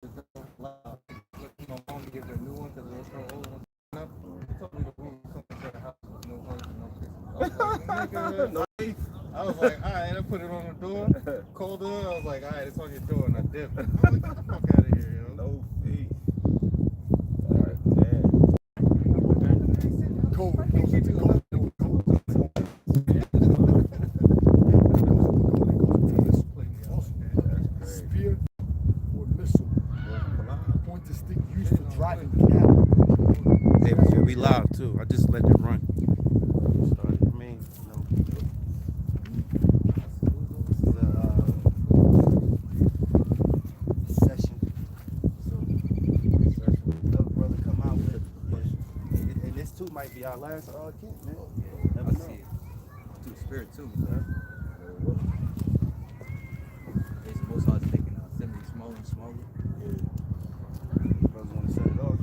My mom to give her a new one because her old one up. She told me to move something to the house with no husband, no Christmas. No thief. I was like, all right, I put it on the door. Called her. I was like, all right, it's on your door, and I dipped. I was like, get the fuck out of here, yo. No fee. All right, man. Cold. Spear or missile. Pointed stick used for driving cattle. Hey, we live too. I just let it run. Started. I mean, This is a session. So, another brother come out with it. And this too might be our last kid, man. Never know. To spirit too, sir. It's most hard taking assembly smaller. Brothers want to set it off.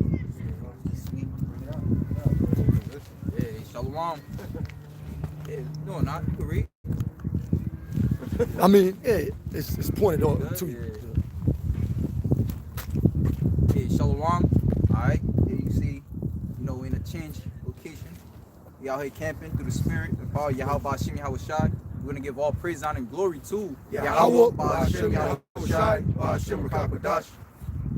Sweet, bring it out. Yeah, shalom. Yeah, no, not you can read. I mean, yeah, it's pointed out to you. Yeah, shalom. Alright, here you see, in a change location. We out here camping through the spirit and power BaHaSham, Yahawashi. We're gonna give all praise, honor, and glory to Yahawah, BaHaSham, Yahawashi, BaHaSham, Qadash.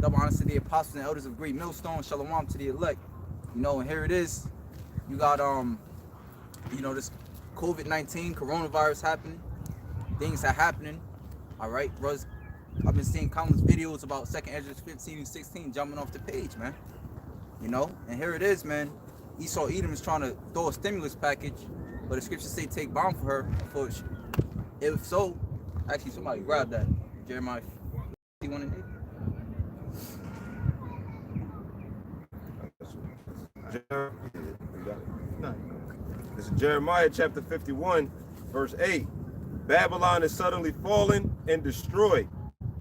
Double honors to the apostles and elders of GreatMillStone. Shalom to the elect. And here it is. You got this COVID-19 coronavirus happening. Things are happening. All right, bros. I've been seeing countless videos about 2nd Ezra 15 and 16 jumping off the page, man. And here it is, man. Esau Edom is trying to throw a stimulus package, but the scriptures say take bomb for her. If so, actually somebody grab that. Jeremiah 51:8. This is Jeremiah chapter 51, verse 8. Babylon is suddenly fallen and destroyed.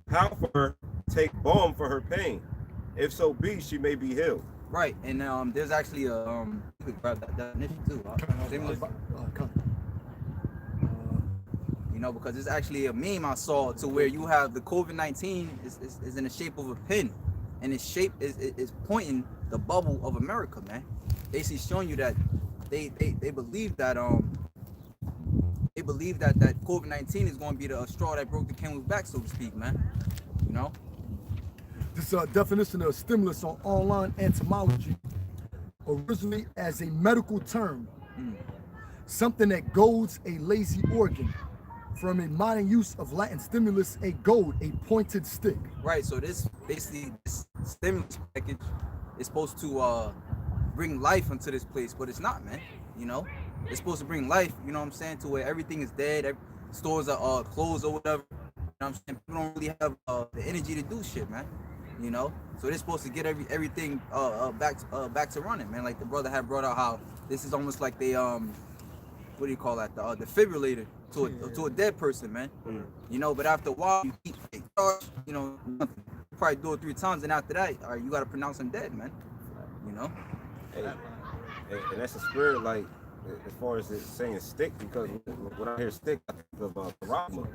How for her take balm for her pain? If so be, she may be healed. Right, and there's actually a you could grab that definition too. Because it's actually a meme I saw to where you have the COVID-19 is in the shape of a pin, and its shape is pointing the bubble of America, man. Basically showing you that they believe that that COVID-19 is going to be the straw that broke the camel's back, so to speak, man. This definition of stimulus on online etymology, originally as a medical term, something that goads a lazy organ. From a modern use of Latin stimulus, a goad, a pointed stick. Right, so this stimulus package is supposed to bring life into this place, but it's not, man. It's supposed to bring life, to where everything is dead, stores are closed or whatever. I'm saying? People don't really have the energy to do shit, man. So they're supposed to get everything back to running, man. Like the brother had brought out how this is almost like they what do you call that? The defibrillator to a dead person, man. But after a while you keep charge, you probably do it 3 times, and after that, all right, you gotta pronounce them dead, man. And that's a spirit, like, as far as it's saying stick, because when I hear stick, I think of Rawchaa,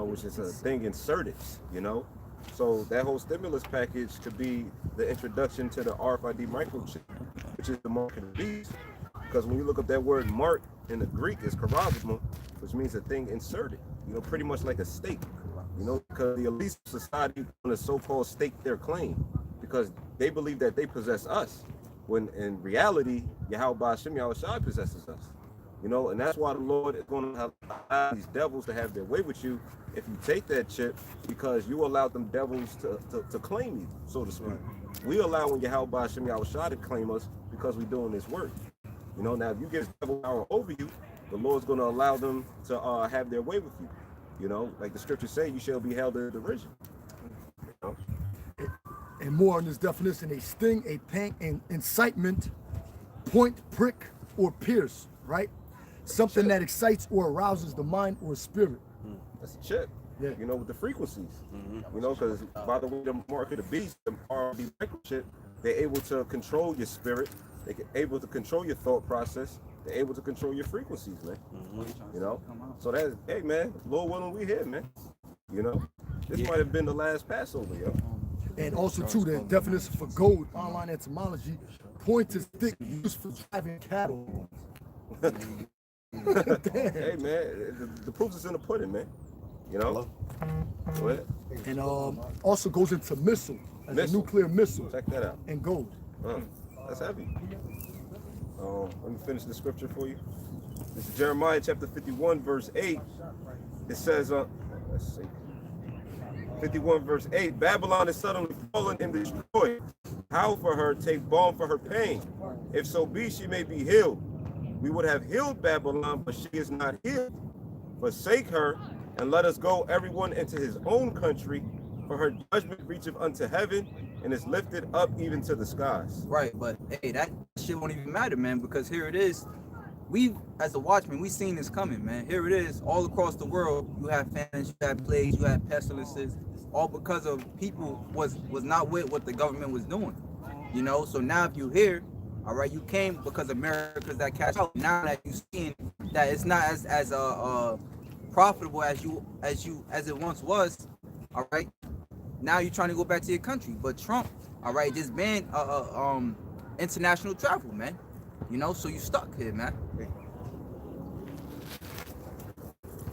which is a thing inserted, So that whole stimulus package could be the introduction to the RFID microchip, which is the mark of the beast. Because when you look up that word mark in the Greek, it's charisma, which means a thing inserted, pretty much like a stake, because the elite society want to so-called stake their claim because they believe that they possess us, when in reality, BaHaSham, Yahawashi possesses us. And that's why the Lord is going to allow these devils to have their way with you if you take that chip, because you allow them devils to claim you, so to speak. We allow when BaHaSham, Yahawashi to claim us because we're doing this work. Now if you give devil power over you, the Lord's going to allow them to have their way with you. Like the scriptures say, you shall be held in derision. And more on this definition: a sting, a pang, an incitement, point, prick, or pierce, right? Something that excites or arouses the mind or spirit. That's a chip. Yeah. With the frequencies. Because by the way, the mark of the beast, the RFID microchip, they're able to control your spirit. They're able to control your thought process. They're able to control your frequencies, man. So that's, hey, man, Lord willing, we here, man. This might have been the last Passover, yo. And also too, the definition for gold, online etymology, point to stick used for driving cattle. Damn. Hey man, the proof is in the pudding, man. You know. Go ahead. And also goes into missile, as a nuclear missile. Check that out. And gold. That's heavy. Let me finish the scripture for you. This is Jeremiah chapter 51, verse 8. It says, let's see. 51 verse 8, Babylon is suddenly fallen and destroyed. Howl for her, take balm for her pain. If so be she may be healed. We would have healed Babylon, but she is not healed. Forsake her, and let us go everyone into his own country, for her judgment reacheth unto heaven, and is lifted up even to the skies. Right, but hey, that shit won't even matter, man, because here it is. We, as a watchman, we seen this coming, man. Here it is, all across the world. You have famines, you have plagues, you have pestilences, all because of people was not with what the government was doing. You know, so now if you here, all right, you came because America's that cash out. Now that you seeing that it's not as profitable as it once was, all right. Now you're trying to go back to your country, but Trump, all right, just banned international travel, man. You know, so you stuck here, man.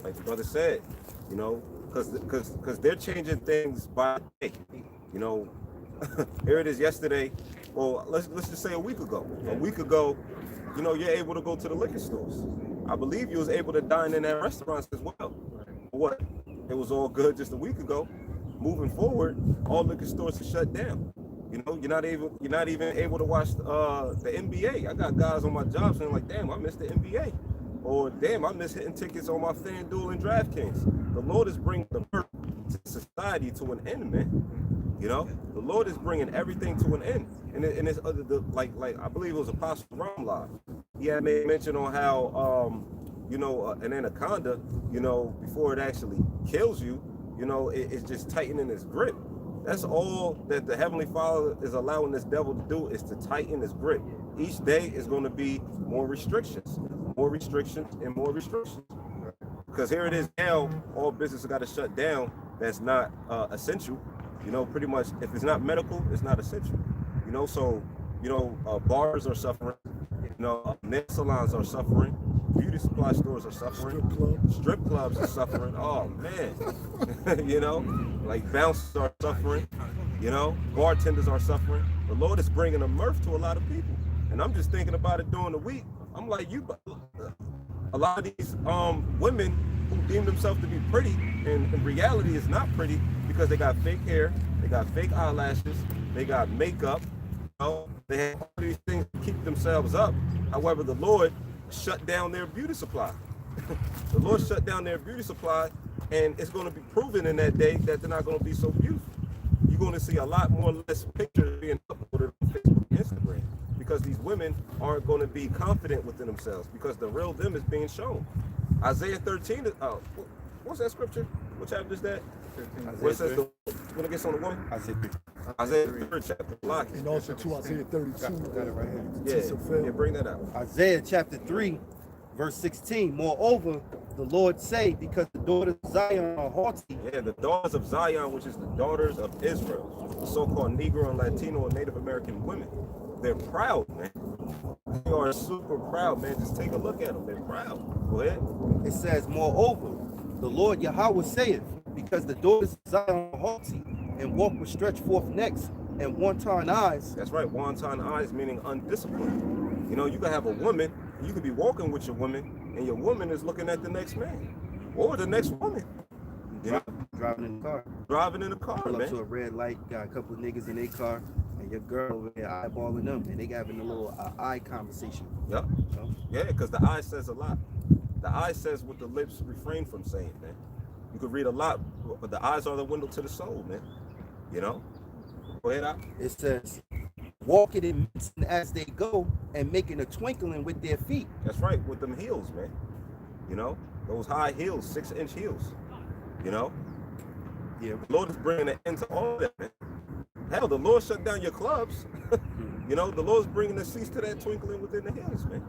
Like the brother said, you know, because they're changing things by day. You know, here it is yesterday. Well, let's just say a week ago. A week ago, you know, you're able to go to the liquor stores. I believe you was able to dine in at restaurants as well. What? It was all good just a week ago. Moving forward, all liquor stores are shut down. You know, you're not even able to watch the NBA. I got guys on my job saying like, damn, I missed the NBA. Or damn, I miss hitting tickets on my FanDuel and DraftKings. The Lord is bringing the birth to society to an end, man. You know, the Lord is bringing everything to an end. And it's like I believe it was Apostle Rawchaa. He had made mention on how you know, an anaconda, you know, before it actually kills you, you know, it's just tightening its grip. That's all that the Heavenly Father is allowing this devil to do, is to tighten his grip. Each day is going to be more restrictions, and more restrictions. Because here it is now, all businesses got to shut down. That's not essential. You know, pretty much, if it's not medical, it's not essential. You know, so, you know, bars are suffering. You know, nail salons are suffering. Beauty supply stores are suffering. Strip clubs are suffering. Oh, man. You know, like bouncers are suffering. You know, bartenders are suffering. The Lord is bringing a mirth to a lot of people. And I'm just thinking about it during the week. I'm like, a lot of these women who deem themselves to be pretty, and in reality is not pretty, because they got fake hair, they got fake eyelashes, they got makeup. You know, they have all these things to keep themselves up. However, the Lord shut down their beauty supply. The Lord shut down their beauty supply, and it's going to be proven in that day that they're not going to be so beautiful. You're going to see a lot more less pictures being uploaded on Facebook and Instagram, because these women aren't going to be confident within themselves, because the real them is being shown. Isaiah 13, what's that scripture? What chapter is that? Where it says when it gets on the woman? Isaiah 3, chapter 5. And also to Isaiah 32. Right here. Yeah, bring that out. Isaiah chapter 3, verse 16. Moreover, the Lord say, because the daughters of Zion are haughty. Yeah, the daughters of Zion, which is the daughters of Israel, the so-called Negro and Latino and Native American women. They're proud, man. They are super proud, man. Just take a look at them. They're proud. Go ahead. It says, moreover, the Lord Yahawah saith, because the daughters of Zion are haughty, and walk with stretched forth necks and wanton eyes. That's right. Wanton eyes meaning undisciplined. You know, you can have a woman, you could be walking with your woman, and your woman is looking at the next man or the next woman. You know? Driving in the car. Driving in the car, Pull man. up to a red light, got a couple of niggas in their car, and your girl over there eyeballing them, and they having a little eye conversation. Yep. You know? Yeah, because the eye says a lot. The eye says what the lips refrain from saying, man. You could read a lot, but the eyes are the window to the soul, man. You know? Go ahead, Al. It says, walking and mixing as they go, and making a twinkling with their feet. That's right, with them heels, man. You know? Those high heels, 6-inch heels. You know? Yeah. The Lord is bringing an end to all that, man. Hell, the Lord shut down your clubs. You know, the Lord's bringing a cease to that twinkling within the heels, man.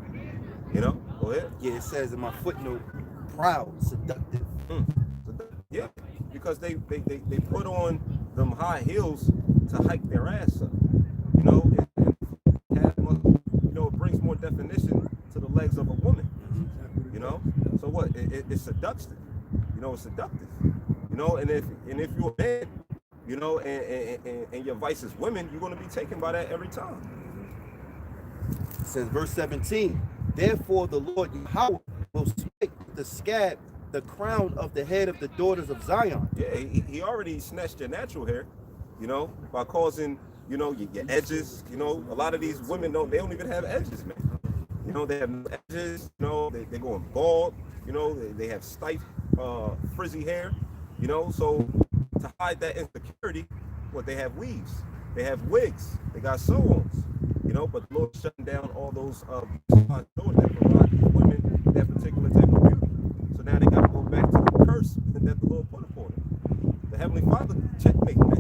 You know? Go ahead. Yeah, it says in my footnote, proud, seductive. Yeah, because they put on them high heels to hike their ass up. You know, it has more, you know, it brings more definition to the legs of a woman. You know, so what? It's seductive. You know, it's seductive. You know, and if you're a man, you know, and your vice is women, you're going to be taken by that every time. It says verse 17, therefore the Lord Yahawah will smite with the scab the crown of the head of the daughters of Zion. Yeah, he already snatched your natural hair, you know, by causing, you know, your edges. You know, a lot of these women they don't even have edges, man. You know, they have no edges, you know, they're going bald, you know, they have stiff, frizzy hair, you know, so to hide that insecurity, what they have weaves, they have wigs, they got sew-ons, you know, but the Lord shutting down all those doors that provide women that particular type of beauty. So now they got to go back to the curse that the Lord put upon them. The Heavenly Father, checkmate, man.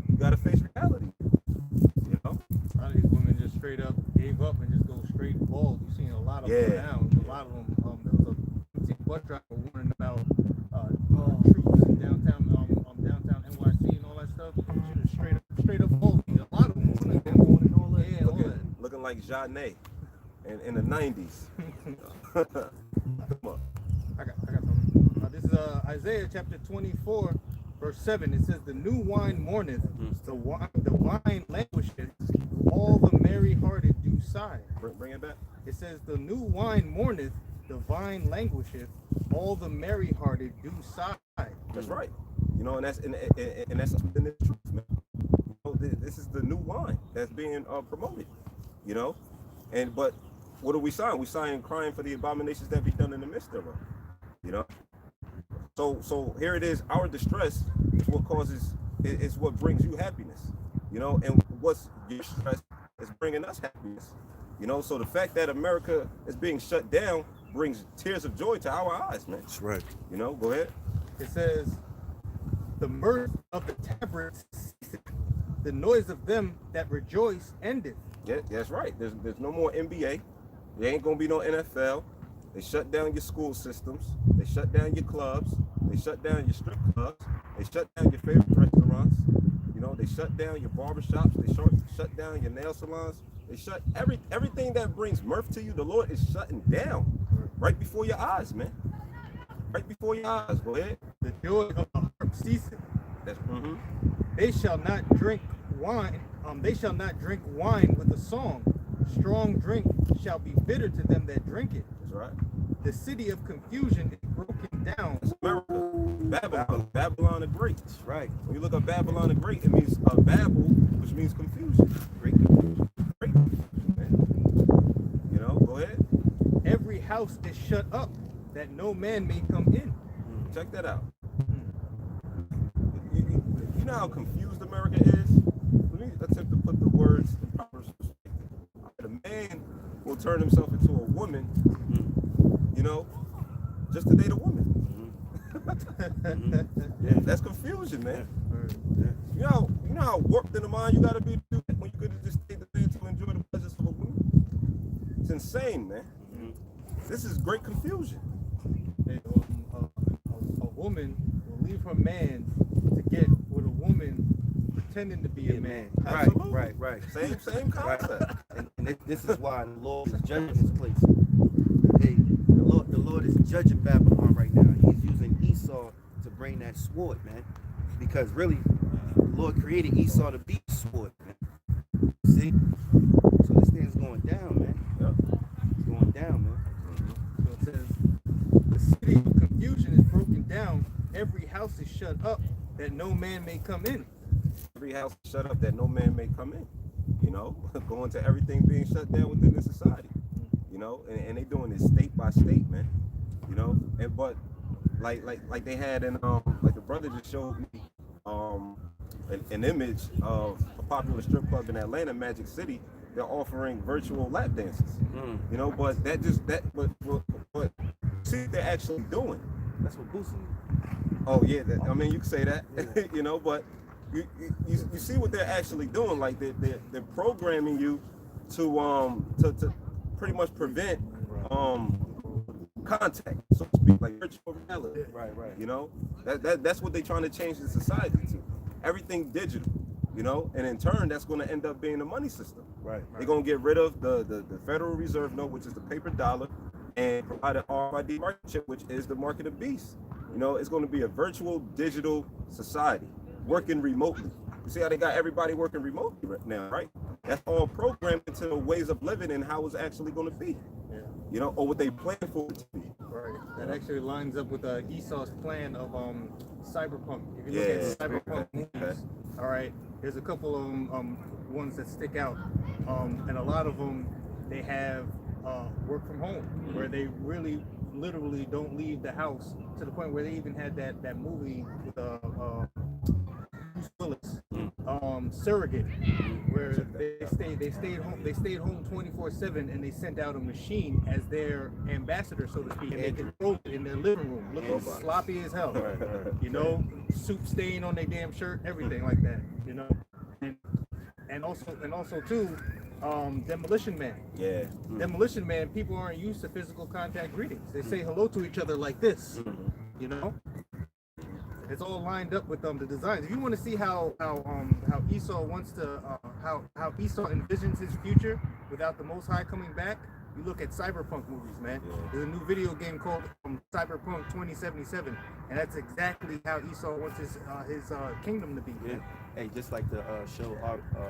You got to face reality, you know. A lot of these women just straight up gave up and just go straight bald. You've seen a lot of them now. A lot of them. There was a bus driver warning about troops in downtown NYC and all that stuff. She was straight up bald. A lot of them. One of them going and all that. Yeah, all that. Looking like Janae in the 90s. Come on. I got something. This is Isaiah chapter 24, verse 7. It says, "The new wine mourneth, the wine languisheth, all the merry-hearted do sigh." Bring it back. It says, "The new wine mourneth, the vine languisheth, all the merry-hearted do sigh." That's right. You know, and that's something that's truth, man. You know, this is the new wine that's being promoted. You know, but what do we sign? We sign crying for the abominations that be done in the midst of them. You know, so here it is. Our distress is what causes, is what brings you happiness. You know, and what's your stress is bringing us happiness. You know, so the fact that America is being shut down brings tears of joy to our eyes, man. That's right. You know, go ahead. It says, "The mirth of the tabrets ceaseth, the noise of them that rejoice endeth." Yeah, that's right. There's no more NBA. There ain't gonna be no NFL. They shut down your school systems. They shut down your clubs. They shut down your strip clubs. They shut down your favorite restaurants. You know, they shut down your barbershops. They shut down your nail salons. They shut everything that brings mirth to you. The Lord is shutting down right before your eyes, man. Right before your eyes. Go ahead. "The joy of the harp ceaseth. That's They shall not drink wine. They shall not drink wine with a song. Strong drink shall be bitter to them that drink it. That's right. The city of confusion is broken down." That's America. Babylon the Great. That's right. When you look up Babylon the Great, it means Babel, which means confusion. Great confusion. Great confusion, man. You know, go ahead. "Every house is shut up, that no man may come in." Check that out. You know how confused America is? Let me attempt to put the words in proper perspective. A man will turn himself into a woman, you know, just to date a woman. Yeah, that's confusion, man. You know how warped in the mind you gotta be when you could have just stayed there to enjoy the pleasures of a woman. It's insane, man. This is great confusion. A woman will leave her man to get with a woman pretending to be a man. Absolutely. Right. Same concept. And this is why the Lord is judging this place. Hey, the Lord is judging Babylon right now. He's using Esau to bring that sword, man. Because really, the Lord created Esau to be a sword, man. See? So this thing's going down, man. Yep. It's going down, man. So it says, "The city of confusion is broken down. Every house is shut up, that no man may come in." Every house is shut up that no man may come in. You know, going to everything being shut down within the society. You know, and they doing this state by state, man. You know, and but like they had in like the brother just showed me an image of a popular strip club in Atlanta, Magic City. They're offering virtual lap dances. You know, but what see what they're actually doing. That's what Boosie. Oh yeah, I mean you can say that. You know, but you see what they're actually doing. Like they're programming you to pretty much prevent contact, so to speak, like virtual reality. Right. You know, that's what they're trying to change the society to. Everything digital. You know, and in turn, that's going to end up being the money system. Right. They're going to get rid of the Federal Reserve note, which is the paper dollar, and provide an RFID market chip, which is the market of beast. You know, it's going to be a virtual digital society working remotely. You see how they got everybody working remotely right now, right? That's all programmed into the ways of living and how it's actually going to be. Yeah. You know, or what they plan for it to be. Right. That actually lines up with Esau's plan of cyberpunk. If you Yeah. look at cyberpunk movies, Okay. all right, there's a couple of ones that stick out, and a lot of them they have work from home, where they really literally don't leave the house, to the point where they even had that movie with Bruce Willis, Surrogate, where they stayed home 24/7, and they sent out a machine as their ambassador, so to speak, and they controlled it in their living room, looking sloppy as hell, you know, soup stain on their damn shirt, everything like that, you know, and also too, Demolition Man. Yeah. Demolition Man, people aren't used to physical contact greetings. They say hello to each other like this, you know. It's all lined up with the designs. If you want to see how Esau wants to how Esau envisions his future without the Most High coming back, you look at cyberpunk movies, man. There's a new video game called Cyberpunk 2077, and that's exactly how Esau wants his kingdom to be. Yeah. Hey, just like the show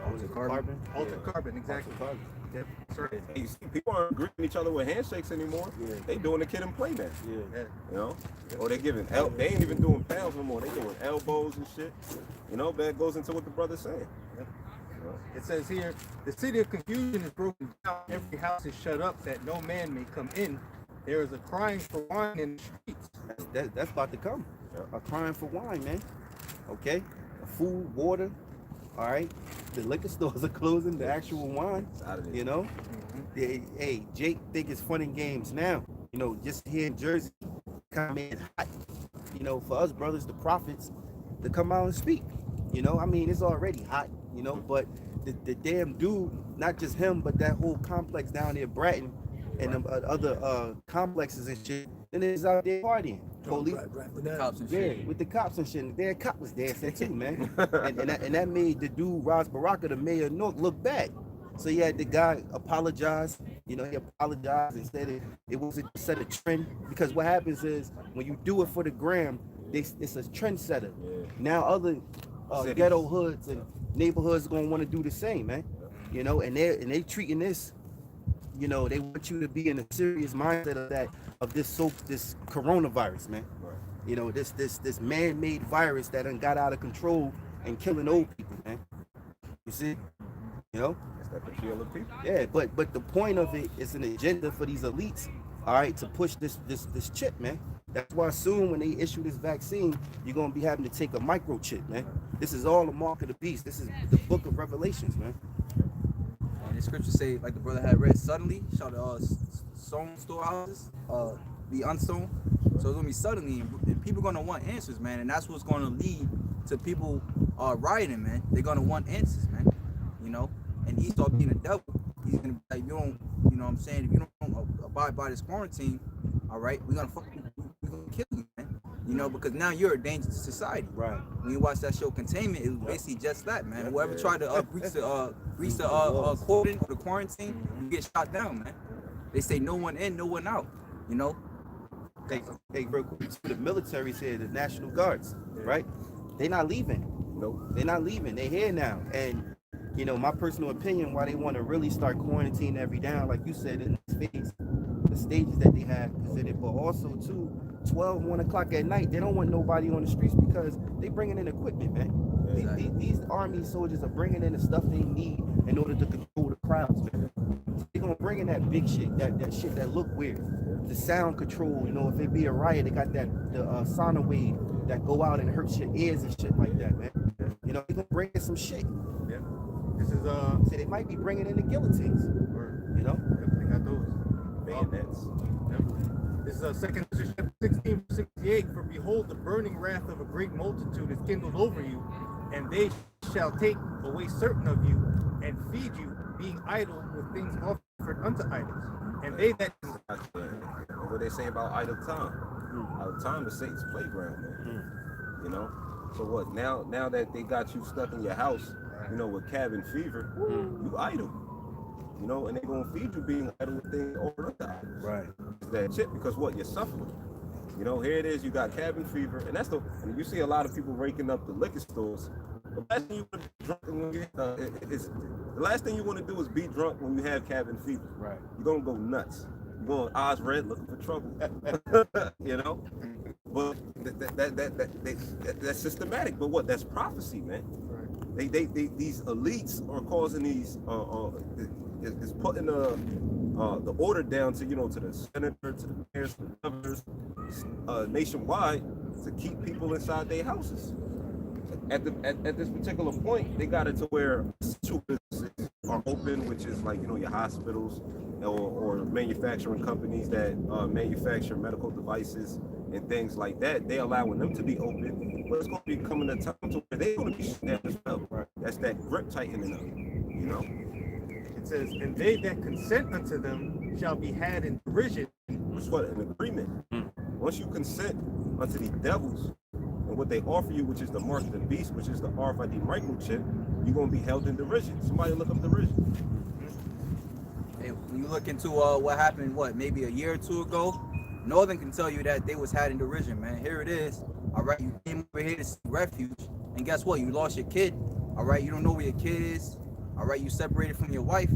Altered Carbon. Altered Carbon, exactly. Altered Carbon. Yep, that's right. Hey, you see, people aren't greeting each other with handshakes anymore. Yeah. They doing the kid and play now. Yeah. You know, or they giving they ain't even doing pounds no more. They doing elbows and shit. You know, that goes into what the brother's saying. Yep. It says here, the city of confusion is broken down. Every house is shut up that no man may come in. There is a crying for wine in the streets. That's about to come. A crying for wine, man. Okay? Food, water. All right? The liquor stores are closing. The actual wine. You know? Hey, Jake think it's fun and games now. You know, just here in Jersey, come in hot. You know, for us brothers, the prophets, to come out and speak. You know, I mean, it's already hot, you know, but the damn dude, not just him, but that whole complex down there, Bratton, and the other complexes and shit, then it's out there partying. Police, Cops and yeah, shit. with the cops and shit. Their cop was dancing too, man. and that made the dude, Ras Baraka, the mayor of Newark, look bad. So he had the guy apologize. You know, he apologized and said it wasn't to set a trend. Because what happens is when you do it for the gram, it's a trendsetter. Now other ghetto hoods and neighborhoods are gonna want to do the same, man. You know, and they treating this. You know, they want you to be in a serious mindset of this coronavirus, man. Right. You know, this man-made virus that done got out of control and killing old people, man. You see, you know. It's that peculiar people. Yeah, but the point of it is an agenda for these elites, all right, to push this chip, man. That's why soon when they issue this vaccine, you're gonna be having to take a microchip, man. This is all a mark of the beast. This is the book of Revelations, man. And the scriptures say, like the brother had read, suddenly shall the sown storehouses be unsown. So it's gonna be suddenly, and people gonna want answers, man. And that's what's gonna lead to people rioting, man. They're gonna want answers, man. You know, and Esau being a devil, he's gonna be like, you know what I'm saying? If you don't abide by this quarantine, all right, we're gonna kill you, man. You know, because now you're a danger to society. Right. When you watch that show Containment, it was basically just that, man. Whoever tried to breach the quoting or the quarantine, you get shot down, man. They say no one in, no one out. You know. Hey, bro, the military's here, the National Guards, right? They're not leaving. Nope. They're not leaving. They're here now. And, you know, my personal opinion, why they want to really start quarantining every down, like you said, in this phase, the stages that they have presented, but also, too, 12, 1 o'clock at night, they don't want nobody on the streets because they bringing in equipment, man. These army soldiers are bringing in the stuff they need in order to control the crowds, man. They're going to bring in that big shit, that shit that look weird. The sound control, you know, if it be a riot, they got the sonar wave that go out and hurt your ears and shit like that, man. You know, they're going to bring in some shit. Yeah. This is So they might be bringing in the guillotines, you know? Yep, they got those. Bayonets. Yep. This is 2 Ezra 16:68. For behold, the burning wrath of a great multitude is kindled over you, and they shall take away certain of you and feed you, being idle with things offered unto idols. And they that What they say about idle time? Idle time is Satan's playground, man. You know. So what? Now that they got you stuck in your house, you know, with cabin fever, you idle. You know, and they're gonna feed you being idle with things over the idle. Right. That shit, because what, you're suffering. You know, here it is, you got cabin fever, and that's and you see a lot of people raking up the liquor stores. The last thing you want to be drunk when you the last thing you want to do is be drunk when you have cabin fever. Right. You're gonna go nuts. You're going eyes red looking for trouble. You know? But that's systematic. But what? That's prophecy, man. Right. These elites are causing these is putting the order down to, you know, to the senator, to the mayors, to the governors, nationwide, to keep people inside their houses. At this particular point, they got it to where essential businesses are open, which is like, you know, your hospitals or manufacturing companies that manufacture medical devices and things like that. They're allowing them to be open, but it's going to be coming a time to where they're going to be shut down as well. Right. That's that grip tightening up, you know. It says, and they that consent unto them shall be had in derision. Which is what? An agreement. Once you consent unto the devils and what they offer you, which is the mark of the beast, which is the RFID microchip, you're going to be held in derision. Somebody look up derision. Hey, when you look into what happened, maybe a year or two ago, Northern can tell you that they was had in derision, man. Here it is. All right, you came over here to seek refuge, and guess what? You lost your kid. All right, you don't know where your kid is. All right, you separated from your wife,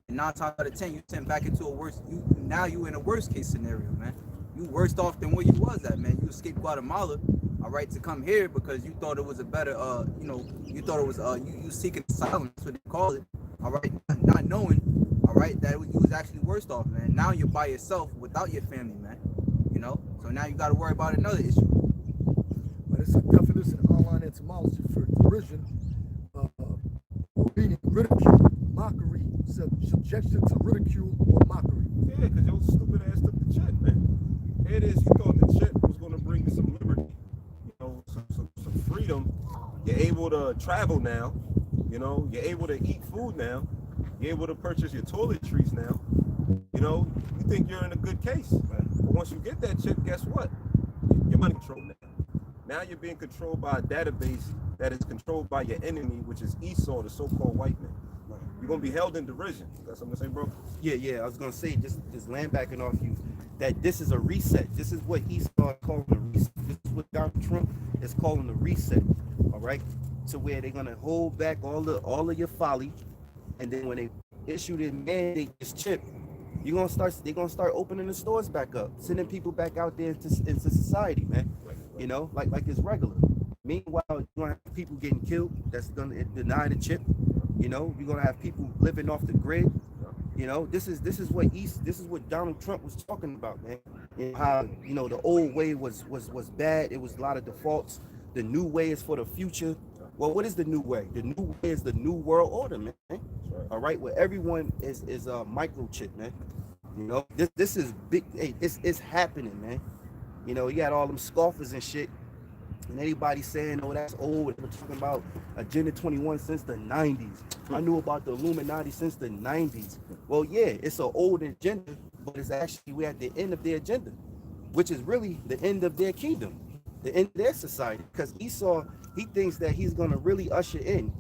and 9 times out of 10, you sent back into a worse. Now you in a worst case scenario, man. You worse off than where you was at, man. You escaped Guatemala, all right, to come here because you thought it was a better, you know, you thought it was you seeking asylum. That's what they call it. All right, not knowing, all right, that you was actually worse off, man. Now you're by yourself without your family, man. You know, so now you got to worry about another issue. But it's a definition in online etymology for derision, meaning ridicule, mockery, subjection to ridicule or mockery. Yeah, because your stupid ass took the check, man. Here it is, you thought the check was going to bring you some liberty, you know, some freedom. You're able to travel now, you know, you're able to eat food now, you're able to purchase your toiletries now, you know, you think you're in a good case. But once you get that check, guess what? Your money controlled now. Now you're being controlled by a database that is controlled by your enemy, which is Esau, the so-called white man. You're going to be held in derision. Got something to say, bro? Yeah, I was going to say, just land backing off you, that this is a reset. This is what Esau is calling a reset. This is what Donald Trump is calling a reset, all right? To where they're going to hold back all of your folly, and then when they issue the mandate, this chip, they're going to start opening the stores back up, sending people back out there into society, man. You know, like it's regular. Meanwhile, you're going to have people getting killed that's going to deny the chip. You know, you're going to have people living off the grid. You know, this is what Donald Trump was talking about, man. You know, how, you know, the old way was bad. It was a lot of defaults. The new way is for the future. Well, what is the new way? The new way is the new world order, man. All right, where everyone is a microchip, man. You know, this is big. Hey, it's happening, man. You know, you got all them scoffers and shit, and anybody saying, "Oh, that's old." We're talking about Agenda 21 since the 90s. I knew about the Illuminati since the 90s. Well, yeah, it's an old agenda, but it's actually we're at the end of their agenda, which is really the end of their kingdom, the end of their society. Because Esau, he thinks that he's gonna really usher in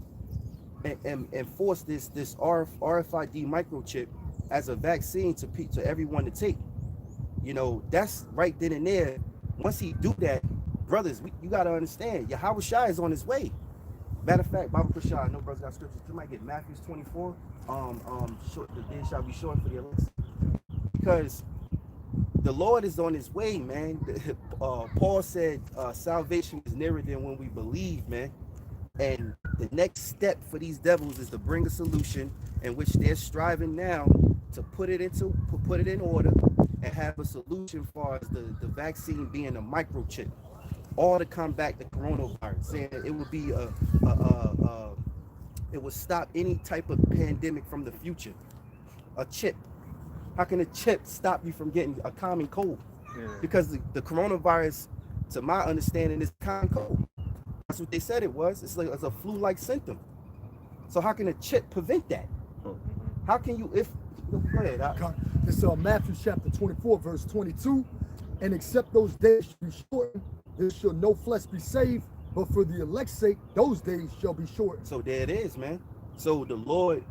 and force this RFID microchip as a vaccine to everyone to take. You know, that's right then and there. Once he do that, brothers, you got to understand, Yahawashi is on his way. Matter of fact, BaHaSham, I know brothers got scriptures. You might get Matthew 24. Short, the day shall be short for the elect. Because the Lord is on his way, man. Paul said salvation is nearer than when we believe, man. And the next step for these devils is to bring a solution in which they're striving now to put it in order and have a solution for the vaccine being a microchip, all to combat the coronavirus, saying it would be it would stop any type of pandemic from the future. A chip. How can a chip stop you from getting a common cold? Yeah. Because the coronavirus, to my understanding, is common cold. That's what they said it was. It's a flu-like symptom. So how can a chip prevent that? How can you, go ahead. It's Matthew chapter 24, verse 22. And except those days be shortened, there shall no flesh be saved, But for the elect's sake, those days shall be short. So there it is, man. So the Lord,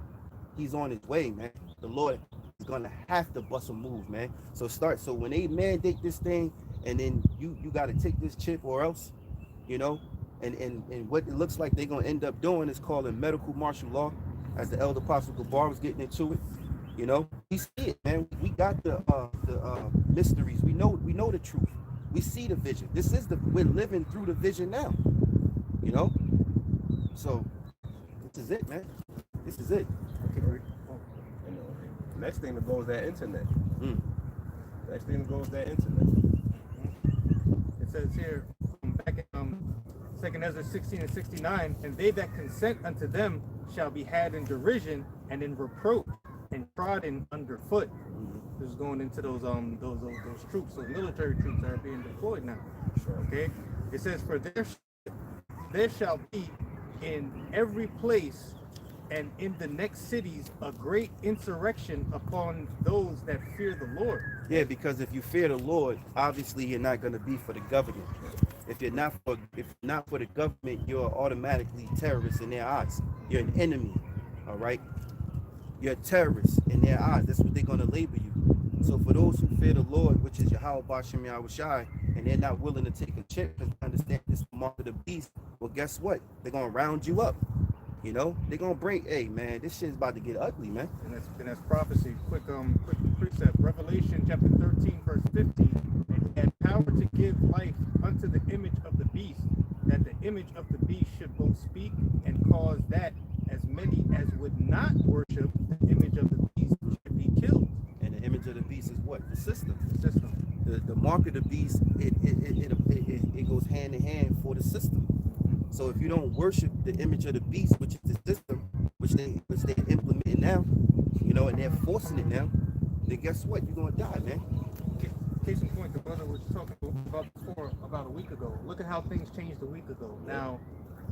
he's on his way, man. The Lord is gonna have to bust a move, man. So when they mandate this thing, and then you got to take this chip or else, you know, and what it looks like they're gonna end up doing is calling medical martial law, as the elder apostle Gabar was getting into it. You know, we see it, man. We got the mysteries. We know the truth. We see the vision. We're living through the vision now. You know, so this is it, man. This is it. And the next thing that goes that internet. Next thing that goes that internet. It says here, back in 2 Ezra 16 and 69, and they that consent unto them shall be had in derision and in reproach and trodden underfoot. This is going into those troops, those military troops that are being deployed now. Okay, it says, for there shall be in every place and in the next cities a great insurrection upon those that fear the Lord. Yeah, because if you fear the Lord, obviously you're not going to be for the government. If you're not for the government, you're automatically terrorist in their eyes. You're an enemy. All right. You're a terrorist in their eyes. That's what they're going to label you. So for those who fear the Lord, which is Yahawah, BaHaSham, Yahawashi, and they're not willing to take a chip and understand this mark of the beast, well, guess what? They're going to round you up. You know, they're going to bring, hey, man, this shit's about to get ugly, man. And that's prophecy. Quick precept. Revelation chapter 13, verse 15. And he had power to give life unto the image of the beast, that the image of the beast should both speak and cause that as many as would not worship the image of the beast should be killed. And the image of the beast is what? The system. The system. The mark of the beast, it goes hand in hand for the system. So if you don't worship the image of the beast, which is the system, which they're implementing now, you know, and they're forcing it now, then guess what? You're gonna die, man. Case in point, the brother was talking about before about a week ago. Look at how things changed a week ago. Now,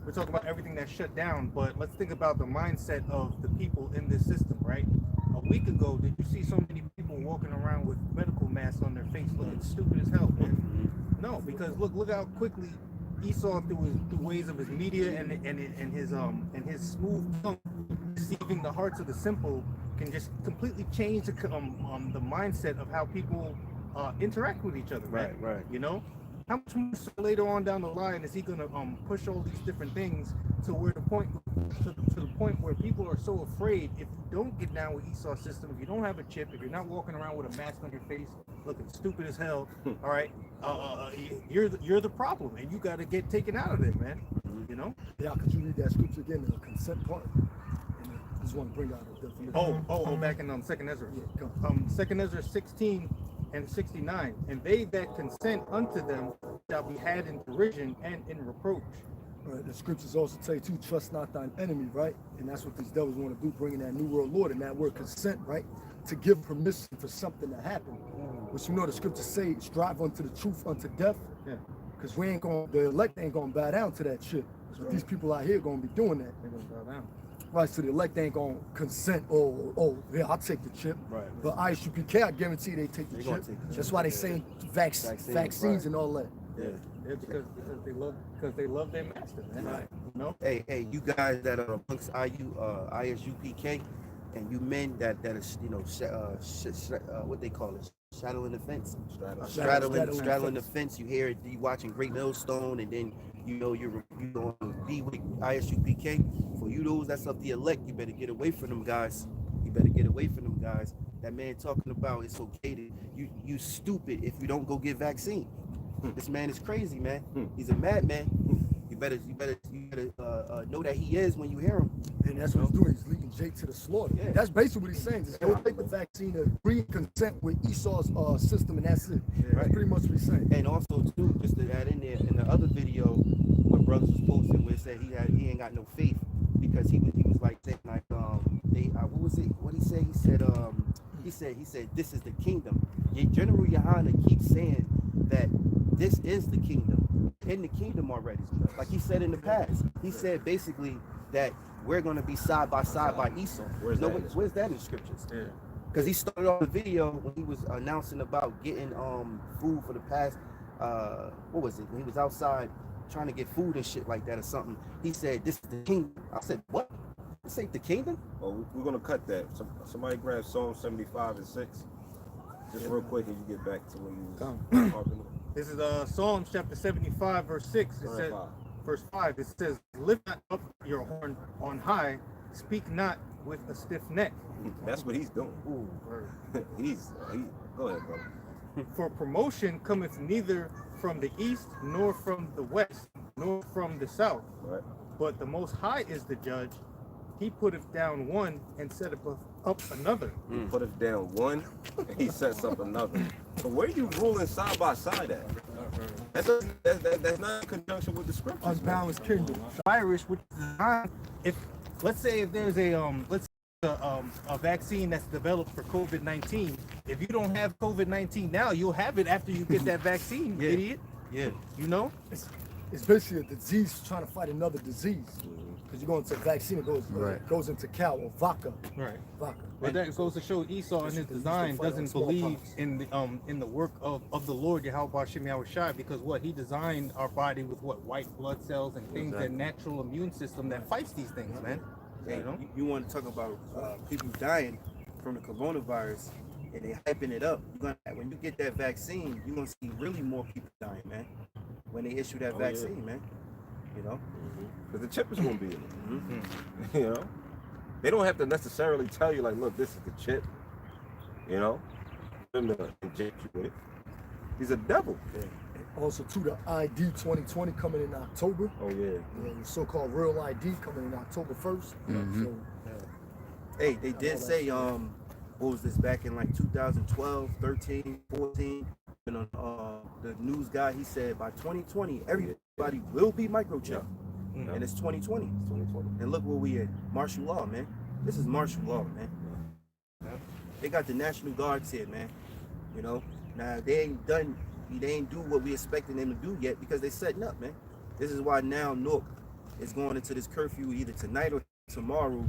we're talking about everything that's shut down, but let's think about the mindset of the people in this system, right? A week ago, did you see so many people walking around with medical masks on their face looking stupid as hell, man? No, because look how quickly Esau, through ways of his media and his smooth tongue, deceiving the hearts of the simple, can just completely change the mindset of how people interact with each other. Right. You know, how much more so later on down the line is he gonna push all these different things to where the point where people are so afraid, if you don't get down with Esau's system, if you don't have a chip, if you're not walking around with a mask on your face looking stupid as hell, all right, you're the problem, and you got to get taken out of there, man. You know? Yeah, could you read that scripture again, the consent part? And I just want to bring out the definition. Back in 2 Ezra. Yeah, come. 2 Ezra 16 and 69, and they that consent unto them shall be had in derision and in reproach. Right, the scriptures also tell you to trust not thine enemy, right? And that's what these devils want to do, bringing that new world order, and that word consent, right? To give permission for something to happen. Which, you know, the scriptures say, strive unto the truth unto death. Yeah. Because the elect ain't gonna bow down to that shit. But these people out here gonna be doing that. They're gonna bow down. Right, so the elect ain't gonna consent. Oh, yeah, I'll take the chip. Right. But ISUPK, I guarantee they take the chip. That's why they say vaccines right. And all that. Yeah. Yeah, because they love their master, man. Right. You know? Hey, you guys that are amongst ISUPK, and you men that is, you know, what they call it, straddling the fence. Straddling the fence. You hear it, you watching GreatMillStone, and then you know you gonna be with ISUPK. For you those that's of the elect, you better get away from them guys. That man talking about it's okay to you stupid if you don't go get vaccine. This man is crazy, man. He's a madman. You better know that he is when you hear him. And that's what he's doing. He's leading Jake to the slaughter. Yeah. That's basically what he's saying. Just go take the vaccine, agree and consent with Esau's system, and that's it. Yeah. That's pretty much what he's saying. And also too, just to add in there, in the other video, what brothers was posting, where it said he ain't got no faith because he was like saying like what was it? What he said? He said this is the kingdom. General Yahanan keeps saying that this is the kingdom. In the kingdom already. Like he said in the past. He said basically that we're going to be side by side by Esau. Where's that in the scriptures? Yeah. Because he started off the video when he was announcing about getting food for the past, what was it? When he was outside trying to get food and shit like that or something. He said, "This is the kingdom." I said, "What? This ain't the kingdom?" Oh, we're gonna cut that. Somebody grab Psalm 75 and 6. Just real quick, and you get back to when you was talking. This is Psalms chapter 75, verse 6. It says, verse 5, it says, "Lift not up your horn on high, speak not with a stiff neck." That's what he's doing. Ooh, Go ahead, brother. "For promotion cometh neither from the east, nor from the west, nor from the south. Right. But the Most High is the judge. He putteth down one and setteth up another." He putteth down one, and he sets up another. So where you ruling side by side at? That's not in conjunction with the scriptures. Unbalanced kingdom. Virus, which is designed, if let's say if there's a vaccine that's developed for COVID-19, if you don't have COVID-19 now, you'll have it after you get that vaccine, Yeah. idiot. Yeah. You know? It's basically a disease trying to fight another disease. Because you go into vaccine, it goes into cow or vodka. Right. Vodka. But that goes to show Esau in his design doesn't believe in the work of the Lord BaHaSham Yahawashi, because what he designed our body with white blood cells and things, that natural immune system that fights these things, man. Hey, You know? you want to talk about people dying from the coronavirus, and they hyping it up. When you get that vaccine, you're gonna see really more people dying, man. When they issue that vaccine, man. You know, Because the chip is gonna be in it. You know, they don't have to necessarily tell you like, look, this is the chip. You know, them to inject you with it. He's a devil. Also, to the ID 2020 coming in October. Oh yeah. The so-called real ID coming in October 1st. So, hey, they did say what was this back in like 2012, 13, 14? And the news guy, he said by 2020 everybody will be microchipped, and it's 2020. 2020. And look where we at, martial law, man. This is martial law, man. They got the National Guards here, man. You know, now they ain't do what we expected them to do yet because they setting up, man. This is why now Newark is going into this curfew either tonight or tomorrow,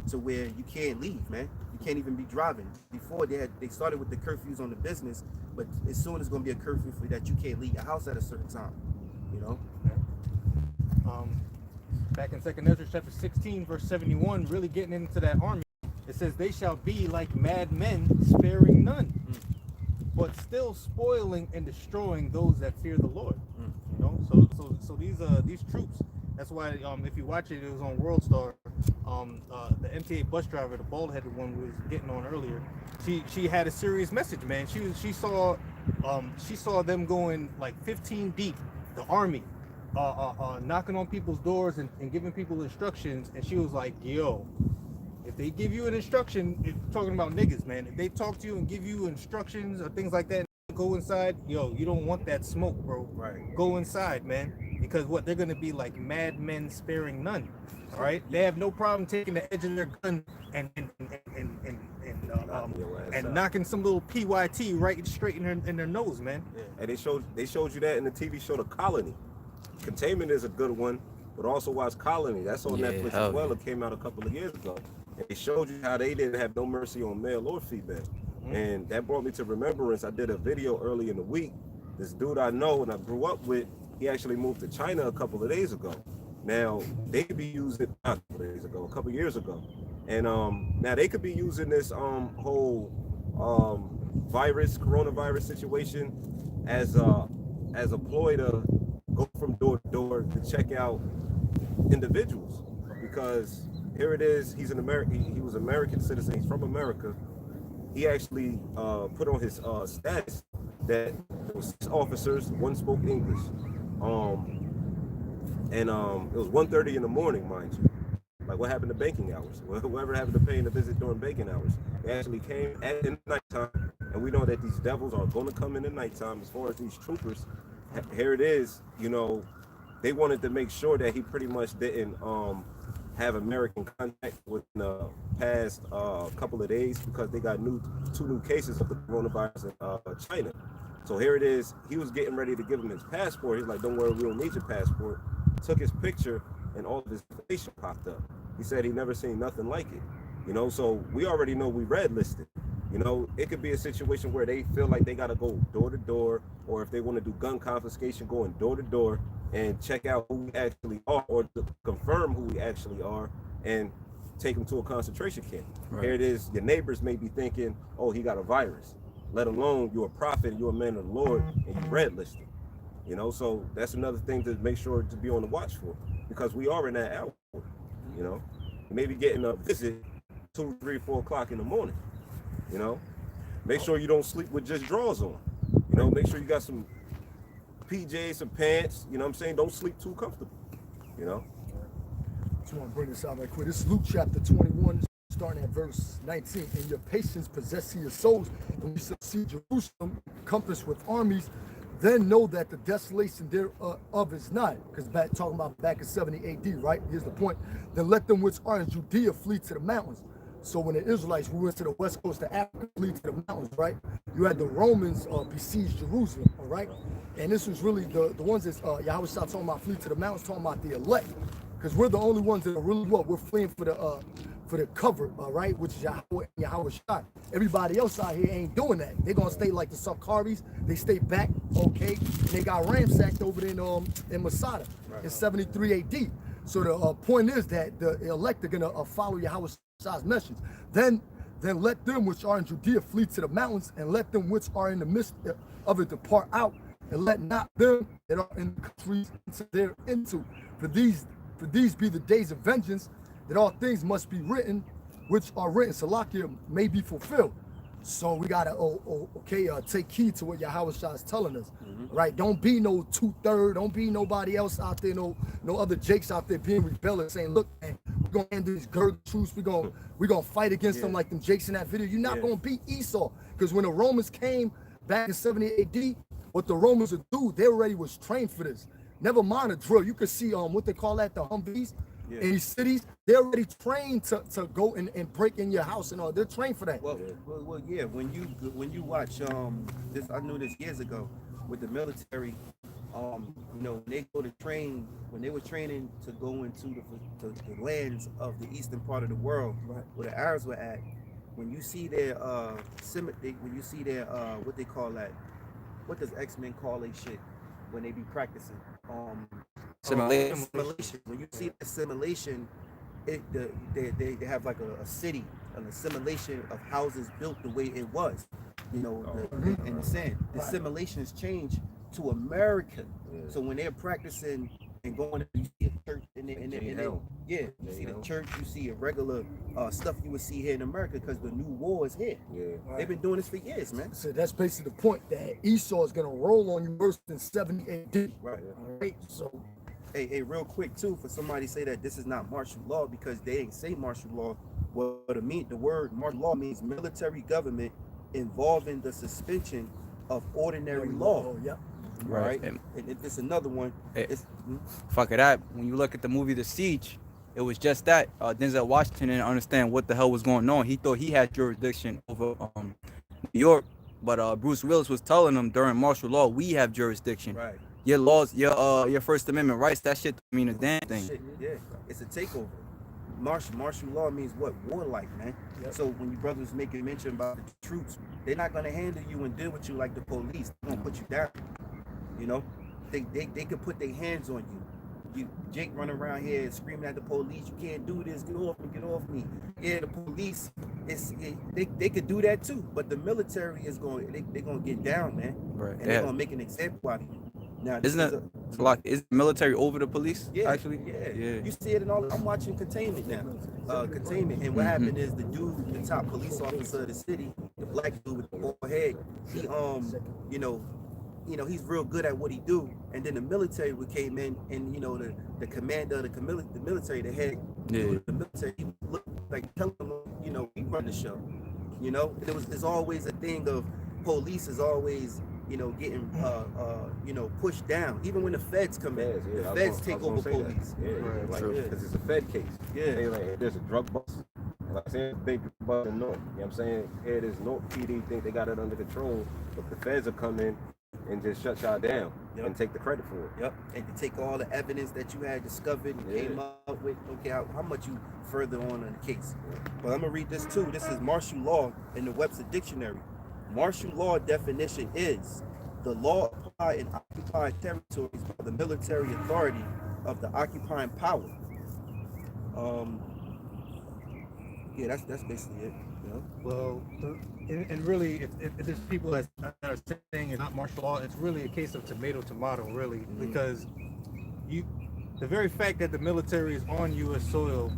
to where you can't leave, man. You can't even be driving. Before they started with the curfews on the business, but as soon as going to be a curfew for that you can't leave your house at a certain time, you know. Back in 2nd Ezra chapter 16, verse 71, really getting into that army, it says, "They shall be like mad men, sparing none, but still spoiling and destroying those that fear the Lord." You know, so these troops. That's why if you watch it, it was on World Star. The MTA bus driver, the bald-headed one we was getting on earlier, she had a serious message, man. She saw them going like 15 deep, the army, knocking on people's doors and giving people instructions, and she was like, "Yo, if they give you an instruction," talking about niggas, man, if they talk to you and give you instructions or things like that, go inside, yo, you don't want that smoke, bro. Right. Go inside, man, because they're gonna be like mad men sparing none. All right, they have no problem taking the edge of their gun and knocking some little PYT right straight in their nose, man. And they showed you that in the TV show The Colony. Containment is a good one, but also watch Colony. That's on Netflix as well. It came out a couple of years ago. And they showed you how they didn't have no mercy on male or female. And that brought me to remembrance. I did a video early in the week. This dude I know and I grew up with, he actually moved to China a couple of days ago. Now they be using a couple years ago, and now they could be using this whole coronavirus situation as a ploy to go from door to door to check out individuals, because here it is, he's an American, he was an American citizen, he's from America. He actually put on his status that there was 6 officers, one spoke English. And it was 1:30 in the morning, mind you. Like, what happened to banking hours? Whatever happened to paying the visit during banking hours? They actually came in the nighttime, and we know that these devils are going to come in the nighttime. As far as these troopers, here it is. You know, they wanted to make sure that he pretty much didn't have American contact within the past couple of days, because they got 2 new cases of the coronavirus in China. So here it is. He was getting ready to give him his passport. He's like, "Don't worry, we don't need your passport." Took his picture, and all of his information popped up. He said he never seen nothing like it. You know, so we already know we red listed. You know, it could be a situation where they feel like they got to go door to door, or if they want to do gun confiscation, going door to door. and check out who we actually are, or to confirm who we actually are, and take them to a concentration camp. Right. Here it is. Your neighbors may be thinking, oh, he got a virus. Let alone you're a prophet, you're a man of the Lord, and you red listed. You know, so that's another thing to make sure to be on the watch for, because we are in that hour. You know, you may be getting a visit 2, 3, 4 o'clock in the morning. You know, make sure you don't sleep with just drawers on. You know, make sure you got some PJs, some pants. You know what I'm saying? Don't sleep too comfortable. You know. Just want to bring this out right quick. This is Luke chapter 21, starting at verse 19. And your patience possessing your souls, and we shall see Jerusalem compassed with armies. Then know that the desolation thereof is nigh. Because talking about back in 70 AD, right? Here's the point. Then let them which are in Judea flee to the mountains. So when the Israelites went to the west coast of Africa, flee to the mountains, right? You had the Romans besiege Jerusalem, all right? And this was really the ones that Yahawashi talking about flee to the mountains, talking about the elect. Because we're the only ones that are really what? We're fleeing for the cover, right? Which is Yahawah and Yahawashi. Everybody else out here ain't doing that. They're gonna stay like the Sakharis. They stay back, okay? And they got ransacked over in Masada in 73 AD. So the point is that the elect are gonna follow Yahawah's message. Then let them which are in Judea flee to the mountains, and let them which are in the midst of it depart out, and let not them that are in the countries into. For these be the days of vengeance, that all things must be written, which are written, Salakia, may be fulfilled. So we gotta, take heed to what Yahawashi is telling us, right? Don't be no 2/3, don't be nobody else out there, no other Jakes out there being rebellious, saying, look, man, we're gonna end these Gurg truce, we're gonna fight against them like them Jakes in that video. You're not gonna beat Esau, because when the Romans came back in 70 AD, what the Romans would do, they already was trained for this. Never mind a drill. You could see what they call that, the Humvees in these cities. They're already trained to go and break in your house and all. They're trained for that. Well, yeah. When you watch this, I knew this years ago with the military. You know, when they go to train, when they were training to go into the lands of the eastern part of the world, right, where the Arabs were at. When you see their when you see their what they call that, what does X-Men call a shit when they be practicing? Simulation. When you see assimilation, they have like a city, an assimilation of houses built the way it was, you know, in the sand. The assimilations change to America. So when they're practicing and going to the church, you see the church, you see a regular stuff you would see here in America, because the new war is here. They've been doing this for years, man. So that's basically the point, that Esau is gonna roll on you worse than 70 AD. Right. All right. So, hey, real quick too, for somebody to say that this is not martial law, because they ain't say martial law. Well, the word martial law means military government involving the suspension of ordinary law. Yep. Right. And it's another one. Fuck it up. When you look at the movie The Siege, it was just that. Denzel Washington didn't understand what the hell was going on. He thought he had jurisdiction over New York, but Bruce Willis was telling him during martial law, we have jurisdiction. Right. Your laws, your First Amendment rights, that shit don't mean a damn thing. Yeah, it's a takeover. Martial law means what? Warlike, man. Yep. So when you brothers making mention about the troops, they're not gonna handle you and deal with you like the police. They're gonna put you down. You know, they could put their hands on you. Jake running around here screaming at the police, you can't do this, get off me. Yeah, the police, they could do that too, but the military is they're gonna get down, man. Right. And they're gonna make an example out of you. Now, is the military over the police? Yeah, actually. Yeah. You see it in all. I'm watching Containment now. Containment, and what happened is the dude, the top police officer of the city, the black dude with the bald head, he you know, he's real good at what he do. And then the military came in, and you know, the commander of the military, the head of the military, he looked like telling him, you know, he run the show. You know, there's always a thing of police is always, you know, getting you know, pushed down. Even when the feds come in, the feds take over police. Because it's a Fed case. Like, there's a drug bust. Like I said, big bust in North. You know what I'm saying? Here it is, North PD think they got it under control, but the feds will come in and just shut y'all down and take the credit for it. And to take all the evidence that you had discovered and came up with, okay, how much you further on in the case. But I'm gonna read this too. This is martial law in the Webster Dictionary. Martial law definition is the law occupy and occupy territories by the military authority of the occupying power. Yeah, that's basically it. You know? Well, and really, if there's people that are saying it's not martial law, it's really a case of tomato, really, because the very fact that the military is on U.S. soil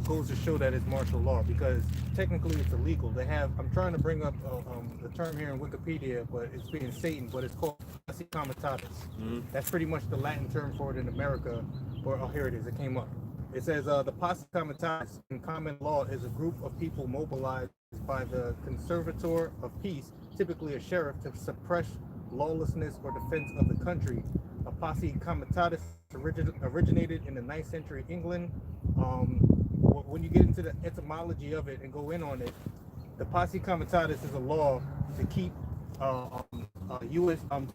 goes to show that it's martial law, because technically it's illegal. They have, I'm trying to bring up the term here in Wikipedia, but it's being Satan, but it's called posse comitatus. That's pretty much the Latin term for it in America. Oh, here it is, it came up. It says the posse comitatus in common law is a group of people mobilized by the conservator of peace, typically a sheriff, to suppress lawlessness or defense of the country. A posse comitatus originated in the 9th century England. When you get into the etymology of it and go in on it, the posse comitatus is a law to keep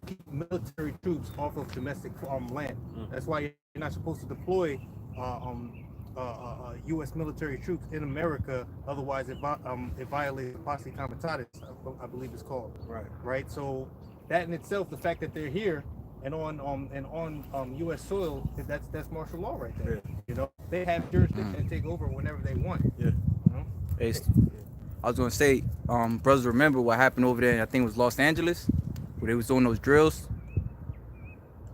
keep military troops off of domestic land. That's why you're not supposed to deploy U.S. military troops in America. Otherwise, it violates the posse comitatus, I believe it's called. Right. So that in itself, the fact that they're here and on U.S. soil, that's martial law right there. You know, they have jurisdiction to take over whenever they want. You know? Hey, I was gonna say, brothers, remember what happened over there? I think it was Los Angeles, where they was doing those drills.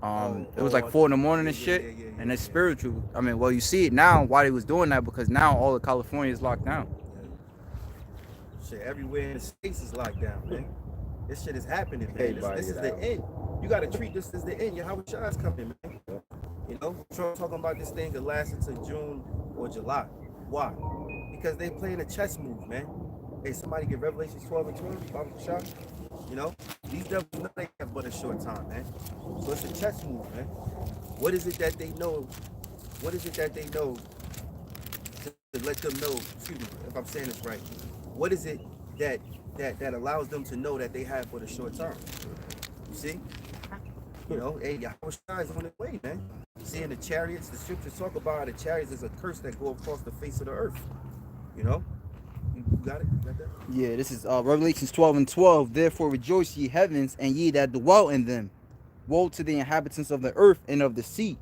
It was like 4 in the morning and shit, and it's spiritual. I mean, well, you see it now why they was doing that, because now all of California is locked down. Shit, everywhere in the States is locked down, man. This shit is happening, man. This is the end. You gotta treat this as the end. Yahawashi is coming, man. You know, Trump talking about this thing could last until June or July. Why? Because they playing a chess move, man. Hey, somebody get Revelations 12 and 12, BaHaSham. You know, these devils know they have but a short time, man. So it's a chess move, man. What is it that they know? What is it that they know to let them know? Excuse me, if I'm saying this right. What is it that allows them to know that they have but a short time? You see? You know, hey, Yahawashi is on his way, man. Seeing the chariots, the scriptures talk about the chariots as a curse that go across the face of the earth. You know? You got it? You got that? Yeah, this is Revelations 12 and 12. Therefore rejoice, ye heavens, and ye that dwell in them. Woe to the inhabitants of the earth and of the sea,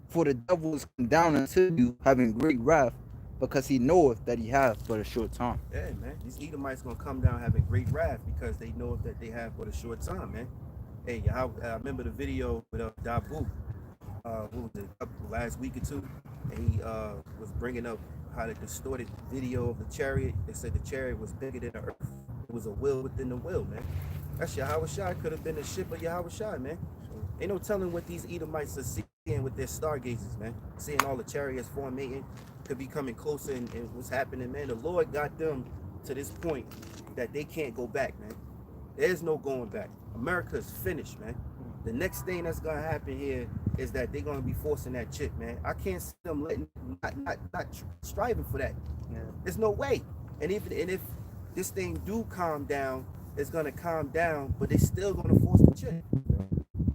for the devil is come down unto you, having great wrath, because he knoweth that he hath but a short time. Yeah, man. These Edomites gonna come down having great wrath because they know that they have but a short time, man. Hey, I remember the video with Dabu, what was it, last week or two, and he was bringing up how the distorted video of the chariot. They said the chariot was bigger than the earth. It was a will within the will, man. That's Yahawashi. Could have been the ship of Yahawashi, man. Ain't no telling what these Edomites are seeing with their stargazers, man. Seeing all the chariots formating, could be coming closer and what's happening, man. The Lord got them to this point that they can't go back, man. There's no going back. America is finished, man. The next thing that's gonna happen here is that they're gonna be forcing that chip, man. I can't see them not striving for that. There's no way. And if this thing do calm down, it's gonna calm down, but they still gonna force the chip.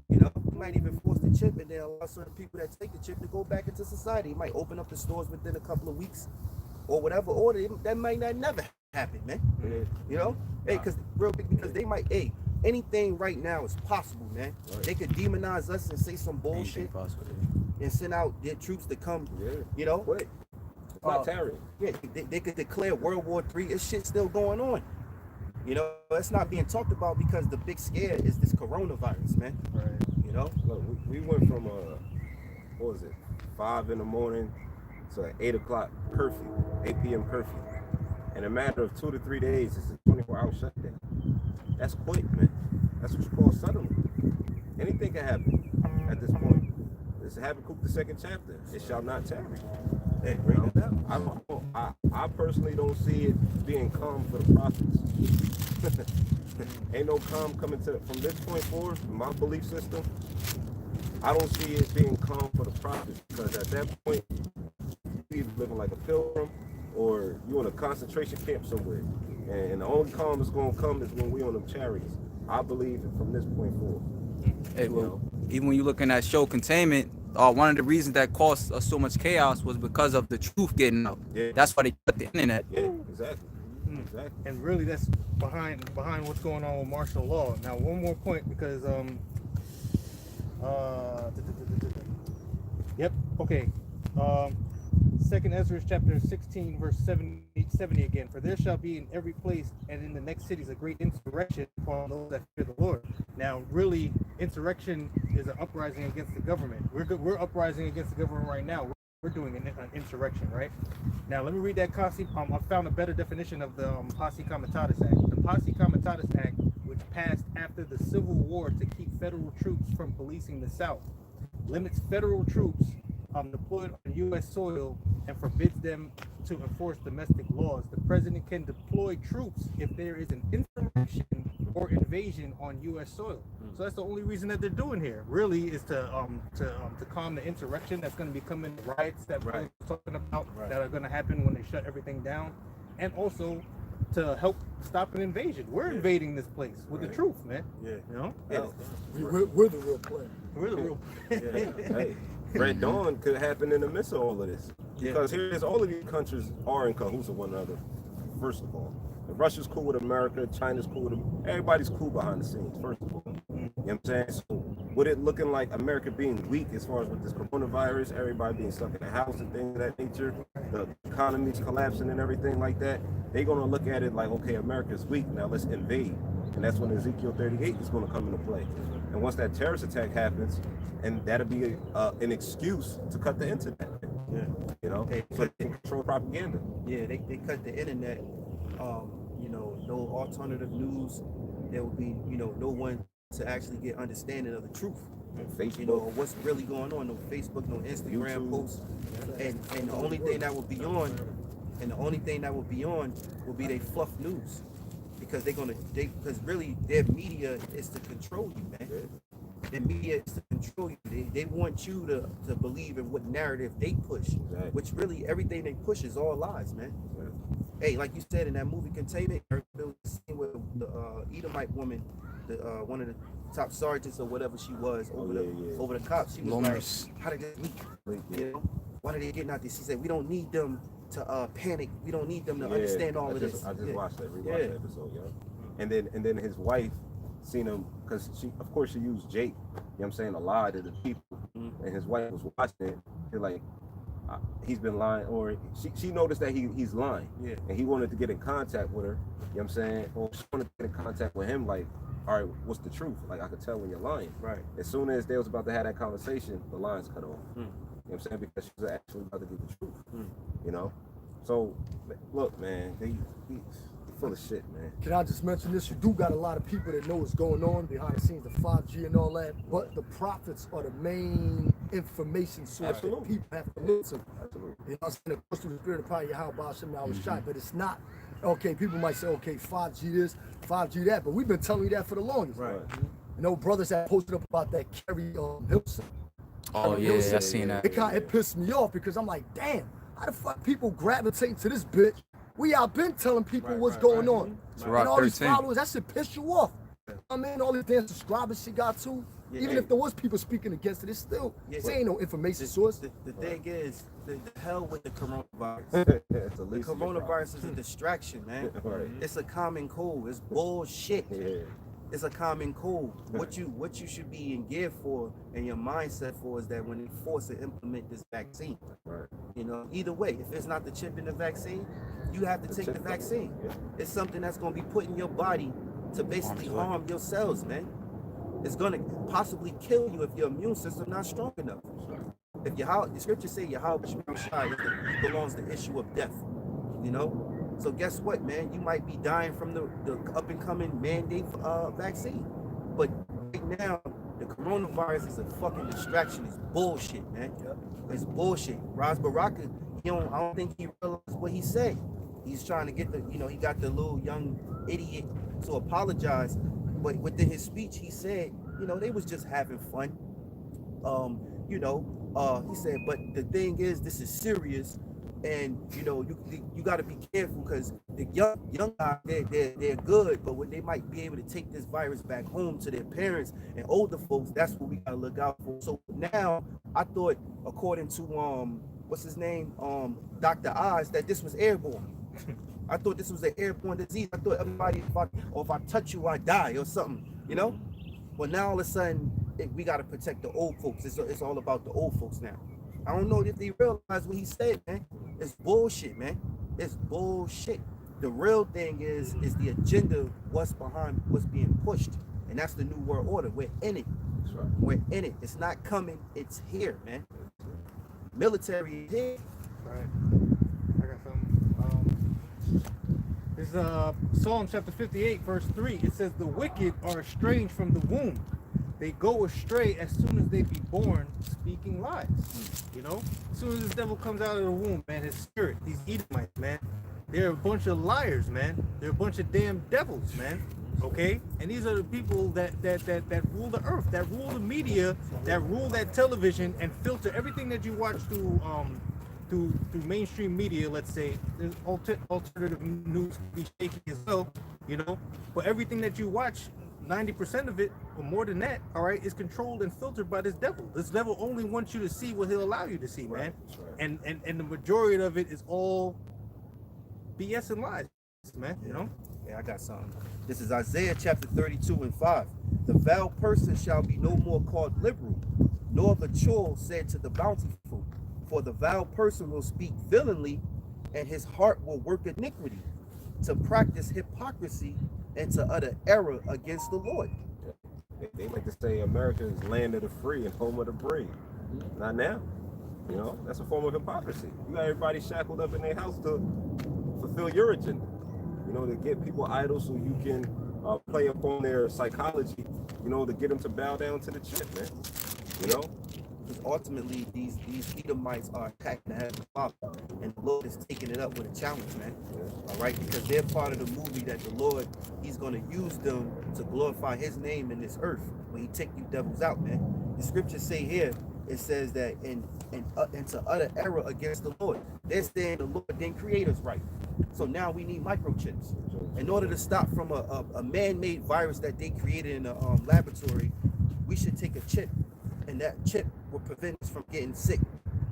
You know, you might even force the chip, and then allow certain people that take the chip to go back into society. You might open up the stores within a couple of weeks, or whatever. Or that might not never happen, man. You know, hey, because they might, hey. Anything right now is possible, man. They could demonize us and say some bullshit and send out their troops to come, you know? Wait. It's not tarrying. Yeah, they could declare World War III. This shit's still going on. You know, it's not being talked about because the big scare is this coronavirus, man. Right. You know? Look, we went from, what was it, 5 in the morning to 8 o'clock curfew, 8 p.m. curfew. In a matter of 2 to 3 days, it's a 24-hour shutdown. That's quick, man. That's what you call suddenly. Anything can happen at this point. It's Habakkuk the 2nd chapter. It shall not tarry. Hey, bring it down. I personally don't see it being calm for the prophets. Ain't no calm coming from this point forward, in my belief system. I don't see it being calm for the prophets, because at that point, you're either living like a pilgrim or you're in a concentration camp somewhere. And the only calm that's going to come is when we're on them chariots. I believe it from this point forward. Hey, well, even when you're looking at show containment, one of the reasons that caused us so much chaos was because of the truth getting out. Yeah. That's why they put the internet. Yeah, exactly. Exactly. And really, that's behind what's going on with martial law. Now, one more point, because Yep. Okay. Second Ezra chapter 16 verse 70 again. For there shall be in every place and in the next cities a great insurrection upon those that fear the Lord. Now, really, insurrection is an uprising against the government. We're uprising against the government right now. We're doing an insurrection, right? Now, let me read that Posse. I found a better definition of the Posse Comitatus Act. The Posse Comitatus Act, which passed after the Civil War to keep federal troops from policing the South, limits federal troops deployed on U.S. soil and forbids them to enforce domestic laws. The president can deploy troops if there is an insurrection or invasion on U.S. soil. So that's the only reason that they're doing here. Really, is to calm the insurrection that's going to be coming, riots that we're talking about that are going to happen when they shut everything down, and also to help stop an invasion. We're invading this place with the truth, man. Yeah, you know. We're the real player. We're the real. Hey, Red Dawn could happen in the midst of all of this. Because here's all of these countries are in cahoots with one another, first of all. Russia's cool with America, China's cool with them. Everybody's cool behind the scenes, first of all. You know what I'm saying? So with it looking like America being weak as far as with this coronavirus, everybody being stuck in the house and things of that nature, the economy's collapsing and everything like that, they're gonna look at it like, okay, America's weak, now let's invade. And that's when Ezekiel 38 is gonna come into play. And once that terrorist attack happens, and that'll be an excuse to cut the internet. You know, so they can control propaganda. Yeah, they cut the internet. You know, no alternative news. There will be, you know, no one to actually get understanding of the truth. Facebook. You know, what's really going on. No Facebook, no Instagram YouTube. Posts. And the only thing that will be on, will be they fluff news. Because because really their media is to control you, man. The media is to control you. They want you to believe in what narrative they push, which really everything they push is all lies, man. Hey, like you said in that movie Containment, there was a scene with the Edomite woman, one of the top sergeants or whatever she was over the cops. She was like, how did they leak? You know, why are they getting out there? She said, we don't need them to panic. We don't need them to understand all of this. I just watched that, rewatched that episode, And then his wife seen him, because of course she used Jake, you know what I'm saying, a lie to the people. And his wife was watching it. They're like, he's been lying, or she noticed that he's lying. And he wanted to get in contact with her, you know what I'm saying? Or she wanted to get in contact with him, like, all right, what's the truth? Like, I could tell when you're lying. Right. As soon as they was about to have that conversation, the line's cut off. You know what I'm saying? Because she was actually about to get the truth. You know? So, look, man, they full of shit, man. Can I just mention this? You do got a lot of people that know what's going on behind the scenes, the 5G and all that, but the prophets are the main information source that people have to listen. You know what I'm saying? Of course, through the spirit of power, Yahawah, BaHaSham, Yahawashi, but it's not, okay, people might say, okay, 5G this, 5G that, but we've been telling you that for the longest. Right. You know, brothers that posted up about that Kerry Hilson. Oh, yeah, I seen that. It pissed me off because I'm like, damn, how the fuck people gravitate to this bitch? We out been telling people what's going on. And all these followers, that should piss you off. I mean, all the damn subscribers she got too. Even if there was people speaking against it, it's still, it ain't no information source. The thing is, the hell with the coronavirus. The coronavirus is a distraction, man. It's a common cold. It's bullshit. It's a common cold. What you should be in gear for and your mindset for is that when they force to implement this vaccine, you know, either way, if it's not the chip in the vaccine, you have to take the vaccine. It's something that's going to be put in your body to basically harm your cells, man. It's going to possibly kill you if your immune system not strong enough. If the scriptures say Yahawah belongs the issue of death, you know. So guess what, man? You might be dying from the up and coming mandate vaccine, but right now the coronavirus is a fucking distraction. It's bullshit, man. It's bullshit. Raz Baraka, I don't think he realized what he said. He's trying to get he got the little young idiot to apologize, but within his speech he said, they was just having fun. He said, but the thing is, this is serious. And you got to be careful because the young guys, they're good, but when they might be able to take this virus back home to their parents and older folks, that's what we gotta look out for. So now I thought, according to what's his name, Dr. Oz, that this was airborne. I thought this was an airborne disease. I thought everybody, if I touch you, I die or something, Well, now all of a sudden we got to protect the old folks. It's all about the old folks now. I don't know if they realize what he said, man. It's bullshit, man. It's bullshit. The real thing is the agenda, what's behind what's being pushed. And that's the new world order. We're in it. That's right. We're in it. It's not coming, it's here, man. Military is here. Right. I got something. This is Psalm chapter 58, verse 3. It says, "The wicked are estranged from the womb. They go astray as soon as they be born, speaking lies." You know, as soon as this devil comes out of the womb, man, his spirit, these Edomites, man, they're a bunch of liars, man. They're a bunch of damn devils, man. Okay, and these are the people that rule the earth, that rule the media, that rule that television, and filter everything that you watch through mainstream media. Let's say there's alternative news can be shaky as well, you know. But everything that you watch, 90% of it or more than that, all right, is controlled and filtered by this devil. This devil only wants you to see what he'll allow you to see, man. Right. And the majority of it is all BS and lies, man. You know. Yeah, I got something. This is Isaiah chapter 32 and 5. "The vile person shall be no more called liberal, nor the churl said to the bountiful. For the vile person will speak villainly, and his heart will work iniquity, to practice hypocrisy and to utter error against the Lord." They like to say America is land of the free and home of the brave. Not now. You know, that's a form of hypocrisy. You got everybody shackled up in their house to fulfill your agenda. You know, to get people idle so you can play upon their psychology, you know, to get them to bow down to the chip, man. You know? Because ultimately, these Edomites are attacking the heavenly Father, and the Lord is taking it up with a challenge, man. All right, because they're part of the movie that the Lord, he's going to use them to glorify his name in this earth when he take you devils out, man. The scriptures say here, it says that and to utter error against the Lord. They're saying the Lord didn't create us right. So now we need microchips. In order to stop from a man-made virus that they created in a laboratory, we should take a chip, and that chip will prevent us from getting sick.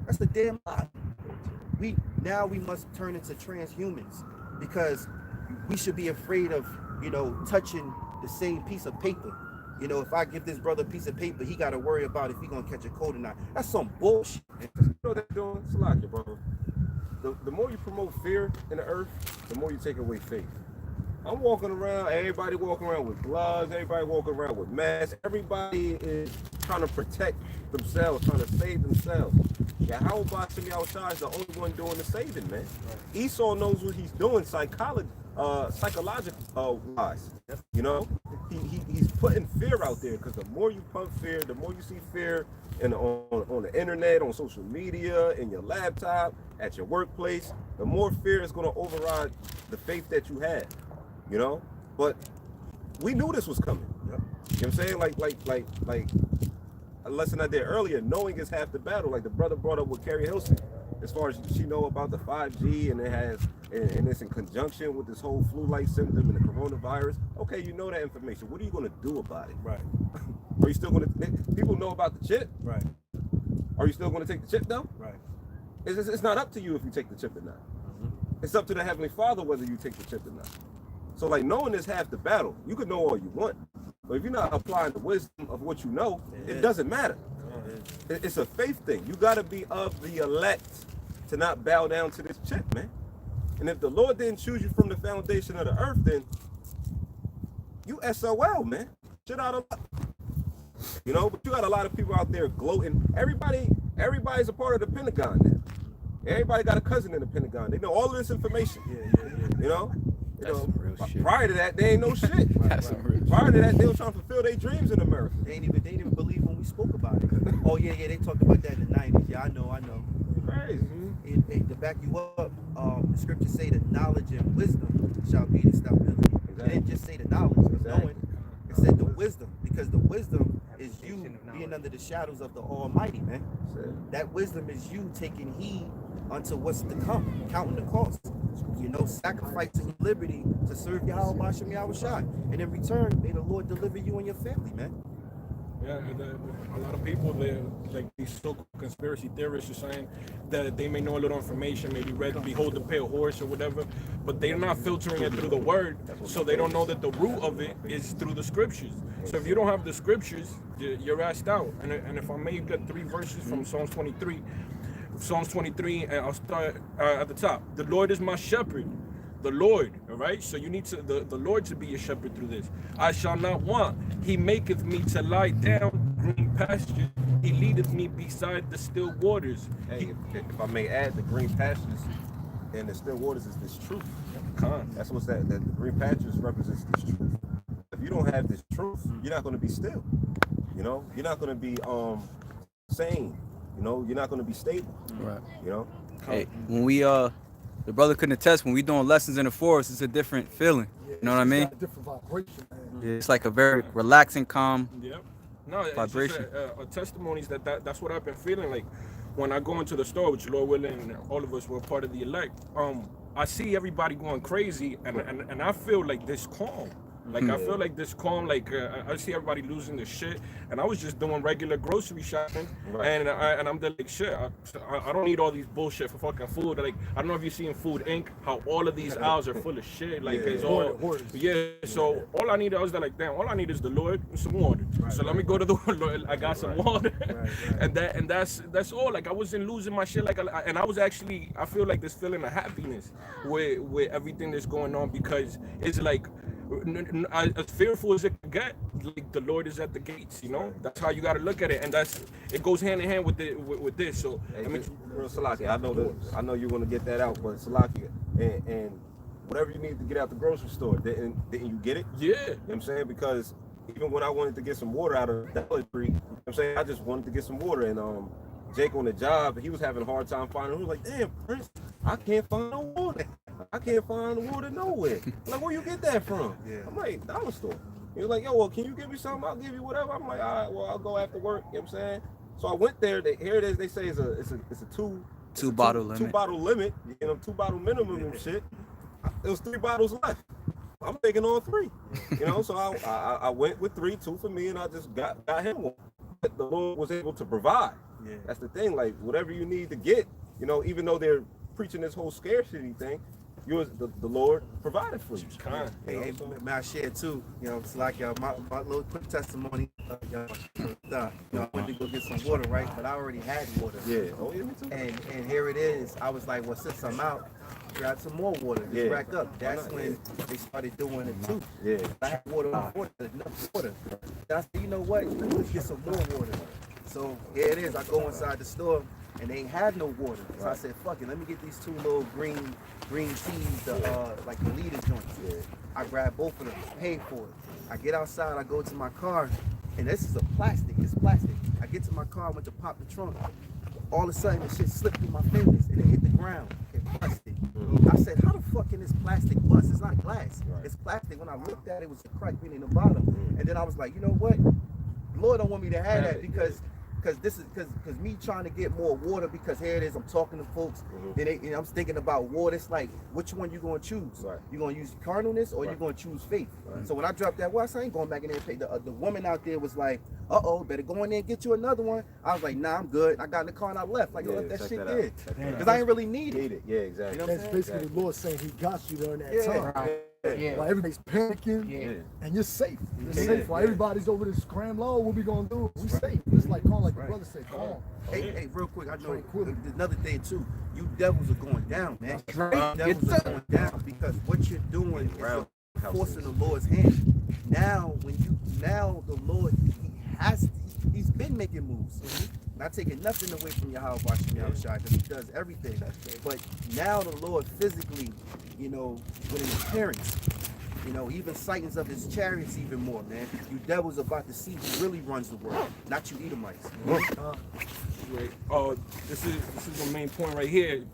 That's the damn lie. We must turn into transhumans, because we should be afraid of, you know, touching the same piece of paper. You know, if I give this brother a piece of paper, he got to worry about if he gonna catch a cold or not. That's some bullshit. You know what they're doing? Salutations, brother. The more you promote fear in the earth, the more you take away faith. I'm walking around, everybody walking around with gloves, everybody walking around with masks. Everybody is trying to protect themselves, trying to save themselves. Yahawah Yahawashi is the only one doing the saving, man. Right. Esau knows what he's doing psychological wise. You know, he's putting fear out there, because the more you pump fear, the more you see fear on the internet, on social media, in your laptop, at your workplace, the more fear is going to override the faith that you have. You know, but we knew this was coming. Yep. You know what I'm saying? Like a lesson I did earlier, knowing is half the battle. Like the brother brought up with Carrie Hilson, as far as she know about the 5G, and it's in conjunction with this whole flu-like symptom and the coronavirus. Okay, you know that information. What are you going to do about it? Right. Are you still going to? People know about the chip. Right. Are you still going to take the chip though? Right. It's not up to you if you take the chip or not. It's up to the Heavenly Father whether you take the chip or not. So like, knowing is half the battle. You can know all you want, but if you're not applying the wisdom of what you know, it doesn't matter. It's a faith thing. You got to be of the elect to not bow down to this chip, man. And if the Lord didn't choose you from the foundation of the earth, then you SOL, man. Shit out of luck. You know, but you got a lot of people out there gloating. Everybody's a part of the Pentagon now. Everybody got a cousin in the Pentagon. They know all of this information. You know? Prior to that, they ain't no shit. Prior to that, they were trying to fulfill their dreams in America. They didn't even believe when we spoke about it. Oh yeah, they talked about that in the 90s. Yeah, I know. Crazy. And to back you up, the scriptures say that knowledge and wisdom shall be the stability. Exactly. It didn't just say the knowledge, knowing. It said the wisdom, because the wisdom is you being under the shadows of the Almighty, man. That wisdom is you taking heed unto what's to come, counting the cost. You know, sacrificing liberty to serve Yahawah BaHaSham Yahawashi. And in return, may the Lord deliver you and your family, man. Yeah, a lot of people, like these so-called conspiracy theorists, are saying that they may know a little information, maybe read Behold the Pale Horse or whatever, but they're not filtering it through the word, so they don't know that the root of it is through the scriptures. So if you don't have the scriptures, you're asked out. And if I may get 3 verses from Psalms 23. Psalms 23, and I'll start at the top. The Lord is my shepherd. The Lord, all right? So you need to the Lord to be your shepherd through this. I shall not want. He maketh me to lie down green pastures. He leadeth me beside the still waters. Hey, if I may add, the green pastures and the still waters is this truth. That's what's that the green pastures represents this truth. If you don't have this truth, you're not going to be still. You know, you're not going to be sane. You know, you're not going to be stable. Right. You know. Hey, when we the brother couldn't attest, when we doing lessons in the forest, it's a different feeling. You know what I mean? Got a different vibration, man. Yeah, it's like a very relaxing, calm No, it's vibration. just a testimonies that's what I've been feeling like when I go into the store, which Lord willing, all of us were part of the elect. I see everybody going crazy, and I feel like this calm. Like I feel like this calm. Like I see everybody losing their shit, and I was just doing regular grocery shopping, and I'm there like shit. I don't need all these bullshit for fucking food. Like I don't know if you're seeing Food Inc. How all of these aisles are full of shit. Like it's all So all I need, I was there like damn. All I need is the Lord and some water. So let me go to the Lord. I got some water, and that's all. Like I wasn't losing my shit. And I was actually, I feel like this feeling of happiness with everything that's going on, because it's like, as fearful as it can get, like the Lord is at the gates. You know, that's how you got to look at it, and it goes hand in hand with this. So Hey, I mean, real Salaki, I know you want to get that out, but Salaki, and whatever you need to get out the grocery store, didn't you get it? yeah. You know what I'm saying? Because even when I wanted to get some water out of the Dollar Tree, you know what I'm saying, I just wanted to get some water, and Jake on the job, he was having a hard time finding it. He was like, damn, Prince, I can't find no water. I can't find water nowhere. I'm like, where you get that from? I'm like, dollar store. He was like, yo, well, can you give me something? I'll give you whatever. I'm like, all right, well, I'll go after work. You know what I'm saying? So I went there. Here it is. They say it's a two bottle limit. You know, 2 bottle minimum and shit. There was 3 bottles left. I'm taking on 3. You know, so I went with 3, 2 for me, and I just got him one. But the Lord was able to provide. That's the thing. Like whatever you need to get, you know, even though they're preaching this whole scarcity thing, the Lord provided for you. Hey, may I share too? You know, it's like my little quick testimony. I went to go get some water, right? But I already had water. Yeah. Oh yeah, me too. And here it is. I was like, well, since I'm out, grab some more water. Just rack up. That's when they started doing it too. Yeah. I had water before, enough water. I said, you know what? Let's get some more water. So here it is. I go inside the store, and they had no water. So I said, fuck it, let me get these 2 little green teas, like the leader joints. I grab both of them, pay for it. I get outside, I go to my car, and this is it's plastic. I get to my car, I went to pop the trunk. All of a sudden, the shit slipped through my fingers, and it hit the ground. It busted. I said, how the fuck can this plastic bust? It's not glass. It's plastic. When I looked at it, it was a crack in the bottom. And then I was like, you know what? The Lord don't want me to have that, because me trying to get more water, because here it is, I'm talking to folks, and I'm thinking about water. It's like, which one you gonna choose? You gonna use carnalness, or you gonna choose faith? So when I dropped that water, I ain't going back in there and pay. The woman out there was like, better go in there and get you another one. I was like, nah, I'm good. I got in the car and I left. Like, let that shit there, because I ain't really need it. Yeah, exactly. You know that's basically the Lord saying He got you during that time. While everybody's panicking, and you're safe. You're safe. While everybody's over there scrambling, oh, what we gonna do? We safe. It's like calm, like the brother said, calm. Hey, real quick, I know another thing too. You devils are going down, man. Devils are going down, because what you're doing is you're forcing the Lord's hand. Now the Lord, he's been making moves. Not taking nothing away from Yahawashi, because he does everything. But now the Lord physically, you know, with his appearance, you know, even sightings of his chariots even more, man. You devils about to see who really runs the world, not you Edomites. This is the main point right here.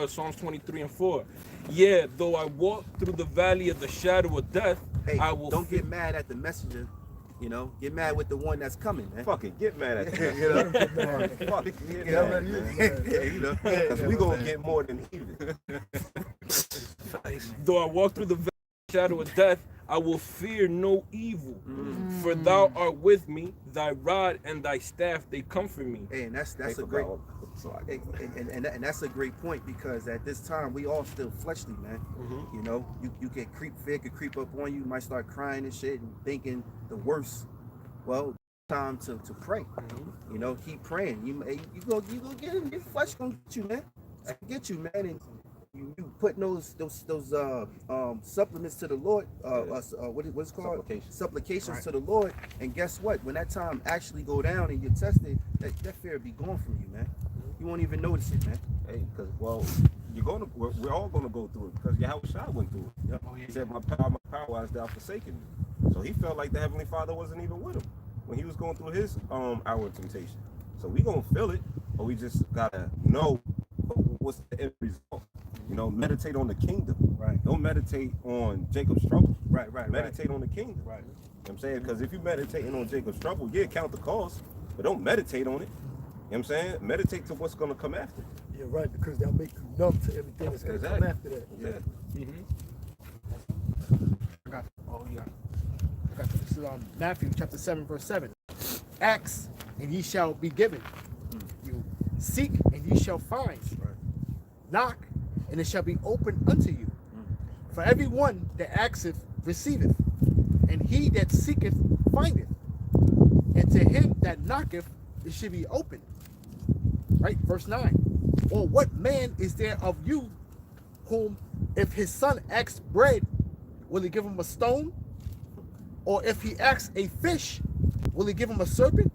Psalms 23 and 4. Yeah, though I walk through the valley of the shadow of death, I will. Don't get mad at the messenger. You know, get mad with the one that's coming, man. Fuck it, get mad at him. You know, fuck it, get mad, man. You know, because we gonna get more than even. Though I walk through the valley of the shadow of death, I will fear no evil, for thou art with me. Thy rod and thy staff, they comfort me. Hey, and that's a great. And that's a great point, because at this time we all still fleshly, man. You know, you get fear could creep up on you. You might start crying and shit and thinking the worst Well, time to pray. You know, keep praying. You go get it. Your flesh gonna get you, man. I can get you, man. And you put those supplements to the Lord. What's it called? Supplications to the Lord. And guess what? When that time actually go down and you're tested, that fear will be gone from you, man. You won't even notice it, man. Hey, because we're all gonna go through it because Yahawashi went through it. Yep. He said, my power has thou forsaken me. So he felt like the Heavenly Father wasn't even with him when he was going through his hour of temptation. So we gonna feel it, but we just gotta know what's the end result. You know, meditate on the kingdom. Right. Don't meditate on Jacob's trouble. Right. Meditate on the kingdom. Right. You know what I'm saying? Because if you're meditating on Jacob's trouble, yeah, count the cost, but don't meditate on it. You know what I'm saying? Meditate to what's going to come after. Yeah, right, because they'll make you numb to everything that's going to come after that. Yeah. I got this is Matthew chapter 7, verse 7. Ask, and ye shall be given. You seek, and ye shall find. Knock, and it shall be opened unto you. For everyone that asketh receiveth, and he that seeketh findeth, and to him that knocketh it should be opened. Right, verse 9. Or what man is there of you whom, if his son asks bread, will he give him a stone? Or if he asks a fish, will he give him a serpent?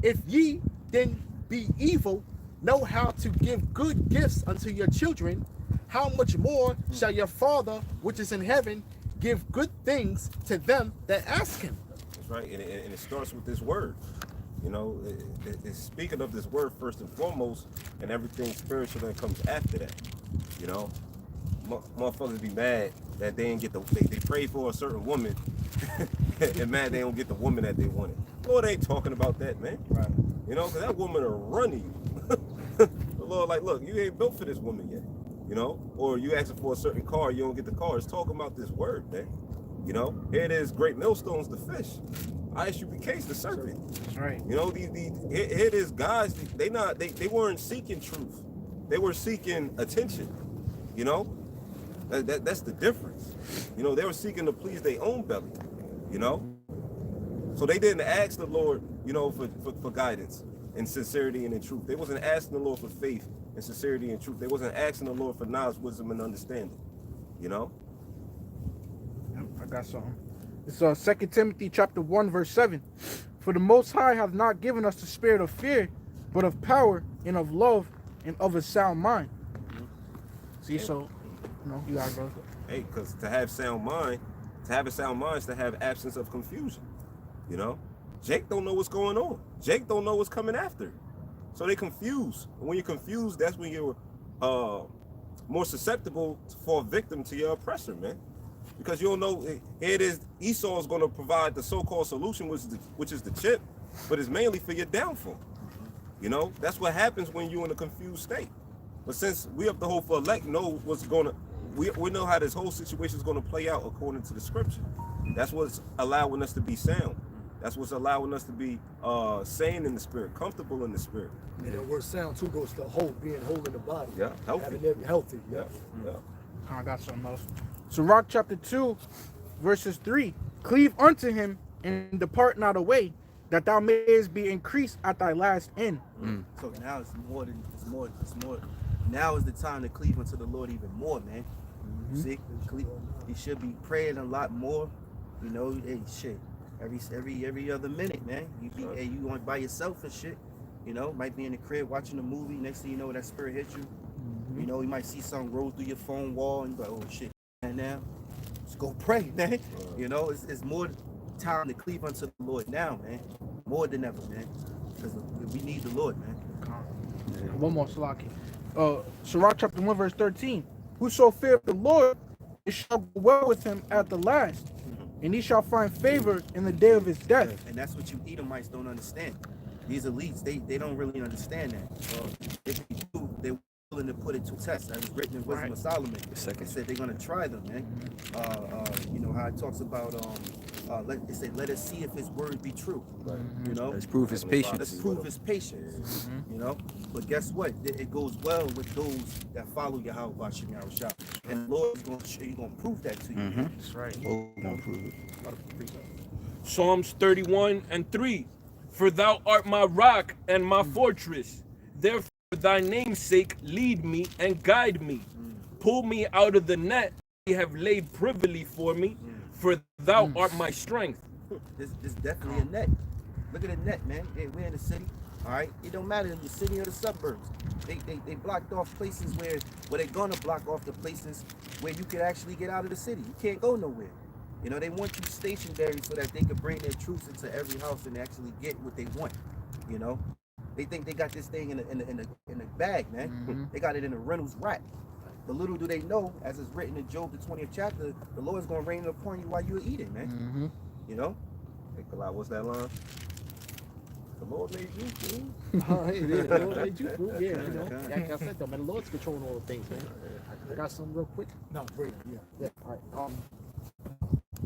If ye then be evil, know how to give good gifts unto your children, how much more shall your Father which is in heaven give good things to them that ask him? That's right, and it starts with this word. You know, it's speaking of this word first and foremost, and everything spiritual that comes after that. You know, motherfuckers be mad that they didn't get they prayed for a certain woman, and mad they don't get the woman that they wanted. Lord ain't talking about that, man. Right. You know, because that woman will run you. The Lord, like, look, you ain't built for this woman yet. You know, or you asking for a certain car, you don't get the car. It's talking about this word, man. You know, here it is, GreatMillStone's the fish. ISUPK's the serpent. That's right. You know, here it is, guys. They weren't seeking truth. They were seeking attention. You know, that's the difference. You know, they were seeking to please their own belly. You know, so they didn't ask the Lord, you know, for guidance and sincerity and in truth. They wasn't asking the Lord for faith and sincerity and truth. They wasn't asking the Lord for knowledge, wisdom, and understanding. You know. I got something. It's 2 Timothy chapter 1, verse 7. For the Most High hath not given us the spirit of fear, but of power and of love and of a sound mind. See, so, you know, you got to go. Hey, because to have a sound mind is to have absence of confusion. You know, Jake don't know what's going on. Jake don't know what's coming after. So they confused. And when you're confused, that's when you're more susceptible to fall victim to your oppressor, man. Because you don't know, it is Esau is going to provide the so-called solution, which is the chip, but it's mainly for your downfall. You know, that's what happens when you're in a confused state. But since we have the hope for elect know what's going to, we know how this whole situation is going to play out according to the scripture. That's what's allowing us to be sound. That's what's allowing us to be sane in the spirit, comfortable in the spirit. And that word sound too goes to being whole in the body. Yeah, healthy. Having it healthy. Yeah. I got something else. So Rawchaa chapter 2, verses 3. Cleave unto him and depart not away, that thou mayest be increased at thy last end. So now it's more. Now is the time to cleave unto the Lord even more, man. See, you should be praying a lot more. You know, hey, shit. Every other minute, man. You going by yourself and shit. You know, might be in the crib watching a movie. Next thing you know, that spirit hit you. You know, you might see something roll through your phone wall and you go, oh shit. And now, just go pray, man. You know, it's more time to cleave unto the Lord now, man. More than ever, man. Because we need the Lord, man. One more, Salaki. Rawchaa chapter 1, verse 13. Whoso feareth the Lord, it shall go well with him at the last, and he shall find favor in the day of his death. And that's what you Edomites don't understand. These elites, they don't really understand that. If they do, they're willing to put it to test. That was written in Wisdom of Solomon. It said they're going to try them, man. You know how it talks about, it said, let us see if his word be true. Right. You know? Let's prove his patience. Let's prove his patience. You know? But guess what? It goes well with those that follow Yahawah, Yahawashi. And the Lord is going to prove that to you. That's right. Oh, going to prove it. Psalms 31:3. For thou art my rock and my fortress. Therefore, for thy name's sake, lead me and guide me. Pull me out of the net you have laid privily for me. For thou art my strength. This definitely a net. Look at the net, man. Hey, we're in the city. All right, it don't matter in the city or the suburbs. They blocked off places where they're gonna block off the places where you can actually get out of the city. You can't go nowhere. You know, they want you stationary so that they can bring their troops into every house and actually get what they want. You know, they think they got this thing in a bag, man. They got it in a Reynolds rack. But little do they know, as it's written in Job the 20th chapter, the Lord's gonna rain upon you while you're eating, man. You know. Hey, Kalai, what's that line? The Lord made you, fool. All right, yeah, the Lord made you, fool. Yeah, you know. Like I said, though, man, the Lord's controlling all the things, man. I got something real quick. No, great. Yeah. All right.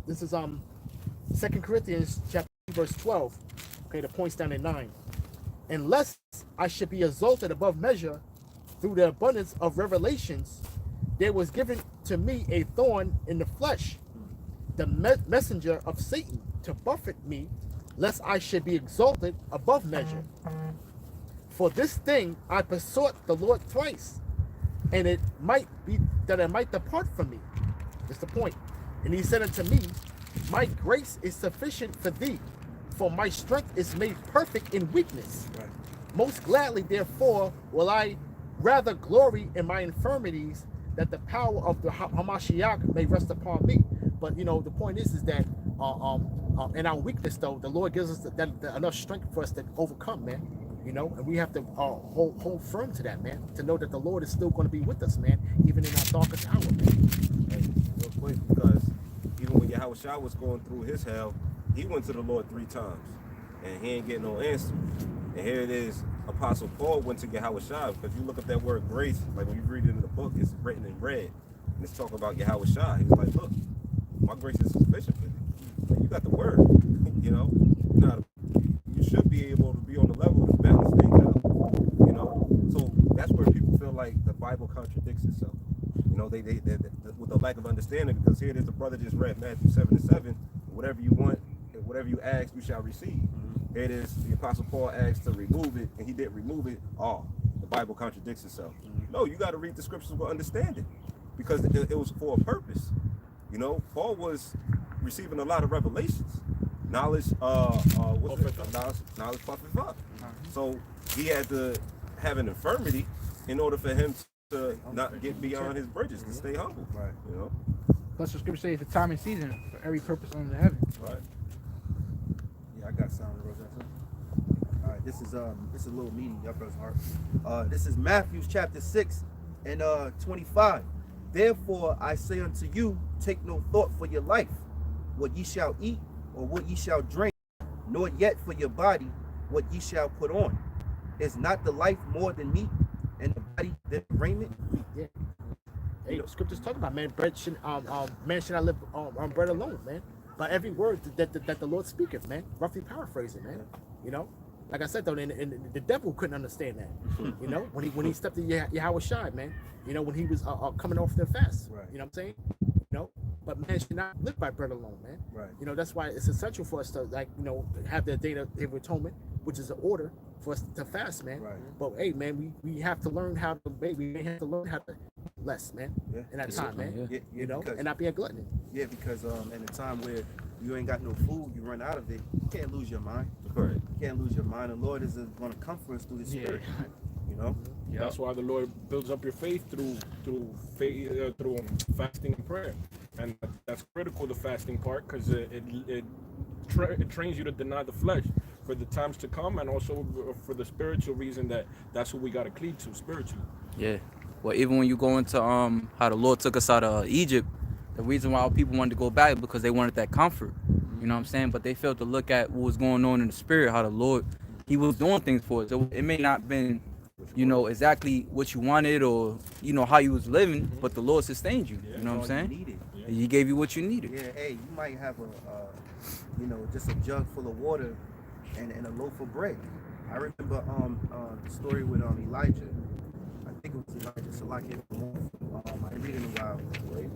This is 2 Corinthians chapter 3, verse 12. Okay, the points down at 9. Unless I should be exalted above measure through the abundance of revelations, there was given to me a thorn in the flesh, the messenger of Satan, to buffet me, lest I should be exalted above measure. For this thing I besought the Lord thrice, and it might be that it might depart from me. That's the point. And he said unto me, my grace is sufficient for thee, for my strength is made perfect in weakness. Right. Most gladly, therefore, will I rather glory in my infirmities, that the power of the Hamashiach may rest upon me. But you know, the point is that in our weakness, though, the Lord gives us that enough strength for us to overcome, man. You know, and we have to hold firm to that, man, to know that the Lord is still going to be with us, man, even in our darkest hour, man. Hey, real quick, because even when Yahawashi was going through his hell, he went to the Lord 3 times, and he ain't getting no answer. And here it is, Apostle Paul went to Yahawashi, because you look up that word grace, like when you read it in the book, it's written in red, and it's talking about Yahawashi. He's like, look, my grace is sufficient for you. Like, you got the word, you know. You should be able to be on the level to balance things out, you know. So that's where people feel like the Bible contradicts itself. You know, they with the lack of understanding, because here it is, the brother just read Matthew 7:7, whatever you want, whatever you ask, you shall receive. Here it is, the Apostle Paul asked to remove it, and he didn't remove it. Oh, the Bible contradicts itself. No, you got to read the scriptures with understanding, because it was for a purpose. You know, Paul was receiving a lot of revelations. Knowledge, knowledge puffeth up. So he had to have an infirmity in order for him to not get beyond his bridges, to stay humble. Right. You know. Plus, the scripture says the time and season for every purpose under heaven. Right. Yeah, I got sound of Rosetta. All right, this is a little meaty, y'all brother's heart. This is Matthew chapter 6 and 25. Therefore I say unto you, take no thought for your life, what ye shall eat, or what ye shall drink, nor yet for your body, what ye shall put on. Is not the life more than meat, and the body than raiment? Yeah. Hey, the scriptures talking about, man, bread should, man should not live on bread alone, man. By every word that the Lord speaketh, man. Roughly paraphrasing, man. You know, like I said though, and the devil couldn't understand that. You know, when he stepped to Yahawashi, man. You know, when he was coming off the fast. Right. You know what I'm saying? You know, but man should not live by bread alone, man. Right. You know, that's why it's essential for us to, like, you know, have the day of atonement, which is an order for us to fast, man. Right. But hey, man, we have to learn how to, we may have to learn how to less, man. Yeah. In that time, man. Yeah, You know, because, and not be a glutton. yeah, because in a time where you ain't got no food, you run out of it, you can't lose your mind. Right. You can't lose your mind. The Lord is going to comfort us through the Spirit. You know. Yeah. That's why the Lord builds up your faith through fasting and prayer, and that's critical, the fasting part, because it trains you to deny the flesh for the times to come, and also for the spiritual reason that's what we got to cleave to spiritually. Yeah. Well, even when you go into how the Lord took us out of Egypt, the reason why people wanted to go back because they wanted that comfort. You know what I'm saying? But they failed to look at what was going on in the spirit, how the Lord, he was doing things for us. It may not been, you know, exactly what you wanted or, you know, how you was living, but the Lord sustained you. You know what I'm saying? He gave you what you needed. Yeah, hey, you might have you know, just a jug full of water and a loaf of bread. I remember the story with Elijah. I think it was Elijah Salaki. I didn't read it in a while.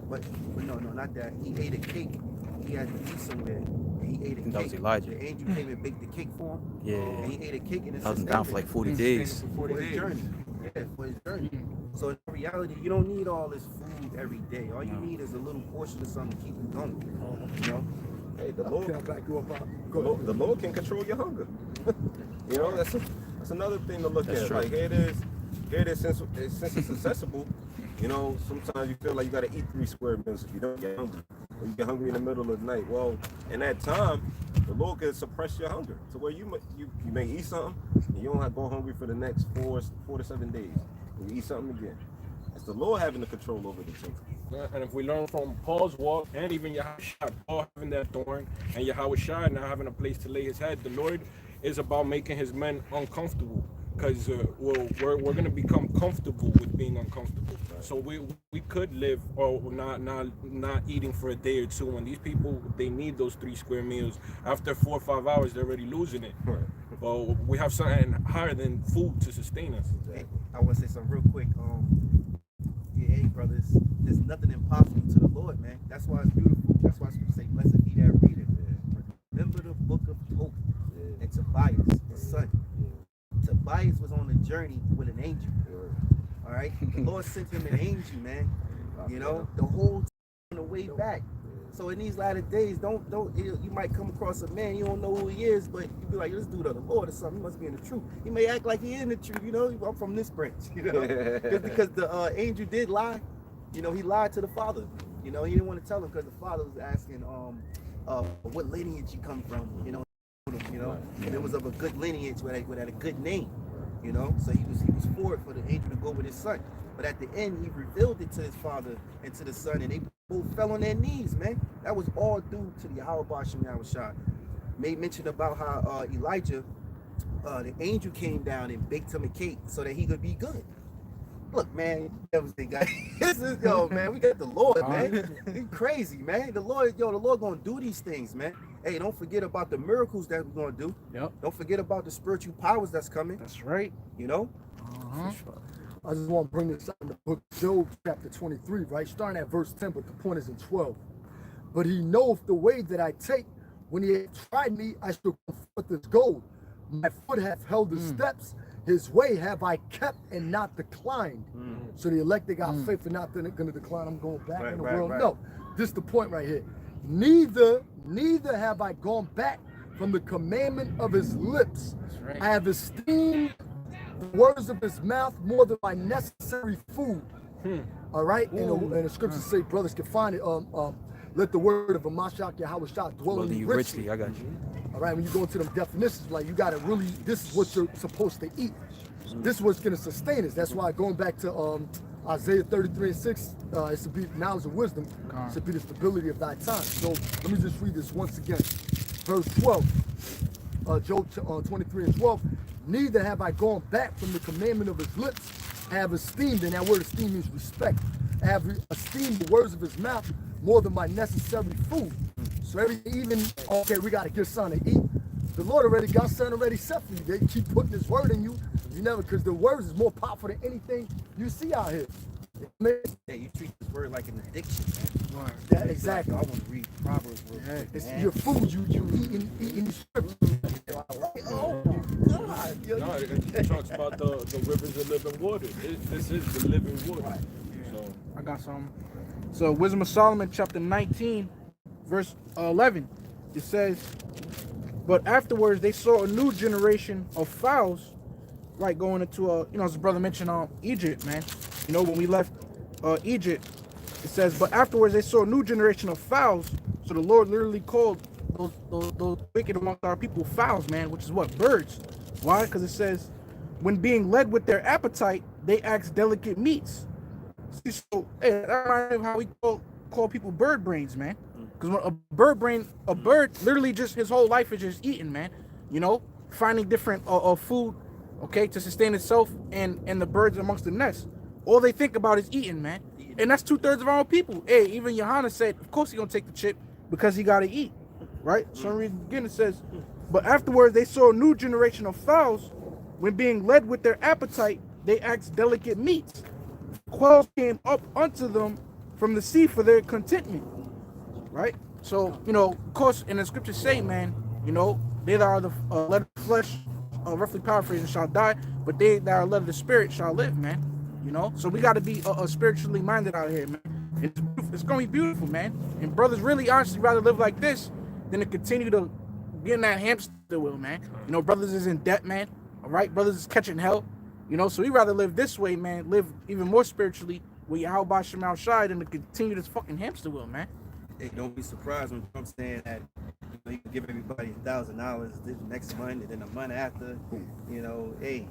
But no, not that. He ate a cake he had to eat somewhere, and he ate a cake. That was Elijah. The angel came and baked the cake for him. Yeah. And he ate a cake, and it Held him down for like 40 days. for his journey. Yeah, for his journey. So in reality, you don't need all this food every day. All you need is a little portion of something to keep you going. You know? Hey, the Lord, Can I back you up? the Lord can control your hunger. You know, that's another thing to look at. True. Like here it is since it's accessible. You know, sometimes you feel like you got to eat 3 square meals if you don't get hungry. Or you get hungry in the middle of the night. Well, in that time, the Lord can suppress your hunger to where you may eat something and you don't have to go hungry for the next 4 to 7 days. And you eat something again. It's the Lord having the control over the children. And if we learn from Paul's walk and even Yahawashi, Paul having that thorn and Yahawashi now having a place to lay his head, the Lord is about making his men uncomfortable. Because we're going to become comfortable with being uncomfortable. So we could live or not eating for a day or two. And these people, they need those 3 square meals. After 4 or 5 hours, they're already losing it. Right. Well, we have something higher than food to sustain us. Hey, I want to say something real quick. Hey, brothers, there's nothing impossible to the Lord, man. That's why it's beautiful. That's why people say, blessed be that reader. Remember the book of Hope and Tobias, his son. Tobias was on a journey with an angel. All right, the Lord sent him an angel, man. You know, the whole time on the way back. So in these latter days, you might come across a man, you don't know who he is, but you be like, this dude of the Lord or something. He must be in the truth. He may act like he in the truth, you know. I'm from this branch, you know, because the angel did lie. You know, he lied to the father. You know, he didn't want to tell him because the father was asking, what lineage you come from, you know. You know, and it was of a good lineage with a good name, you know. So he was for the angel to go with his son. But at the end, he revealed it to his father and to the son, and they both fell on their knees, man. That was all due to the Yahawashi. Made mention about how Elijah, the angel came down and baked him a cake so that he could be good. Look, man, everything, guys. This is man. We got the Lord, man. He's crazy, man. The Lord gonna do these things, man. Hey, don't forget about the miracles that we're gonna do. Yep. Don't forget about the spiritual powers that's coming. That's right. You know. I just want to bring this up in the book of Job, chapter 23, right? Starting at verse 10, but the point is in 12. But he knoweth the way that I take. When he hath tried me, I shall come forth as gold. My foot hath held the steps. His way have I kept and not declined. So the elect, they got faith and not going to decline. I'm going back in the world. Right. No, this is the point right here. Neither have I gone back from the commandment of his lips. Right. I have esteemed the words of his mouth more than my necessary food. All right, and the scriptures say, brothers can find it. Let the word of Mashiach Yahawashi dwell in you richly. I got you. All right, when you go into them definitions, like you got to really, this is what you're supposed to eat. This is what's going to sustain us. That's why going back to Isaiah 33:6, it's to be knowledge and wisdom. It's to be the stability of thy time. So let me just read this once again. Verse 12, Job 23:12. Neither have I gone back from the commandment of his lips. I have esteemed, and that word esteem means respect. I have esteemed the words of his mouth more than my necessary food. So okay, we got to get something to eat. The Lord already got something already set for you. They keep putting his word in you. You never, because the words is more powerful than anything you see out here. Yeah, you treat this word like an addiction, man. Right. That, exactly. I want to read Proverbs real quick. It's man. your food, you eating scripture. Oh my God. No, it talks about the rivers of living water. This is the living water. So I got some. So Wisdom of Solomon, chapter 19, verse 11. It says, but afterwards they saw a new generation of fowls, like going into as the brother mentioned Egypt, man. You know, when we left Egypt, it says, but afterwards they saw a new generation of fowls. So the Lord literally called those wicked amongst our people fowls, man, which is what? Birds. Why? Because it says, when being led with their appetite, they ask delicate meats. See, so hey, that reminds me of how we call people bird brains, man. Because when a bird literally just his whole life is just eating, man. You know, finding different food, okay, to sustain itself and the birds amongst the nest. All they think about is eating, man. And that's 2/3 of our own people. Hey, even Johanna said, of course he gonna take the chip because he gotta eat, right? So reason again it says, but afterwards they saw a new generation of fowls. When being led with their appetite, they asked delicate meats. Quails came up unto them from the sea for their contentment, right? So, you know, of course, in the scriptures say, man, you know, they that are the led of the flesh, roughly paraphrasing, shall die, but they that are led of the spirit shall live, man. You know, so we got to be spiritually minded out here, man. It's going to be beautiful, man. And brothers really honestly rather live like this than to continue to get in that hamster wheel, man. You know, brothers is in debt, man. All right, brothers is catching hell. You know, so we rather live this way, man. Live even more spiritually with Yahawah Shema Shai than to continue this fucking hamster wheel, man. Hey, don't be surprised when Trump's saying that, you know, you can give everybody $1,000 this next month and then a month after. You know, hey,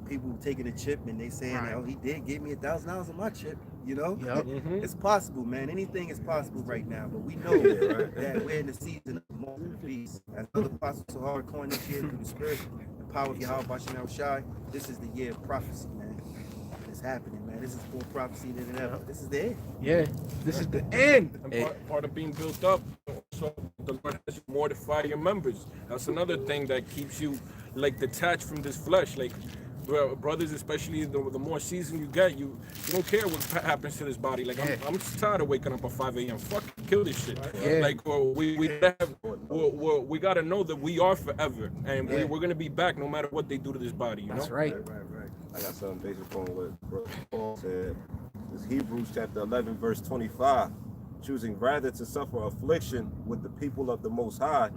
people taking a chip and they saying, Right. oh, he did give me $1,000 on my chip. You know, Yep. It's possible, man. Anything is possible right now. But we know that we're in the season of multiple beasts. As Brother Apostle Sahara coined this year through the Spirit, the power of Yahawah Shema Shai. This is the year of prophecy, man. It's happening, man. This is more prophecy than ever. This is the end. Yeah, this is the end. And part of being built up, so the Lord has you mortify your members. That's another thing that keeps you like detached from this flesh. Like brothers, especially the more seasoned you get, you don't care what happens to this body. Like I'm tired of waking up at 5 a.m. Fuck, kill this shit. Yeah. Like we gotta know that we are forever, and we're gonna be back no matter what they do to this body. You That's know? right. I got something based on what Brother Paul said. It's Hebrews chapter 11, verse 25. Choosing rather to suffer affliction with the people of the Most High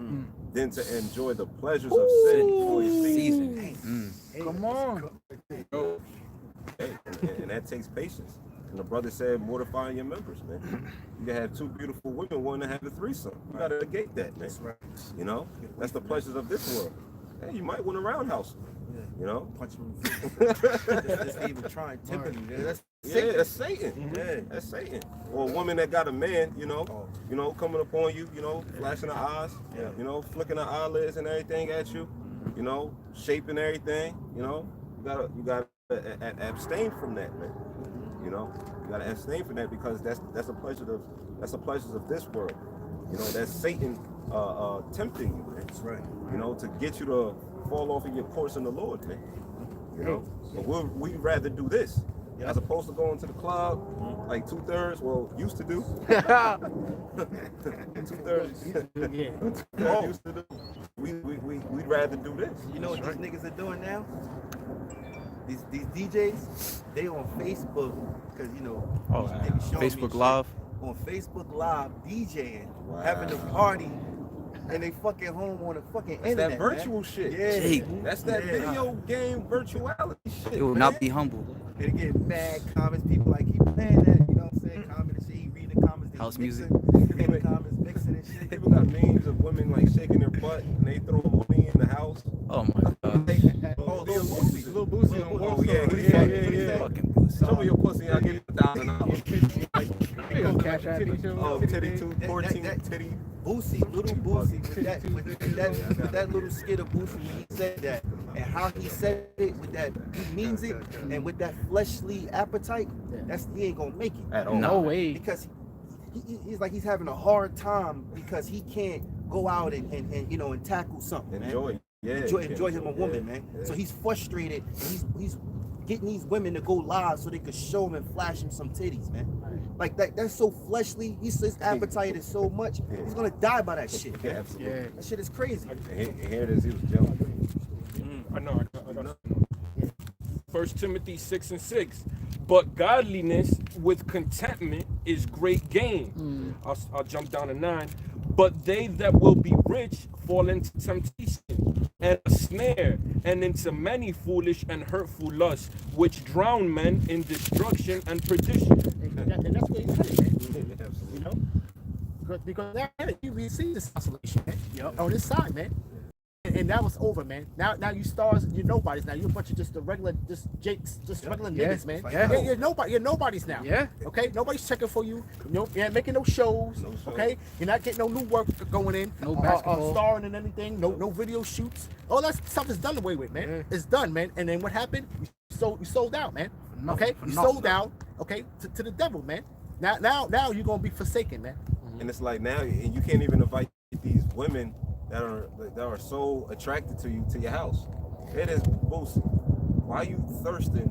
than to enjoy the pleasures of sin for a season. Come on. Hey, and that takes patience. And the brother said, mortifying your members, man. You can have two beautiful women wanting to have a threesome. You gotta negate that, man. That's right. You know, that's the pleasures of this world. Hey, you might want to roundhouse. You know, Punch him in the face. Just even try and temper you. That's Satan. that's Satan. Yeah, that's Satan. Or a woman that got a man, you know, coming upon you, you know, flashing her eyes, you know, flicking her eyelids and everything at you, you know, shaping everything, you know. You gotta abstain from that, man. You know, you gotta abstain from that because that's the pleasures of this world. You know, that's Satan tempting you, man. That's right. You know, to get you to fall off of your course in the Lord, man. You know, but we'd rather do this as opposed to going to the club like 2/3. Well, used to do 2/3. Used to do. We'd rather do this. You know what these niggas are doing now? These DJs, they on Facebook because you know they be showing me Facebook shit. Live. On Facebook Live DJing, having a party, and they fucking home on the fucking That's internet. that virtual shit. Yeah, Jake. That's that video game virtuality shit. They will not be humble. They get mad comments. People like keep playing that. You know what I'm saying? Comment and shit. He read the comments. they House mixing, music. in the comments mixing and shit. People got memes of women like shaking their butt and they throw money in the house. Oh my god. Oh, Lil Boosie on Oh yeah. Fucking Boosie. Show me your pussy, I'll give you $1,000. Cash App each other. Oh, titty 214 titty. Boosie, little Boosie, with that little skit of Boosie when he said that, and how he said it with that, he means it, and with that fleshly appetite, he ain't gonna make it At all. No way. because he's like he's having a hard time because he can't go out and you know and tackle something. Enjoy. Man. Yeah. Enjoy him a woman, man. Yeah. So he's frustrated. He's getting these women to go live so they could show him and flash him some titties, man. Like that's so fleshly. His appetite is so much. He's gonna die by that shit. Yeah, Man. absolutely. That shit is crazy. And here it is, he was jealous. I know. 1 Timothy 6:6. But godliness with contentment is great gain. I'll jump down to 9. But they that will be rich fall into temptation and a snare, and into many foolish and hurtful lusts, which drown men in destruction and perdition. And that's where he's headed, man. You know? Because we see this oscillation, man. On this side, man. And that was over, man. Now you stars, you're nobodies now. You're a bunch of just the regular, just Jakes, just regular niggas, man. You're nobody. You're nobodies now. Yeah. Okay. Nobody's checking for you. You ain't making no shows. Okay. You're not getting no new work going in. No basketball. Starring in anything. No video shoots. All that stuff is done away with, man. Yeah. It's done, man. And then what happened? You sold out, man. Nothing, Okay. for You nothing. sold out. Okay. To the devil, man. Now you're gonna be forsaken, man. And it's like now, and you can't even invite these women that are so attracted to you to your house. It is Boosie. Why are you thirsting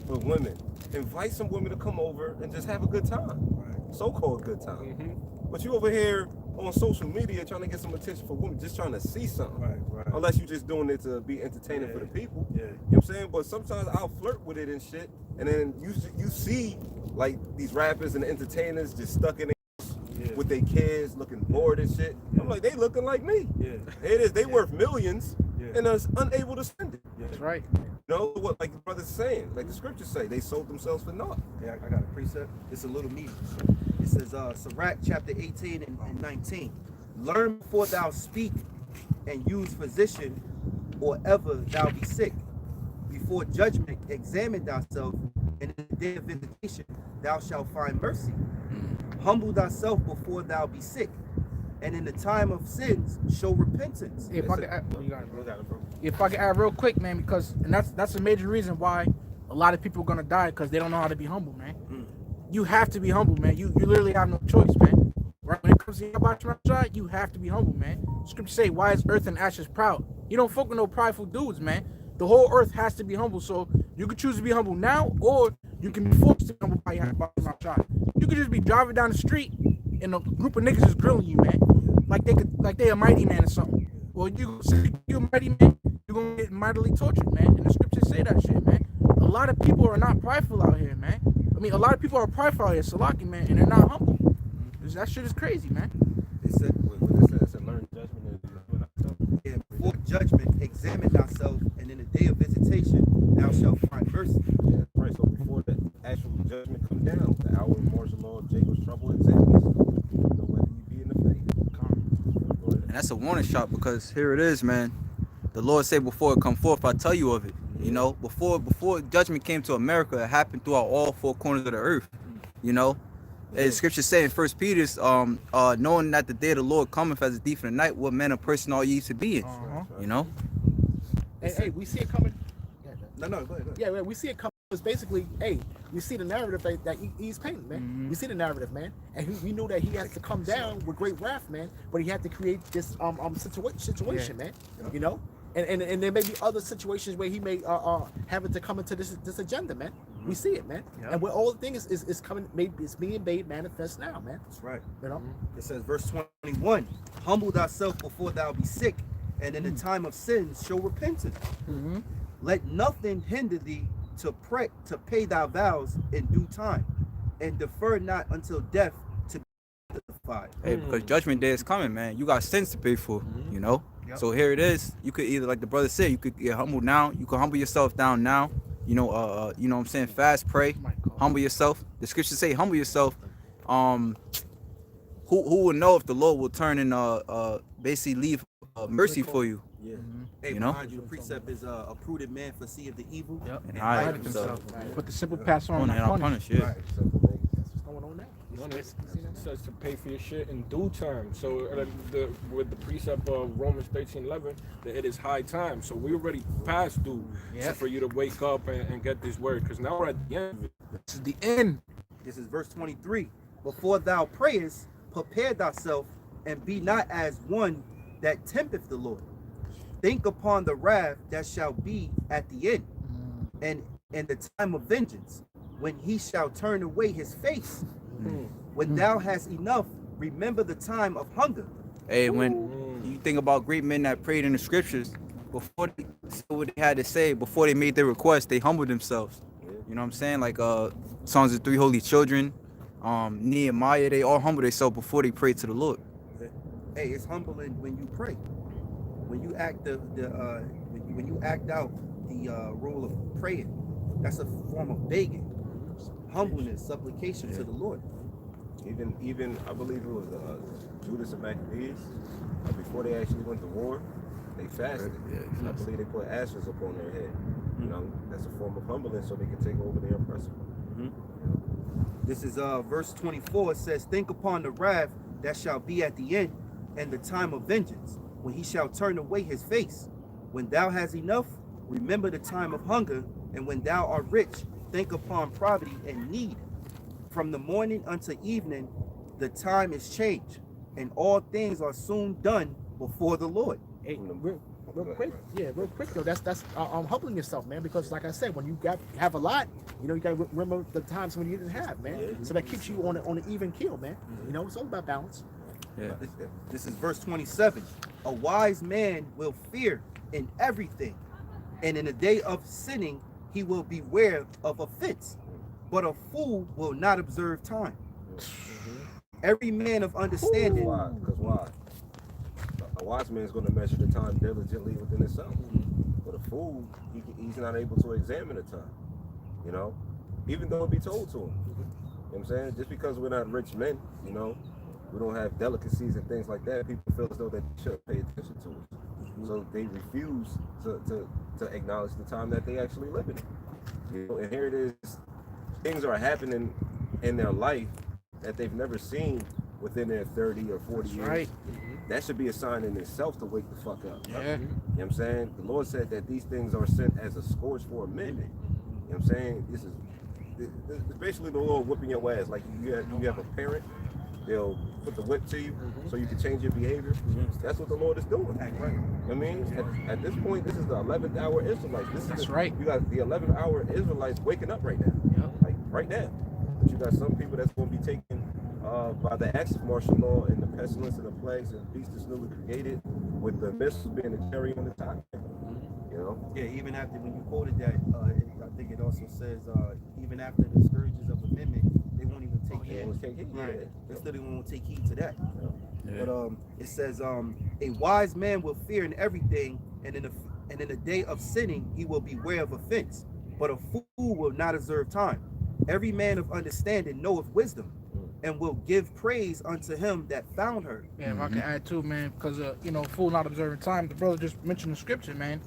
for women? Invite some women to come over and just have a good time. So-called good time. But you over here on social media trying to get some attention for women, just trying to see something. Right. Unless you're just doing it to be entertaining for the people. Yeah. You know what I'm saying? But sometimes I'll flirt with it and shit, and then you see like these rappers and entertainers just stuck in it with their kids looking bored and shit. I'm like, they looking like me. Yeah. It is. They worth millions and are unable to spend it. That's right. You know what, like the brother's saying, like the scriptures say, they sold themselves for naught. Yeah, I got a precept. It's a little meaty. It says, Sirach chapter 18 and 19. Learn before thou speak and use physician, or ever thou be sick. Before judgment, examine thyself, and in the day of visitation, thou shalt find mercy. Humble thyself before thou be sick, and in the time of sins, show repentance. If I could add, you got it, bro. You got it, bro. If I could add real quick, man, because and that's a major reason why a lot of people are gonna die, because they don't know how to be humble, man. You have to be humble, man. You literally have no choice, man. Right? When it comes to Rawchaa, you have to be humble, man. Scripture say, "Why is earth and ashes proud?" You don't fuck with no prideful dudes, man. The whole earth has to be humble. So you can choose to be humble now, or you can be forced to be humble by Rawchaa. You could just be driving down the street and a group of niggas is grilling you, man. Like they a mighty man or something. Well, you say you're a mighty man, you're gonna get mightily tortured, man. And the scriptures say that shit, man. A lot of people are not prideful out here, man. I mean, a lot of people are prideful out here, Salaki, man, and they're not humble. That shit is crazy, man. It said, what it said, learn judgment and Yeah, before judgment, examine thyself, and in the day of visitation, thou shalt find mercy. Yeah, right. So before the actual judgment come down, the hour of martial law, Jacob's trouble, examine yourself. Know whether you be in the faith. And that's a warning shot, because here it is, man. The Lord said, before it come forth, I tell you of it. You know, before judgment came to America, it happened throughout all four corners of the earth. You know, as Scripture say in 1 Peter, knowing that the day of the Lord cometh as a thief in the night, what manner of person are ye to be in? You know. Hey, we see it coming. No, go ahead. Yeah, we see it coming. It's basically, hey, we see the narrative that he's painting, man. We see the narrative, man, and we knew that he has to come down with great wrath, man. But he had to create this situation, man. You know, and there may be other situations where he may have it to come into this agenda, man. We see it, man. And where all the things is coming, maybe it's being made manifest now, man. That's right. You know, It says, verse 21, humble thyself before thou be sick, and in the time of sins show repentance. Let nothing hinder thee to pay thy vows in due time, and defer not until death to be justified. Hey, because judgment day is coming, man. You got sins to pay for, you know. So here it is. You could either, like the brother said, you could get humbled now. You can humble yourself down now. You know what I'm saying? Fast, pray, humble yourself. The scriptures say, humble yourself. Who will know if the Lord will turn and basically leave mercy for you? Yeah. Hey, You know? behind you, the precept is a prudent man foreseeth the evil And hide hide himself. But the simple pass on, And not not punish. punish, yeah. what's going on now? It says to pay for your shit in due time. So with the precept of Romans 13:11, that it is high time. So we already past due so for you to wake up and get this word, because now we're at the end of it. This is the end. This is verse 23. Before thou prayest, prepare thyself, and be not as one that tempteth the Lord. Think upon the wrath that shall be at the end, and the time of vengeance, when he shall turn away his face. When thou hast enough, remember the time of hunger. Hey, when you think about great men that prayed in the scriptures, before they said what they had to say, before they made their request, they humbled themselves. You know what I'm saying? Like Songs of Three Holy Children, Nehemiah, they all humbled themselves before they prayed to the Lord. Hey, it's humbling when you pray. When you act when you act out the role of praying, that's a form of begging, humbleness, supplication to the Lord. Even I believe it was Judas and Maccabees, before they actually went to war, they fasted. I believe they put ashes upon their head. You know, that's a form of humbling so they can take over their oppressor. This is verse 24. It says, think upon the wrath that shall be at the end, and the time of vengeance, when he shall turn away his face. When thou hast enough, remember the time of hunger, and when thou art rich, think upon poverty and need. From the morning unto evening, the time is changed, and all things are soon done before the Lord. Hey, real quick though. That's humbling yourself, man. Because like I said, when you have a lot, you know, you gotta remember the times when you didn't have, man. So that keeps you on an even keel, man. You know, it's all about balance. Yeah. This is verse 27. A wise man will fear in everything, and in the day of sinning he will beware of offense, but a fool will not observe time. Every man of understanding. Why? Because why? A wise man is going to measure the time diligently within himself. But a fool, he's not able to examine the time. You know, even though it be told to him. You know what I'm saying? Just because we're not rich men, you know, we don't have delicacies and things like that, people feel as though they should pay attention to it. So they refuse to acknowledge the time that they actually live in. You know, and here it is, things are happening in their life that they've never seen within their 30 or 40 years. Right. That should be a sign in itself to wake the fuck up. Yeah. You know what I'm saying? The Lord said that these things are sent as a scourge for a minute. You know what I'm saying? This is basically the Lord whipping your ass. Like you have a parent, they'll put the whip to you so you can change your behavior. That's what the Lord is doing. Right. I mean, at this point, this is the 11th hour Israelites. That's right. You got the 11th hour Israelites waking up right now. Yep. Like right now. But you got some people that's going to be taken by the acts of martial law and the pestilence and the plagues and beasts that's newly created, with the missiles being the cherry on the top. You know? Yeah, even after, when you quoted that, I think it also says, even after the scourges of amendment, they won't even take heed. Right. They still won't take heed to that. Yeah. But it says, a wise man will fear in everything, and in the day of sinning he will beware of offense. But a fool will not observe time. Every man of understanding knoweth wisdom, and will give praise unto him that found her. Yeah, if I can add too, man, because you know, fool not observing time. The brother just mentioned the scripture, man.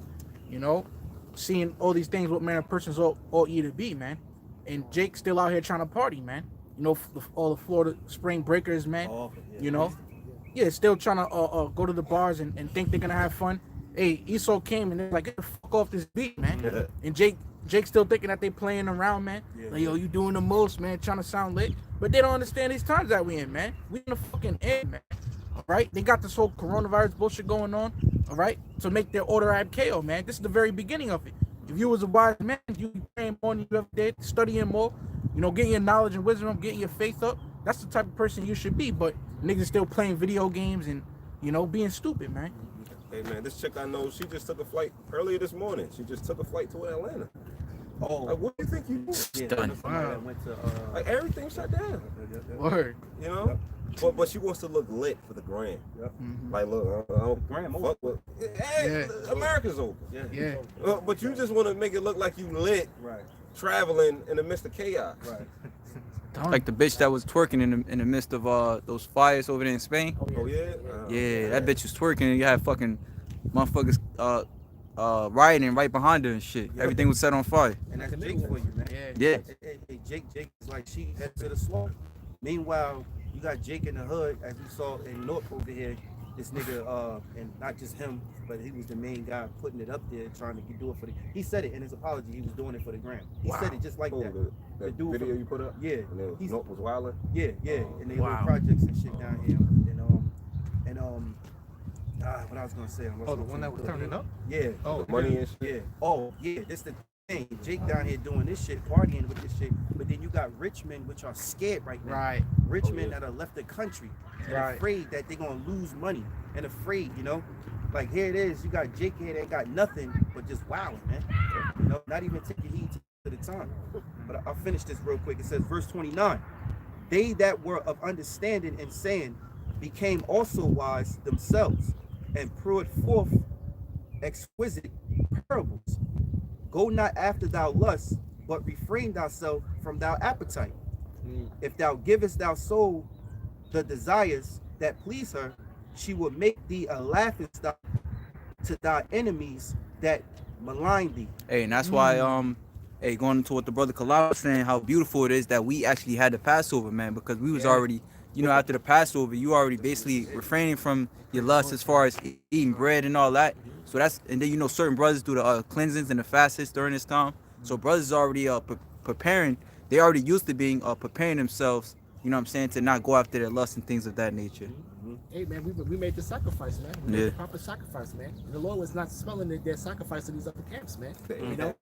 You know, seeing all these things, what manner of persons ought ye to be, man. And Jake's still out here trying to party, man. You know, all the Florida spring breakers, man. You know, still trying to go to the bars and think they're gonna have fun. Hey, Esau came and they're like, get the fuck off this beat, man. And Jake's still thinking that they playing around, man. Like, yo, you doing the most, man, trying to sound lit. But they don't understand these times that we in, man. We in the fucking end, man. All right? They got this whole coronavirus bullshit going on, all right? To make their order ab KO, man. This is the very beginning of it. If you was a wise man, you'd be praying more than you ever did, studying more, you know, getting your knowledge and wisdom up, getting your faith up. That's the type of person you should be. But niggas still playing video games and, you know, being stupid, man. Hey, man, this chick I know, she just took a flight earlier this morning. She just took a flight to Atlanta. Oh, like, what do you think you do? Done. Wow. Went to, like, everything shut down. Word. You know? But she wants to look lit for the gram. Like, look, I don't gram fuck with. Hey, America's over. Yeah. But you just want to make it look like you lit, traveling in the midst of chaos. Like the bitch that was twerking in the midst of those fires over there in Spain. Oh yeah. Yeah, that bitch was twerking. And you had fucking motherfuckers rioting right behind her and shit. Everything was set on fire. And that's Jake for you, man. Yeah. Hey, Jake is like she head to the slaughter. Meanwhile, you got Jake in the hood, as we saw in North over here. This nigga, and not just him, but he was the main guy putting it up there, trying to do it for the. He said it in his apology. He was doing it for the gram. He said it just like that. The dude video you put up. Yeah. And North was wilding. Yeah. And they were projects and shit down here, what I was gonna say. The one that was turning up. Yeah. Oh, money and shit. Yeah. Oh, yeah. This the thing. Jake down here doing this shit, partying with this shit. But then you got rich men which are scared right now. Right. Rich men that are left the country and afraid that they're gonna lose money and afraid, you know. Like here it is. You got Jake here that got nothing but just wilding, man. You know, not even taking heed to the time. But I'll finish this real quick. It says, verse 29. They that were of understanding and saying became also wise themselves, and poured forth exquisite parables. Go not after thou lust, but refrain thyself from thy appetite. If thou givest thy soul the desires that please her, she will make thee a laughing stock to thy enemies that malign thee. Hey, and that's why hey, going into what the brother Kalal was saying, how beautiful it is that we actually had the Passover, man, because we was already, you know, after the Passover, you already basically refraining from your lust as far as eating bread and all that. So that's, and then, you know, certain brothers do the cleansings and the fasts during this time. So brothers already preparing, they already used to being preparing themselves you know what I'm saying, to not go after their lust and things of that nature. Hey man, we made the sacrifice, man. We made Yeah. the proper sacrifice, man. And the Lord was not smelling their sacrifice in these other camps, man. You know,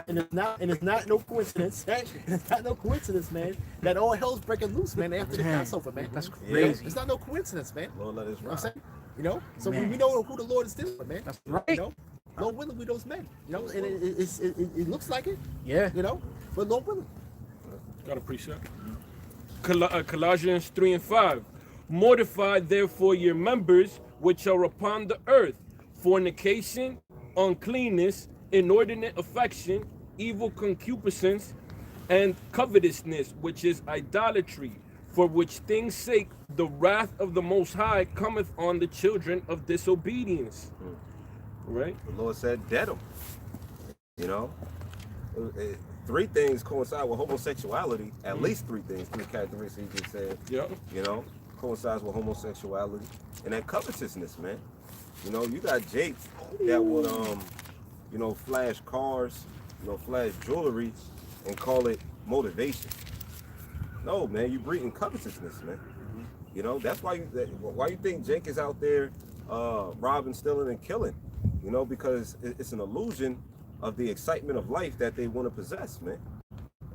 and it's not no coincidence. It's not no coincidence, man. That all hell's breaking loose, man. After the Passover, man. That's crazy. It's not no coincidence, man. Lord, let us You know what I'm rock. saying? You know, so we Man. know who the Lord is dealing with, man. That's right. You know, Lord willing, we those men. You know, and it looks like it. Yeah. You know, but Lord willing. Got a precept. Colossians 3 and 5. Mortify therefore your members which are upon the earth, fornication, uncleanness, inordinate affection, evil concupiscence, and covetousness, which is idolatry, for which things' sake the wrath of the Most High cometh on the children of disobedience. Right? The Lord said, dead them. You know? Three things coincide with homosexuality. At least three things, three characteristics he just said. Yep. You know? Coincides with homosexuality. And that covetousness, man. You know, you got Jake that would, you know, flash cars, you know, flash jewelry and call it motivation. No, man, you breeding covetousness, man. You know, that's why you think Jake is out there robbing, stealing, and killing. You know, because it's an illusion of the excitement of life that they want to possess, man.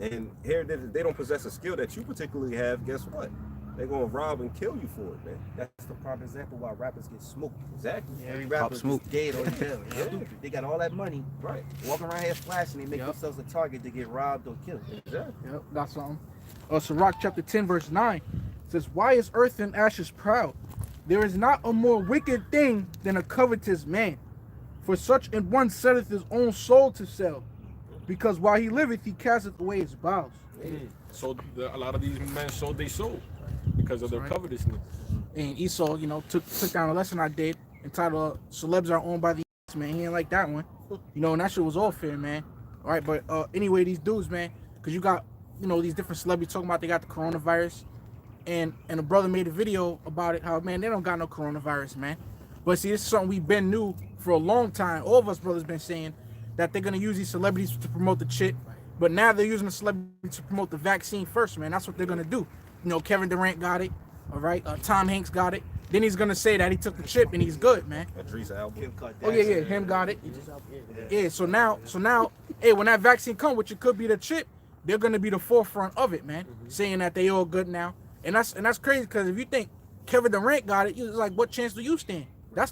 And here, they don't possess a skill that you particularly have, guess what? They're going to rob and kill you for it, man. That's the prime example why rappers get smoked. Exactly. Every Pop rapper Smoke. is dead or in jail. You know? They got all that money, Right. walking around here flashing, they make Yep. themselves a target to get robbed or killed. Exactly. Yep, that's something. Sirach chapter 10, verse 9 says, why is earth and ashes proud? There is not a more wicked thing than a covetous man. For such an one setteth his own soul to sell, because while he liveth, he casteth away his bowels. So a lot of these men sold their soul because of their Right. covetousness. And Esau, you know, took down a lesson I did entitled "Celebs Are Owned by the Man." He didn't like that one, you know, and that shit was all fair, man. All right, but anyway, these dudes, man, because you got, you know, these different celebrities talking about they got the coronavirus, and a brother made a video about it. How, man, they don't got no coronavirus, man. But see, this is something we've been knew for a long time. All of us brothers been saying that they're gonna use these celebrities to promote the chip, but now they're using the celebrity to promote the vaccine first, man. That's what they're gonna do. You know, Kevin Durant got it, all right. Tom Hanks got it. Then he's gonna say that he took the chip and he's good, man. Idris Elba. Oh yeah, him got it. Yeah, so now, hey, when that vaccine come, which it could be the chip, they're gonna be the forefront of it, man, saying that they all good now. And that's crazy, because if you think Kevin Durant got it, it's like, what chance do you stand?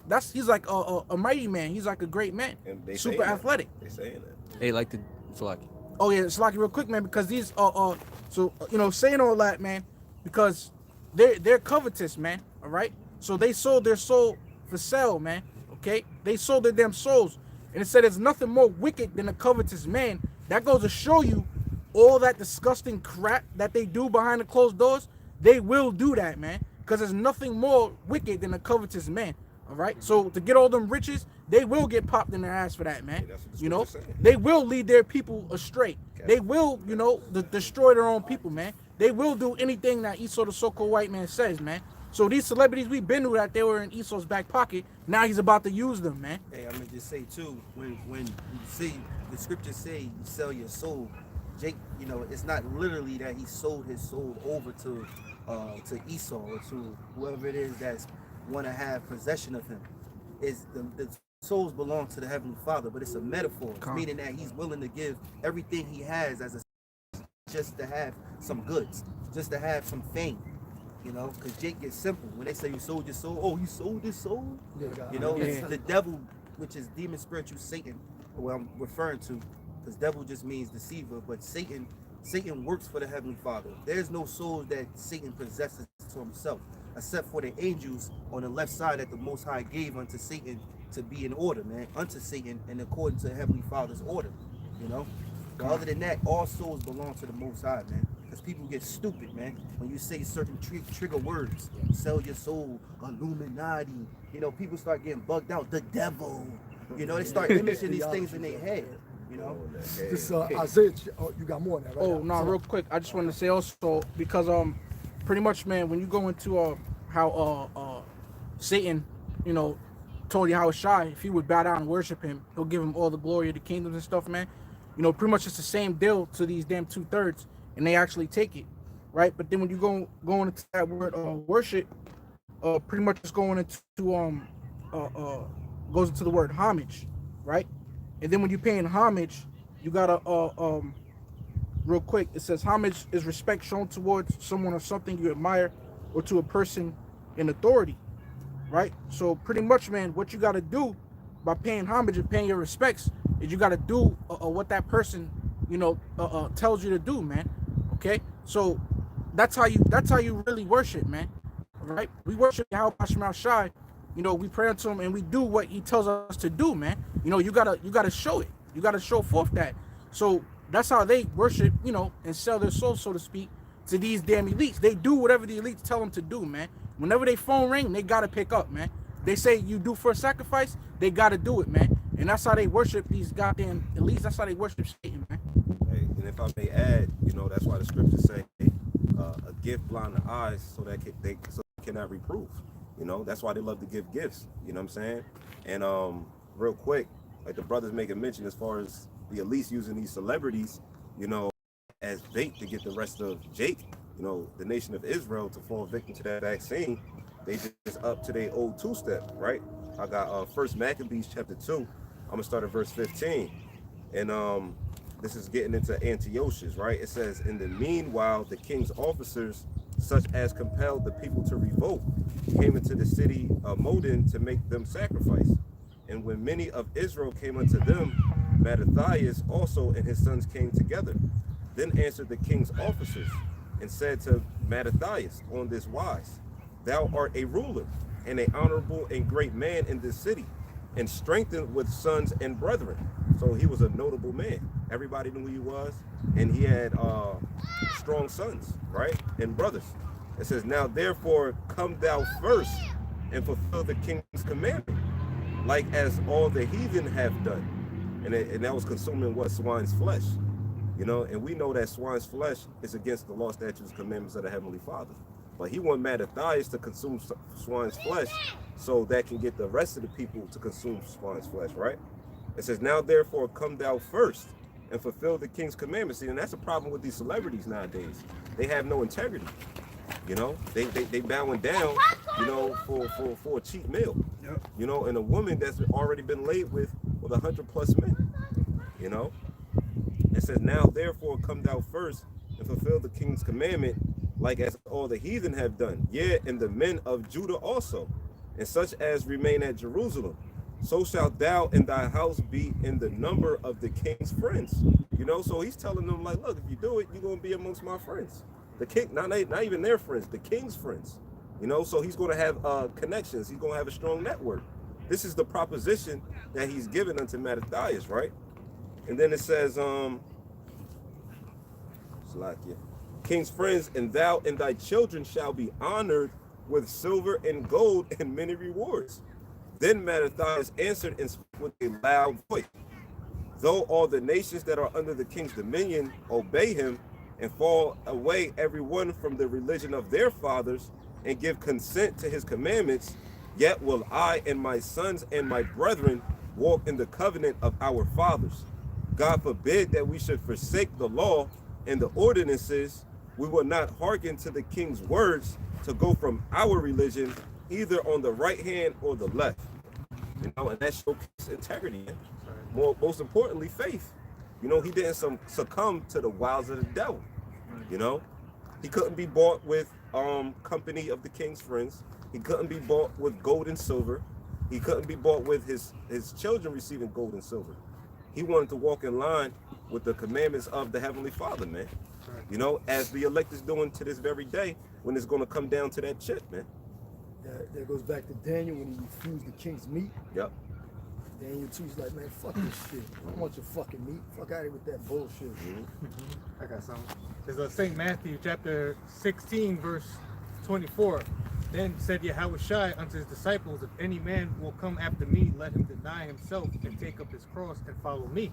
That's he's like a mighty man. He's like a great man, And they super saying that. athletic. They saying that. Hey, like the Salaki. Oh yeah, it's like real quick, man, because these so you know, saying all that, man, because they're covetous, man. All right, so they sold their soul for sale, man. Okay, they sold their damn souls, and it said there's nothing more wicked than a covetous man. That goes to show you all that disgusting crap that they do behind the closed doors. They will do that, man, because there's nothing more wicked than a covetous man. All right, so to get all them riches, they will get popped in their ass for that, man. Yeah, that's what the You know, scripture's saying. they will lead their people astray. They will, you know, destroy their own people, man. They will do anything that Esau, the so-called white man, says, man. So these celebrities, we've been knew that they were in Esau's back pocket. Now he's about to use them, man. Hey, I'm gonna just say too, when you see the scriptures say you sell your soul, Jake, you know, it's not literally that he sold his soul over to Esau or to whoever it is that's want to have possession of him. Is the souls belong to the Heavenly Father, but it's a metaphor, meaning that he's willing to give everything he has as a just to have some goods, just to have some fame. You know, because Jake gets simple. When they say you sold your soul, oh, you sold his soul? You know, it's the devil, which is demon spiritual Satan, what I'm referring to, because devil just means deceiver, but Satan works for the Heavenly Father. There's no souls that Satan possesses to himself, except for the angels on the left side that the Most High gave unto Satan to be in order, man, unto Satan and according to the Heavenly Father's order, you know? But other than that, all souls belong to the Most High, man. Because people get stupid, man, when you say certain trigger words. Sell your soul, Illuminati. You know, people start getting bugged out. The devil. You know, they start imaging these things in their head. You know, This Isaiah, you got more than that, right? Oh no, real quick, I just wanted to say also, because pretty much, man, when you go into how Satan, you know, told Yahawashi if he would bow down and worship him, he'll give him all the glory of the kingdoms and stuff, man. You know, pretty much it's the same deal to these damn 2/3, and they actually take it, right? But then when you go into that word worship, pretty much it's going into goes into the word homage, right? And then when you're paying homage, you gotta real quick, it says homage is respect shown towards someone or something you admire, or to a person in authority, right? So pretty much, man, what you gotta do by paying homage and paying your respects is you gotta do what that person, you know, tells you to do, man. Okay, so that's how you really worship, man. Right? We worship Yahawashi. You know, we pray unto him and we do what he tells us to do, man. You know, you gotta show it. You gotta show forth that. So that's how they worship, you know, and sell their soul, so to speak, to these damn elites. They do whatever the elites tell them to do, man. Whenever they phone ring, they gotta pick up, man. They say you do for a sacrifice, they gotta do it, man. And that's how they worship these goddamn elites. That's how they worship Satan, man. Hey, and if I may add, you know, that's why the scriptures say a gift blind the eyes so that they cannot reprove. You know, that's why they love to give gifts. You know what I'm saying? And real quick, like the brothers making mention as far as the elites using these celebrities, you know, as bait to get the rest of Jake, you know, the nation of Israel to fall victim to that vaccine. They just up to their old two-step, right? I got First Maccabees chapter 2. I'm gonna start at verse 15, and this is getting into Antiochus, right? It says, in the meanwhile, the king's officers, such as compelled the people to revolt, came into the city of Modin to make them sacrifice. And when many of Israel came unto them, Mattathias also and his sons came together. Then answered the king's officers and said to Mattathias on this wise, thou art a ruler and an honorable and great man in this city, and strengthened with sons and brethren. So he was a notable man. Everybody knew who he was, and he had strong sons, right, and brothers. It says, now therefore come thou first and fulfill the king's commandment, like as all the heathen have done. And that was consuming what? Swine's flesh. You know, and we know that swine's flesh is against the law, statutes, commandments of the Heavenly Father. But he wanted Mattathias to consume swine's flesh so that can get the rest of the people to consume swine's flesh, right? It says, now therefore come thou first and fulfill the king's commandments. See, and that's a problem with these celebrities nowadays. They have no integrity. You know, they bowing down, you know, for a cheap meal. Yep. You know, and a woman that's already been laid with 100+ men. You know, it says, now therefore come thou first and fulfill the king's commandment, like as all the heathen have done, yea, and the men of Judah also, and such as remain at Jerusalem. So shalt thou and thy house be in the number of the king's friends. You know, so he's telling them, like, look, if you do it, you're going to be amongst my friends. The king, not even their friends, the king's friends. You know, so he's going to have connections. He's going to have a strong network. This is the proposition that he's given unto Mattathias, right? And then it says, king's friends, and thou and thy children shall be honored with silver and gold and many rewards. Then Mattathias answered and spoke with a loud voice, though all the nations that are under the king's dominion obey him and fall away every one from the religion of their fathers and give consent to his commandments, yet will I and my sons and my brethren walk in the covenant of our fathers. God forbid that we should forsake the law and the ordinances. We will not hearken to the king's words to go from our religion, either on the right hand or the left. You know, and that shows integrity. Most importantly, faith. You know, he didn't succumb to the wiles of the devil. You know, he couldn't be bought with company of the king's friends. He couldn't be bought with gold and silver. He couldn't be bought with his children receiving gold and silver. He wanted to walk in line with the commandments of the Heavenly Father, man. You know, as the elect is doing to this very day, when it's going to come down to that chip, man. That goes back to Daniel when he refused the king's meat. Yep. Daniel 2's like, man, fuck this shit. I don't want your fucking meat. Fuck out of here with that bullshit. I got something. There's St. Matthew chapter 16, verse 24. Then said Yahawashi unto his disciples, if any man will come after me, let him deny himself and take up his cross and follow me.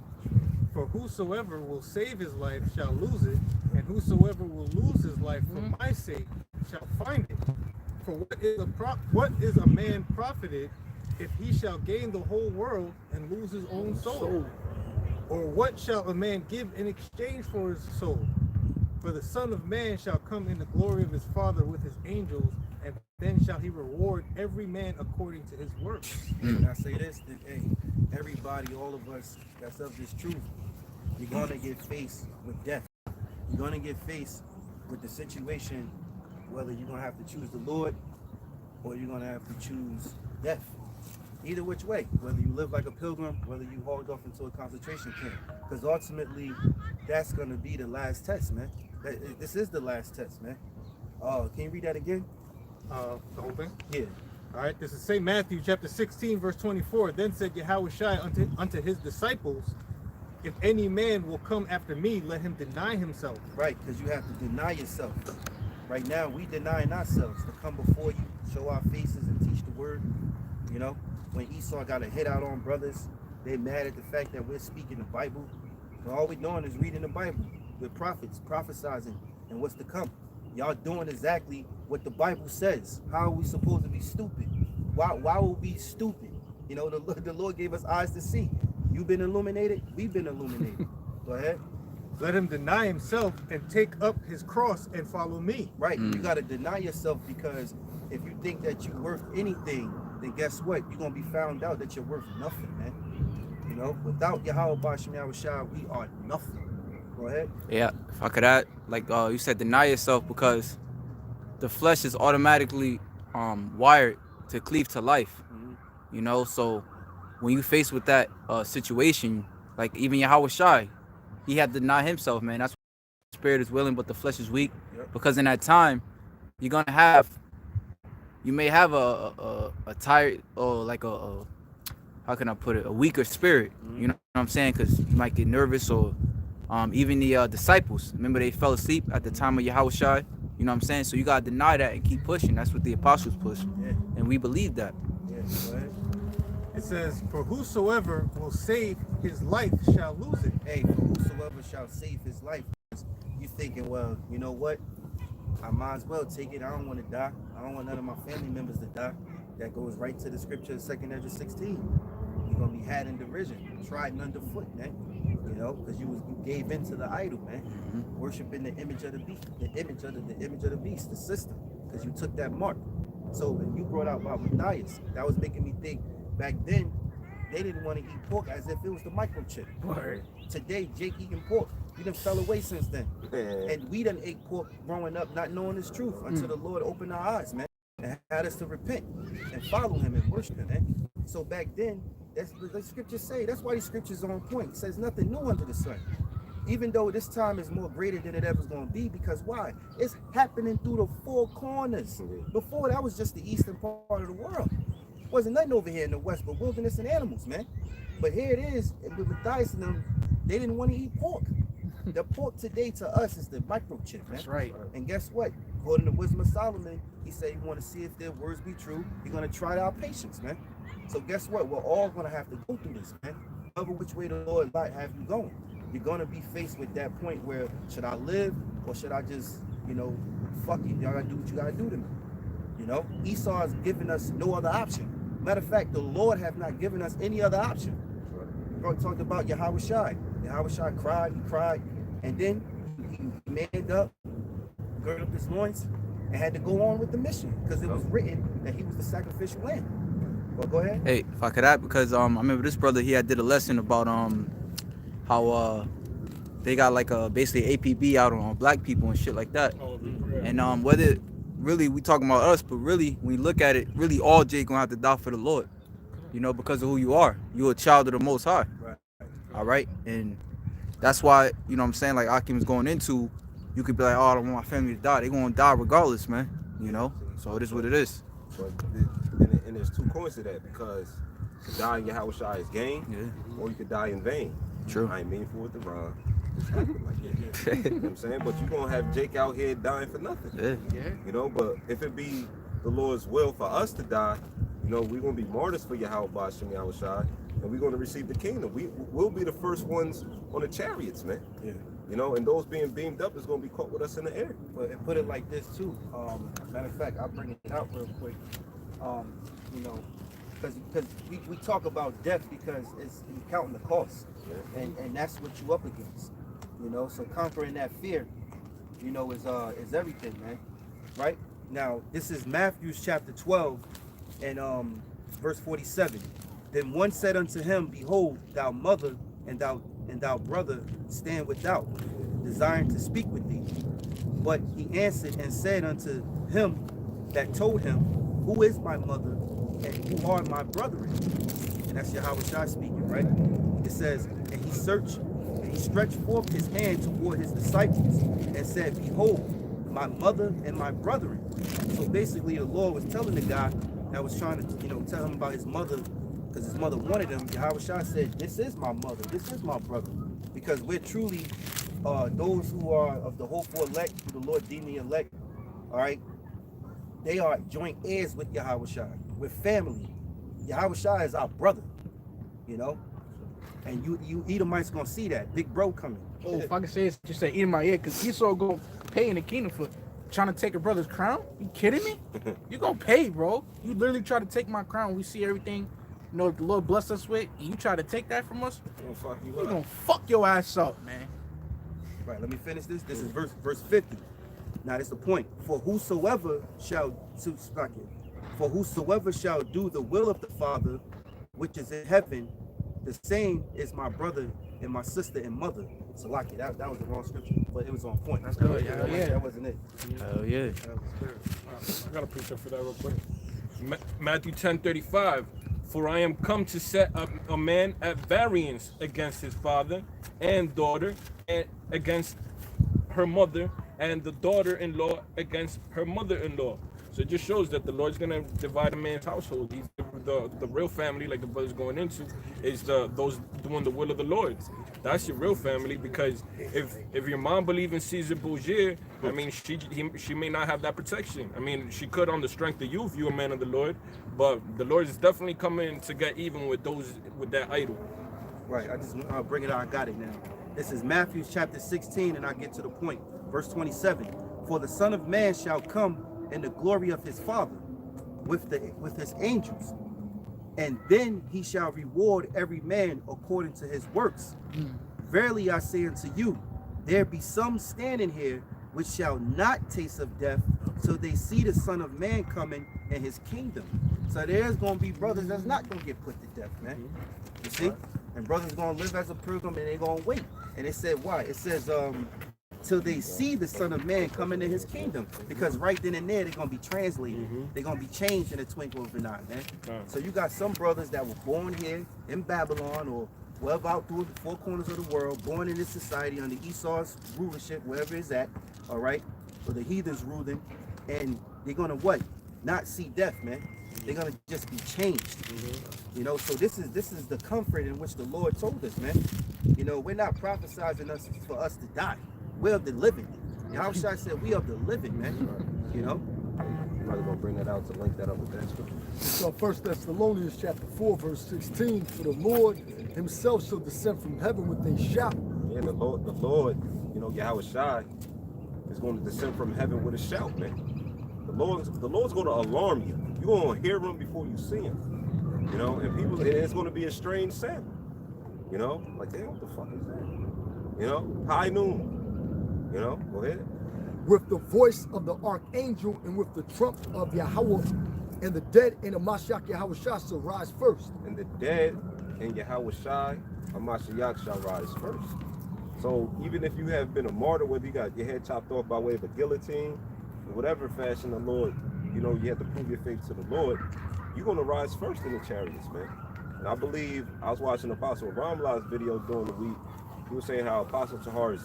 For whosoever will save his life shall lose it, and whosoever will lose his life for my sake shall find it. For what is a man profited if he shall gain the whole world and lose his own soul? Or what shall a man give in exchange for his soul? For the Son of Man shall come in the glory of his Father with his angels, and then shall he reward every man according to his works. And I say this, that hey, everybody, all of us that's of this truth, you're gonna get faced with death. You're gonna get faced with the situation, whether you're gonna have to choose the Lord or you're gonna have to choose death. Either which way, whether you live like a pilgrim, whether you hauled off into a concentration camp, because ultimately that's gonna be the last test, man. This is the last test, man. Can you read that again? The whole thing? Yeah. All right, this is St. Matthew chapter 16, verse 24. Then said Yahawashi unto his disciples, if any man will come after me, let him deny himself. Right, because you have to deny yourself. Right now, we denying ourselves to come before you, show our faces and teach the word. You know, when Esau got a hit out on brothers, they mad at the fact that we're speaking the Bible. But all we're doing is reading the Bible. We're prophets, prophesizing and what's to come. Y'all doing exactly what the Bible says. How are we supposed to be stupid? Why would we be stupid? You know, the Lord gave us eyes to see. You've been illuminated, we've been illuminated. Go ahead. Let him deny himself and take up his cross and follow me. Right, you got to deny yourself, because if you think that you're worth anything, then guess what? You're going to be found out that you're worth nothing, man. You know, without Yahawah, BaHaSham, Yahawashi, we are nothing. Go ahead. Yeah, if I could add, like you said, deny yourself, because the flesh is automatically wired to cleave to life. You know, so when you face with that situation, like even Yahawashi, he had to deny himself, man. That's why the spirit is willing, but the flesh is weak. Yep. Because in that time, you may have a tired, or like how can I put it, a weaker spirit. You know what I'm saying? Because you might get nervous, or even the disciples, remember they fell asleep at the time of Yahawashi. You know what I'm saying? So you gotta deny that and keep pushing. That's what the apostles pushed, and we believe that. Yeah, go ahead. It says, for whosoever will save his life shall lose it. Hey, for whosoever shall save his life. You thinking, well, you know what? I might as well take it. I don't want to die. I don't want none of my family members to die. That goes right to the scripture, 2nd Ezra 16. You're gonna be had in derision, trodden underfoot, man. You know, because you gave in to the idol, man. Worshiping the image of the beast, the image of the beast, the system, because you took that mark. So when you brought out about Matthias, that was making me think. Back then, they didn't want to eat pork as if it was the microchip. Right. Today, Jake eating pork. We done fell away since then. And we done ate pork growing up, not knowing this truth, until the Lord opened our eyes, man, and had us to repent and follow him and worship him, man. So back then, that's what the scriptures say. That's why these scriptures are on point. It says nothing new under the sun. Even though this time is more greater than it ever's going to be, because why? It's happening through the four corners. Before, that was just the eastern part of the world. Wasn't nothing over here in the west but wilderness and animals, man. But here it is, with Matthias and them, they didn't want to eat pork. The pork today to us is the microchip, man. That's right. And guess what? According to Wisdom of Solomon, he said you want to see if their words be true. You're going to try our patience, man. So guess what? We're all going to have to go through this, man. However which way the Lord might have you going. You're going to be faced with that point where, should I live or should I just, you know, fuck it. Y'all got to do what you got to do to me. You know, Esau has given us no other option. Matter of fact, the Lord have not given us any other option. We talked about Yahawashi. Yahawashi cried, and then he manned up, girded up his loins, and had to go on with the mission, because it was written that he was the sacrificial lamb. Well, go ahead. Hey, if I could add, because I remember this brother, he had did a lesson about how they got like basically APB out on black people and shit like that. And whether really we talking about us, but really when you look at it, really all Jay gonna have to die for the Lord, you know, because of who you are. You're a child of the Most High. Right. All right, and that's why, you know what I'm saying, like Akim's going into, you could be like, oh, I don't want my family to die. They're gonna die regardless, man. You know, so it is what it is. But and there's two coins to that, because to die in Yahawashi is gain, or you could die in vain. True. I ain't mean for it to rhyme. Just happened like that. You know what I'm saying? But you're going to have Jake out here dying for nothing. Yeah. You know, but if it be the Lord's will for us to die, you know, we're going to be martyrs for Yahawah, BaHaSham, Yahawashi, and we're going to receive the kingdom. We'll be the first ones on the chariots, man. Yeah. You know, and those being beamed up is going to be caught with us in the air. But and put it like this too. Matter of fact, I'll bring it out real quick. You know, because we talk about death because it's counting the cost, and that's what you up against. You know, so conquering that fear you know, is everything, man. Right? Now, this is Matthew chapter 12 and verse 47. Then one said unto him, Behold, thou mother and thou brother stand without, desiring to speak with thee. But he answered and said unto him that told him, Who is my mother and who are my brethren? And that's Yahawashi speaking, right? It says, and he stretched forth his hand toward his disciples and said, Behold, my mother and my brethren. So basically the Lord was telling the guy that was trying to, you know, tell him about his mother, because his mother wanted him. Yahawashi said, this is my mother, this is my brother. Because we're truly those who are of the hopeful elect, who the Lord deemed the elect, all right? They are joint heirs with Yahawashi. We're family. Yahawashi is our brother, you know? And you Edomites gonna see that. Big bro coming. Oh, if I can say it, just say eat in my ear, because Esau gonna pay in the kingdom for trying to take a brother's crown? You kidding me? You gonna pay, bro. You literally try to take my crown. We see everything, you know, the Lord bless us with, and you try to take that from us? You gonna fuck your ass up, man. Right, let me finish this. This is verse 50. Now that's the point. For whosoever shall do the will of the Father which is in heaven, the same is my brother and my sister and mother. So like that was the wrong scripture, but it was on point. That's good. Yeah. That wasn't it. Hell yeah. I got a precept for that real quick. Matthew 10:35. For I am come to set a man at variance against his father and daughter, and against her mother, and the daughter-in-law against her mother-in-law. So it just shows that the Lord's gonna divide a man's household. He's the real family, like the brother's going into, is those doing the will of the Lord. That's your real family, because if your mom believes in Caesar Borgia, I mean, she may not have that protection. I mean, she could on the strength of you if you're a man of the Lord, but the Lord is definitely coming to get even with those with that idol. Right. I'll bring it out. I got it now. This is Matthew chapter 16, and I get to the point. Verse 27. For the Son of Man shall come in the glory of his Father with his angels, and then he shall reward every man according to his works. Verily I say unto you, there be some standing here which shall not taste of death till they see the Son of Man coming in his kingdom. So there's going to be brothers that's not going to get put to death, man. You see? And brothers going to live as a pilgrim, and they're going to wait. And it said why? It says till they see the Son of Man coming in his kingdom. Because right then and there, they're going to be translated. They're going to be changed in a twinkle of an eye, man. So you got some brothers that were born here in Babylon or wherever out through the four corners of the world, born in this society under Esau's rulership, wherever it's at, all right? Or the heathens rule them. And they're going to what? Not see death, man. They're going to just be changed. You know, so this is the comfort in which the Lord told us, man. You know, we're not prophesizing us for us to die. We're of the living. Yahawashi said we of the living, man. You know? I'm probably gonna bring that out to link that up with that scripture. So 1 Thessalonians chapter 4, verse 16, for the Lord himself shall descend from heaven with a shout. Yeah, the Lord, you know, Yahawashi is going to descend from heaven with a shout, man. The Lord's going to alarm you. You're going to hear him before you see him. You know, and it's going to be a strange sound. You know, like, damn, what the fuck is that? You know, high noon. You know, go ahead. With the voice of the archangel and with the trump of Yahawah, and the dead in the Mashiach Yahawashi shall rise first. And the dead in Yahawashi, Mashiach shall rise first. So even if you have been a martyr, whether you got your head chopped off by way of a guillotine, in whatever fashion the Lord, you know, you have to prove your faith to the Lord, you're going to rise first in the chariots, man. And I believe, I was watching Apostle Ramlah's video during the week. He was saying how Apostle Tahar's,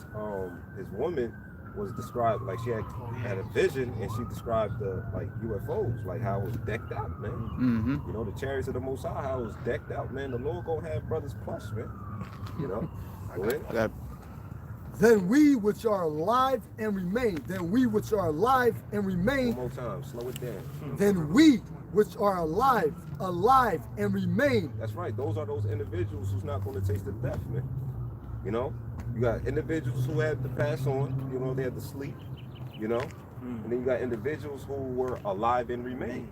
his woman was described, like she had a vision, and she described the like UFOs, like how it was decked out, man. You know, the chariots of the Most High, how it was decked out, man. The Lord gonna have brothers plush, man. You know? Go ahead. Then we which are alive and remain. Then we which are alive and remain. One more time, slow it down. Then we which are alive and remain. That's right. Those are those individuals who's not going to taste the death, man. You know, you got individuals who had to pass on. You know, they had to sleep. You know, and then you got individuals who were alive and remain.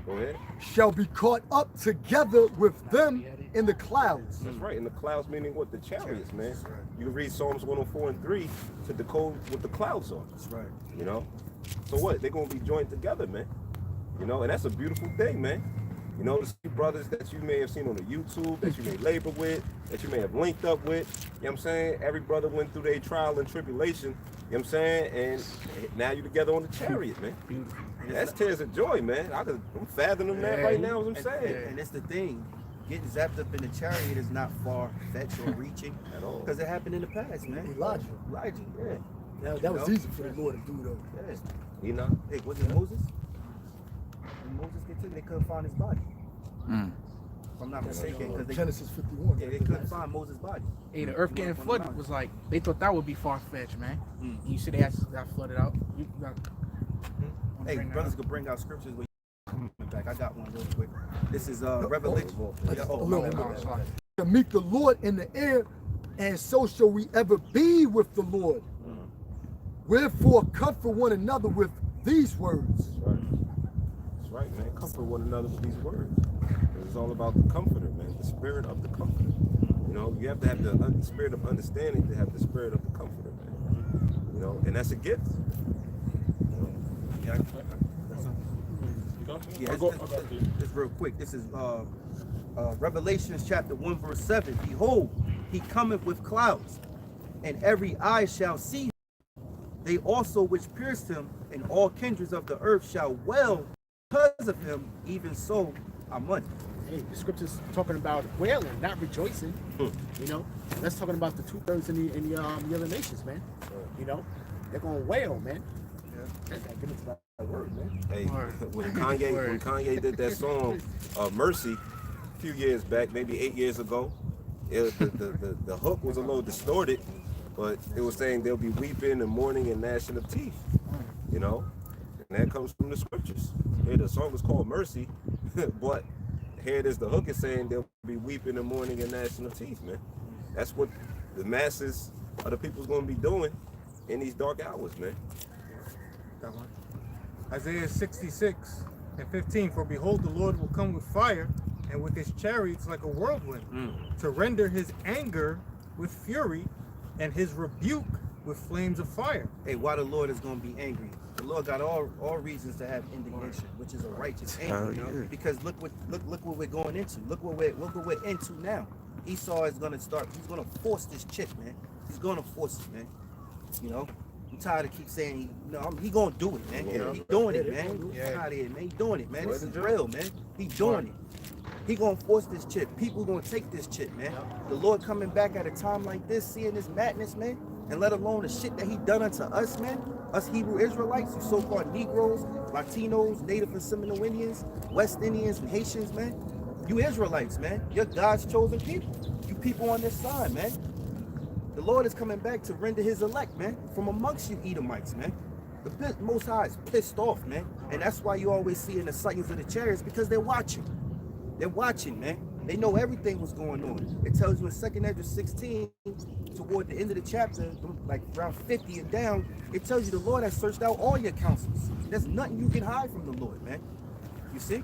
Go ahead. shall be caught up together with them in the clouds. That's right. And the clouds meaning what? The chariots, man. You can read Psalms 104 and 3 to decode what the clouds are. That's right. You know? So what? They're going to be joined together, man. You know, and that's a beautiful thing, man. You know, the see brothers that you may have seen on the YouTube, that you may labor with, that you may have linked up with, you know what I'm saying? Every brother went through their trial and tribulation, you know what I'm saying? And now you're together on the chariot, man. Beautiful. That's tears of joy, man. I'm fathoming that right now, as I'm saying. And it's the thing, getting zapped up in the chariot is not far-fetched or reaching At all. because it happened in the past, man. Elijah. Elijah, yeah. That was easy for the Lord to do, though. Yes. You know? Hey, was it Moses? When Moses get took, they couldn't find his body. If I'm not mistaken, because they Genesis 51. yeah, they couldn't find Moses' body. Hey, the earth getting flooded was like, they thought that would be far-fetched, man. You see they actually got flooded out. You got, Hey, brothers could bring out scriptures where you back. I got one real quick. This is Revelation. To meet the Lord in the air, and so shall we ever be with the Lord. Wherefore comfort one another with these words. That's right, man. Comfort one another with these words. It's all about the comforter, man. The spirit of the comforter. You know, you have to have the spirit of understanding to have the spirit of the comforter, man. You know, and that's a gift. Yeah, it's real quick. This is Revelations chapter 1 verse 7. Behold, he cometh with clouds, and every eye shall see him. They also which pierced him, and all kindreds of the earth shall wail because of him. Even so, Amen. Hey, the scripture's talking about wailing, not rejoicing. You know, that's talking about the 2/3 in the other nations, man. You know, they're gonna wail, man. Yeah. Give it to that word, man. Hey, when Kanye did that song, Mercy, a few years back, maybe 8 years ago, the hook was a little distorted, but it was saying they'll be weeping and mourning and gnashing of teeth, you know? And that comes from the scriptures. Hey, the song is called Mercy, but here it is, the hook is saying they'll be weeping and mourning and gnashing of teeth, man. That's what the masses of the people's gonna be doing in these dark hours, man. Got one. Isaiah 66 and 15. For behold, the Lord will come with fire, and with his chariots like a whirlwind, to render his anger with fury, and his rebuke with flames of fire. Hey, why the Lord is going to be angry? The Lord got all reasons to have indignation, which is a righteous anger. You know? Because look what we're going into. Look what we're into now. Esau is going to start. He's going to force this chick, man. He's going to force it, man. You know. I'm tired of keep saying, he gonna do it, man. He doing it, man. Get out of here, man. He doing it, man. This is real, man. He doing it. He gonna force this chip. People gonna take this chip, man. The Lord coming back at a time like this, seeing this madness, man, and let alone the shit that he done unto us, man. Us Hebrew Israelites, you so-called Negroes, Latinos, Native and Seminole Indians, West Indians, and Haitians, man. You Israelites, man. You're God's chosen people. You people on this side, man. The Lord is coming back to render his elect, man, from amongst you Edomites, man. The Most High is pissed off, man. And that's why you always see in the sightings of the chariots, because they're watching. They're watching, man. They know everything was going on. It tells you in 2nd Ezra 16, toward the end of the chapter, like around 50 and down, it tells you the Lord has searched out all your counsels. There's nothing you can hide from the Lord, man. You see?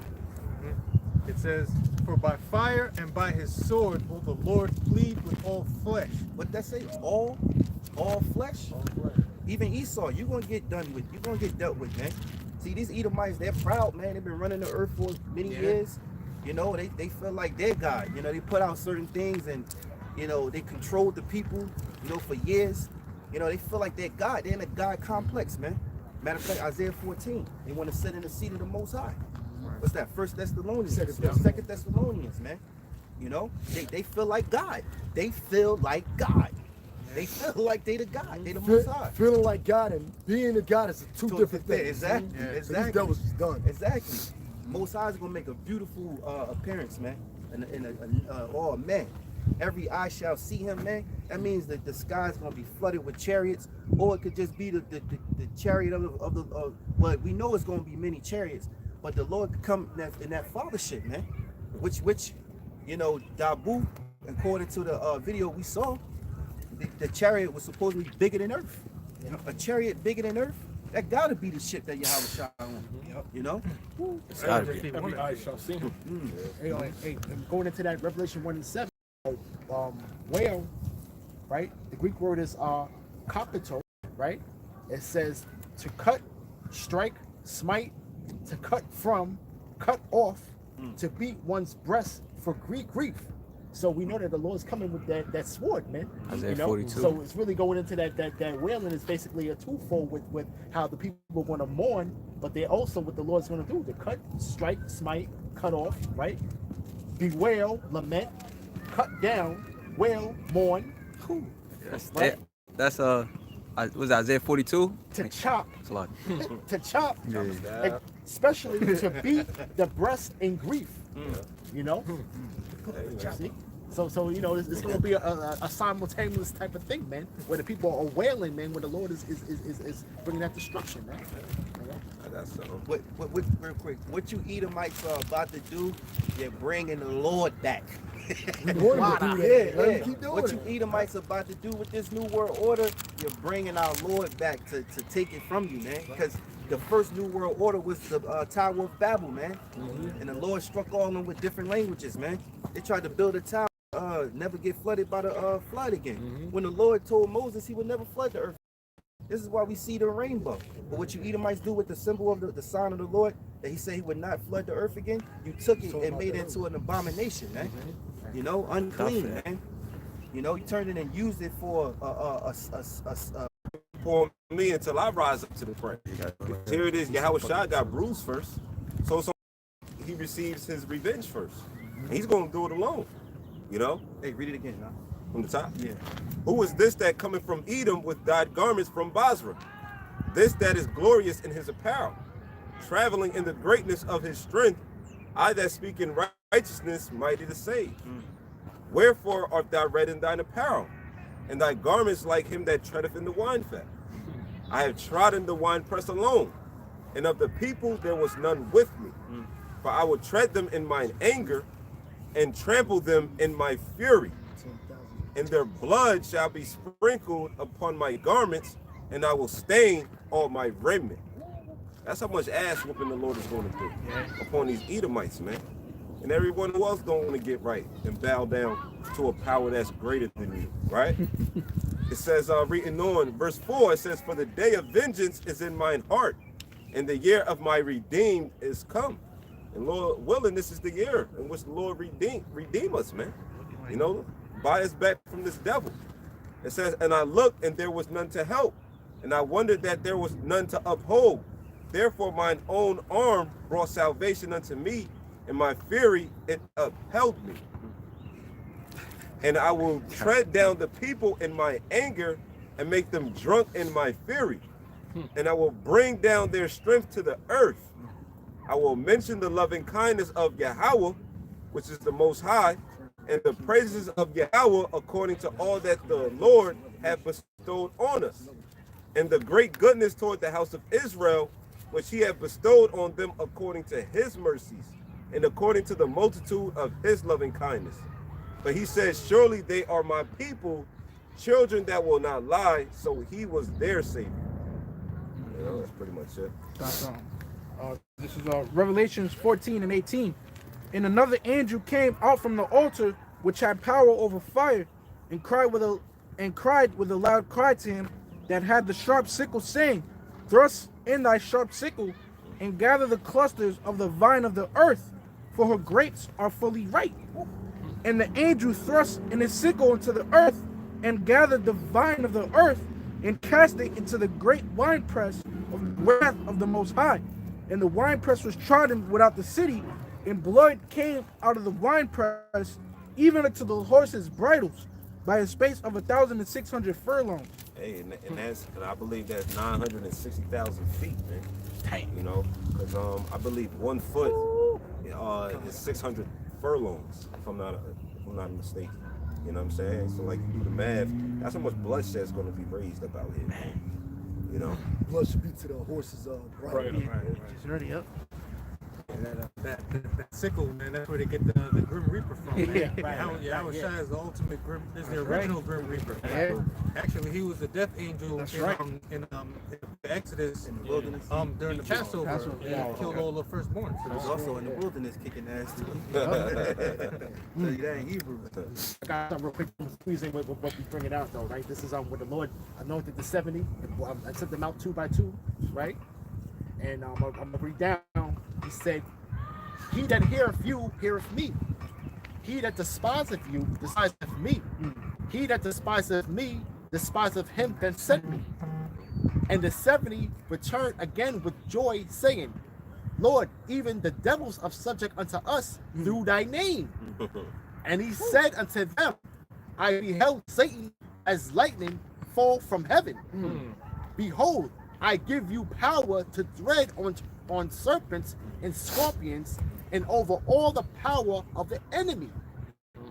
It says, for by fire and by his sword will the Lord plead with all flesh. What that say? All flesh? All flesh. Even Esau, you're gonna get dealt with, man. See, these Edomites, they're proud, man. They've been running the earth for many years. You know, they feel like they're God. You know, they put out certain things and, you know, they controlled the people, you know, for years. You know, they feel like they're God. They're in a God complex, man. Matter of fact, Isaiah 14, they want to sit in the seat of the Most High. What's that? 1 Thessalonians, 2 Thessalonians, man. You know, they feel like God. They feel like God. They feel like they the God. They the Most High. Feeling like God and being a God is two different things. Exactly. Yeah. Exactly. These devils is done. Exactly. Most High is gonna make a beautiful appearance, man. Oh man, every eye shall see him, man. That means that the sky is gonna be flooded with chariots, or it could just be the chariot of well, we know it's gonna be many chariots, but the Lord could come in that fathership, man. Which you know, Dabu, according to the video we saw, the chariot was supposedly bigger than Earth. You know, a chariot bigger than Earth. That gotta be the ship that Yahawashi on. You know? It's gotta be. Every eye shall see him. Hey, and going into that Revelation 1:7, whale, right? The Greek word is kopito, right? It says to cut, strike, smite, to cut from, cut off, to beat one's breast for grief. So we know that the Lord's coming with that sword, man. Isaiah 42. So it's really going into that wailing is basically a twofold with how the people are going to mourn, but they also what the Lord's going to do: to cut, strike, smite, cut off, right? Bewail, lament, cut down, wail, mourn. Right? That's was that Isaiah 42? To chop, That's a lot. to chop, Yeah. especially to beat the breast in grief. You know. See? So you know, it's going to be a simultaneous type of thing, man, where the people are wailing, man, where the Lord is bringing that destruction, man. That's What, real quick, what you Edomites are about to do, you're bringing the Lord back. We want him to do that. Let him keep doing What you it. Edomites about to do with this new world order, you're bringing our Lord back to take it from you, man. Because the first new world order was the Tower of Babel, man. And the Lord struck all of them with different languages, man. They tried to build a tower, never get flooded by the flood again. When the Lord told Moses he would never flood the earth. This is why we see the rainbow. But what you Edomites do with the symbol of the sign of the Lord, that he said he would not flood the earth again, you took it and made it into an abomination, man. You know, unclean, man. You know, you turned it and used it for for me until I rise up to the front. Here it is, Yahawashi got bruised first. So he receives his revenge first. And he's going to do it alone. You know? Hey, read it again, huh? From the top? Yeah. Who is this that cometh from Edom with dyed garments from Basra? This that is glorious in his apparel, traveling in the greatness of his strength, I that speak in righteousness, mighty to save. Wherefore art thou red in thine apparel, and thy garments like him that treadeth in the wine fat? I have trodden the winepress alone, and of the people there was none with me. For I will tread them in mine anger, and trample them in my fury. And their blood shall be sprinkled upon my garments, and I will stain all my raiment. That's how much ass whooping the Lord is going to do upon these Edomites, man. And everyone who else going to get right and bow down to a power that's greater than you, right? It says, reading on, verse 4, it says, for the day of vengeance is in mine heart, and the year of my redeemed is come. And Lord willing, this is the year in which the Lord redeem us, man. You know, buy us back from this devil. It says, and I looked, and there was none to help, and I wondered that there was none to uphold. Therefore mine own arm brought salvation unto me, and my fury it upheld me. And I will tread down the people in my anger, and make them drunk in my fury. And I will bring down their strength to the earth. I will mention the loving kindness of Yahawah, which is the Most High, and the praises of Yahawah according to all that the Lord hath bestowed on us, and the great goodness toward the house of Israel, which he hath bestowed on them according to his mercies, and according to the multitude of his loving kindness. But he says, surely they are my people, children that will not lie, so he was their savior. You know, that's pretty much it. This is Revelations 14 and 18. And another angel came out from the altar, which had power over fire, and cried with a loud cry to him that had the sharp sickle, saying, thrust in thy sharp sickle, and gather the clusters of the vine of the earth, for her grapes are fully ripe. And the angel thrust in his sickle into the earth, and gathered the vine of the earth, and cast it into the great winepress of the wrath of the Most High. And the winepress was trodden without the city, and blood came out of the winepress, even unto the horses' bridles, by a space of 1,600 furlongs. Hey, and I believe that's 960,000 feet, man. Dang. You know, because I believe 1 foot is 600 furlongs, if I'm not mistaken. You know what I'm saying? So like, you do the math, that's how much bloodshed is going to be raised up out here, man. You know, Blood should be to the horses' Right. It's already up. that sickle, man. That's where they get the Grim Reaper from. Man. Yeah, right. Yahawashi is the ultimate Grim. Is the That's right. original Grim Reaper. Yeah. Actually, he was the death angel That's in, right. in Exodus In the wilderness. during the Passover. Passover, He yeah. killed all the firstborn. He was also in the wilderness kicking ass too. Tell you that in Hebrew. I got something real quick to squeeze in with what we bring it out though, right? This is what the Lord anointed the 70. I sent them out 2 by 2, right? And I'm gonna read down. He said, "He that heareth you heareth me. He that despiseth you despiseth me. He that despiseth me despiseth him that sent me." And the 70 returned again with joy, saying, "Lord, even the devils are subject unto us through thy name." And he said unto them, "I beheld Satan as lightning fall from heaven. Behold, I give you power to tread on serpents and scorpions, and over all the power of the enemy,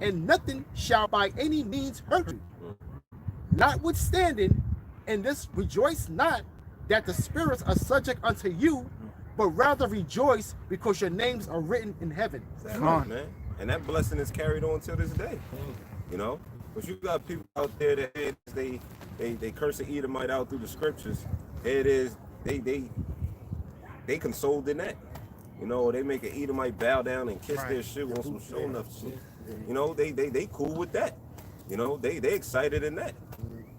and nothing shall by any means hurt you. Notwithstanding, in this rejoice not that the spirits are subject unto you, but rather rejoice because your names are written in heaven." Come on, man. And that blessing is carried on till this day. You know? But you got people out there that they curse the Edomite out through the scriptures. It is they consoled in that. You know, they make an Edomite bow down and kiss their shoe on some show enough shit. You know, they cool with that. You know, they excited in that.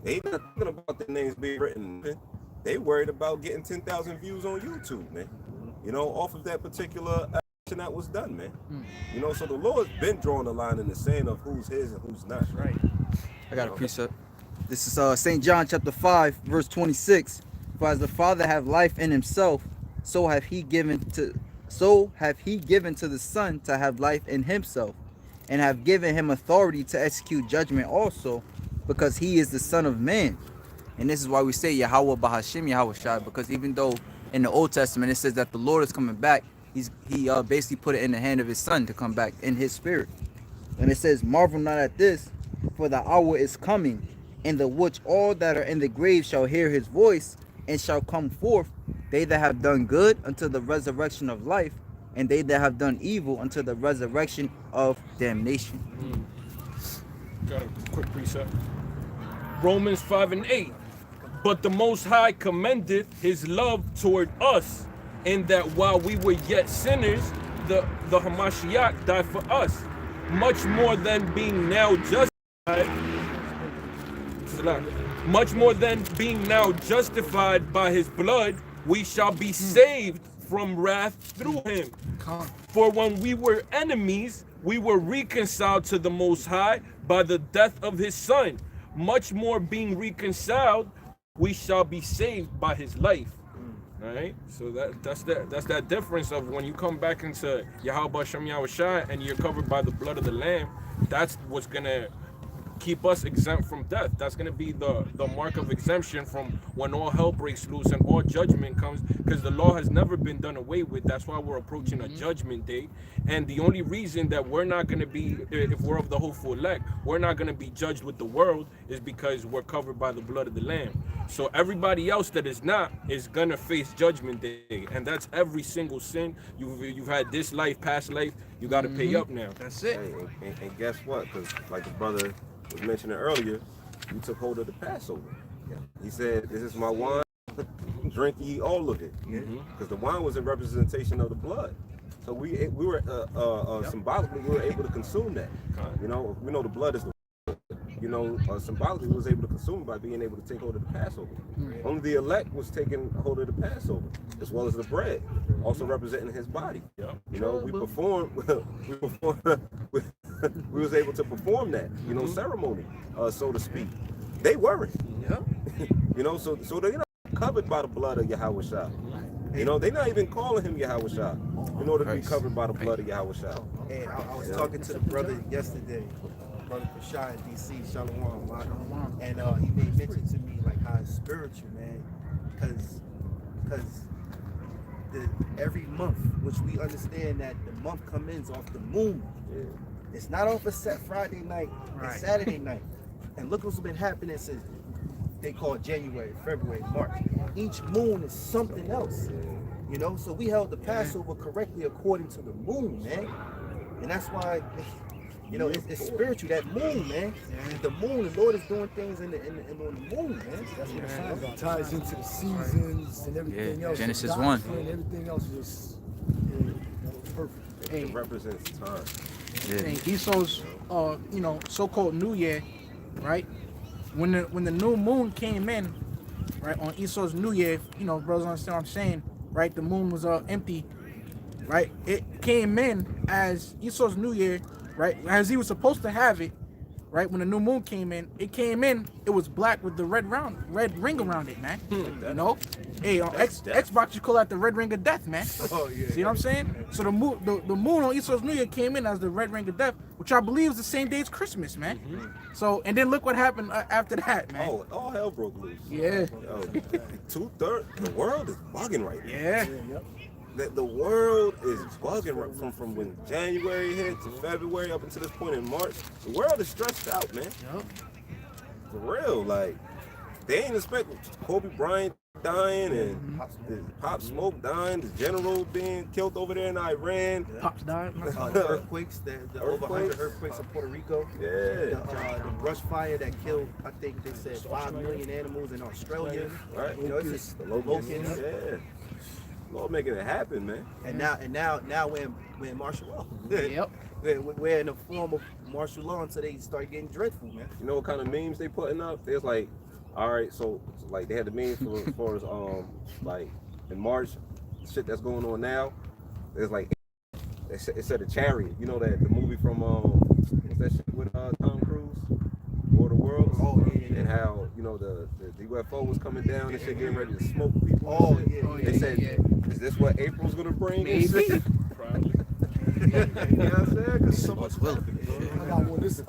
They not thinking about their names being written. They worried about getting 10,000 views on YouTube, man. You know, off of that particular action that was done, man. You know, so the Lord's been drawing the line in the sand of who's his and who's not. Right. I got a precept. This is St. John chapter 5, verse 26. "For as the Father have life in himself, so have he given to the Son to have life in himself, and have given him authority to execute judgment also, because he is the Son of Man." And this is why we say Yahawah, BaHaSham, Yahawashi, because even though in the Old Testament it says that the Lord is coming back, he basically put it in the hand of his Son to come back in his spirit. And it says, "Marvel not at this, for the hour is coming, in the which all that are in the grave shall hear his voice, and shall come forth, they that have done good unto the resurrection of life, and they that have done evil unto the resurrection of damnation." Got a quick precept. Romans 5 and 8. "But the Most High commendeth his love toward us, in that while we were yet sinners, the Hamashiach died for us, much more than being now justified by his blood, we shall be saved from wrath through him. For when we were enemies, we were reconciled to the Most High by the death of his Son. Much more being reconciled, we shall be saved by his life." All right, so that's that difference of when you come back into Yahawah Shem Yahawashi and you're covered by the blood of the Lamb. That's what's gonna keep us exempt from death. That's going to be the mark of exemption from when all hell breaks loose and all judgment comes, because the law has never been done away with. That's why we're approaching a judgment day. And the only reason that we're not going to be, if we're of the hopeful elect, we're not going to be judged with the world is because we're covered by the blood of the Lamb. So everybody else that is not is going to face judgment day. And that's every single sin. You've had this life, past life, you got to pay up now. That's it. Hey, and guess what? Because like the brother was mentioning earlier, we took hold of the Passover. He said, "This is my wine, drink ye all of it." Because the wine was a representation of the blood. So we were symbolically we were able to consume that. You know, we know the blood is the, you know, symbolically we was able to consume by being able to take hold of the Passover. Only the elect was taking hold of the Passover, as well as the bread, also representing his body. You know, we performed, we was able to perform that, you know, ceremony, so to speak. They weren't. You know, so they're not covered by the blood of Yahawashi. You know, they're not even calling him Yahawashi in order to be covered by the blood of Yahawashi. Hey, I was talking to the brother yesterday, brother Prashad in DC, Shalom, and he made mention to me like how it's spiritual, man, because every month, which we understand that the month comes off the moon. It's not off a set Friday night, it's Saturday night. And look what's been happening since they call it January, February, March. Each moon is something else. You know, so we held the Passover correctly according to the moon, man. And that's why, you know, it's spiritual. That moon, man. The moon, the Lord is doing things on the moon, man. That's what It ties into the seasons and everything else. Genesis The 1. doctrine, everything else is perfect. It represents time. And Esau's, you know, so-called New Year, right? When the new moon came in, right, on Esau's New Year, you know, brothers understand what I'm saying, right? The moon was empty, right? It came in as Esau's New Year, right? As he was supposed to have it, right? When the new moon came in, it was black with the red ring around it, man. You know? Hey, on Xbox you call that the red ring of death, man. Oh, yeah. See what I'm saying? So the moon on Esau's New Year came in as the red ring of death, which I believe is the same day as Christmas, man. So, and then look what happened after that, man. Oh, all hell broke loose. Yeah. Yo, 2/3, the world is bugging right now. Yeah. The world is bugging right from when January hit to February up until this point in March. The world is stressed out, man. Yep. For real, like they ain't expect Kobe Bryant dying and Pop Smoke dying, the general being killed over there in Iran. Pops died. the earthquakes, the over 100 earthquakes in Puerto Rico. Yeah. The brush fire that killed, I think they said 5 million animals in Australia. Right. You know, it's just The locusts. Yeah. Lord making it happen, man. And now we're in martial law. Yep. We're in the form of martial law until they start getting dreadful, man. You know what kind of memes they putting up? There's like, all right, so like they had the memes for like in March, shit that's going on now. There's like it said a chariot. You know that the movie from what's that shit with Tom Cruise, War of the Worlds? Oh yeah. And how you know the UFO was coming down and shit getting ready to smoke people. Oh and shit. yeah. They said, is this what April's gonna bring? Maybe. Probably. You know what I'm saying? 'Cause so much Well, I got one. This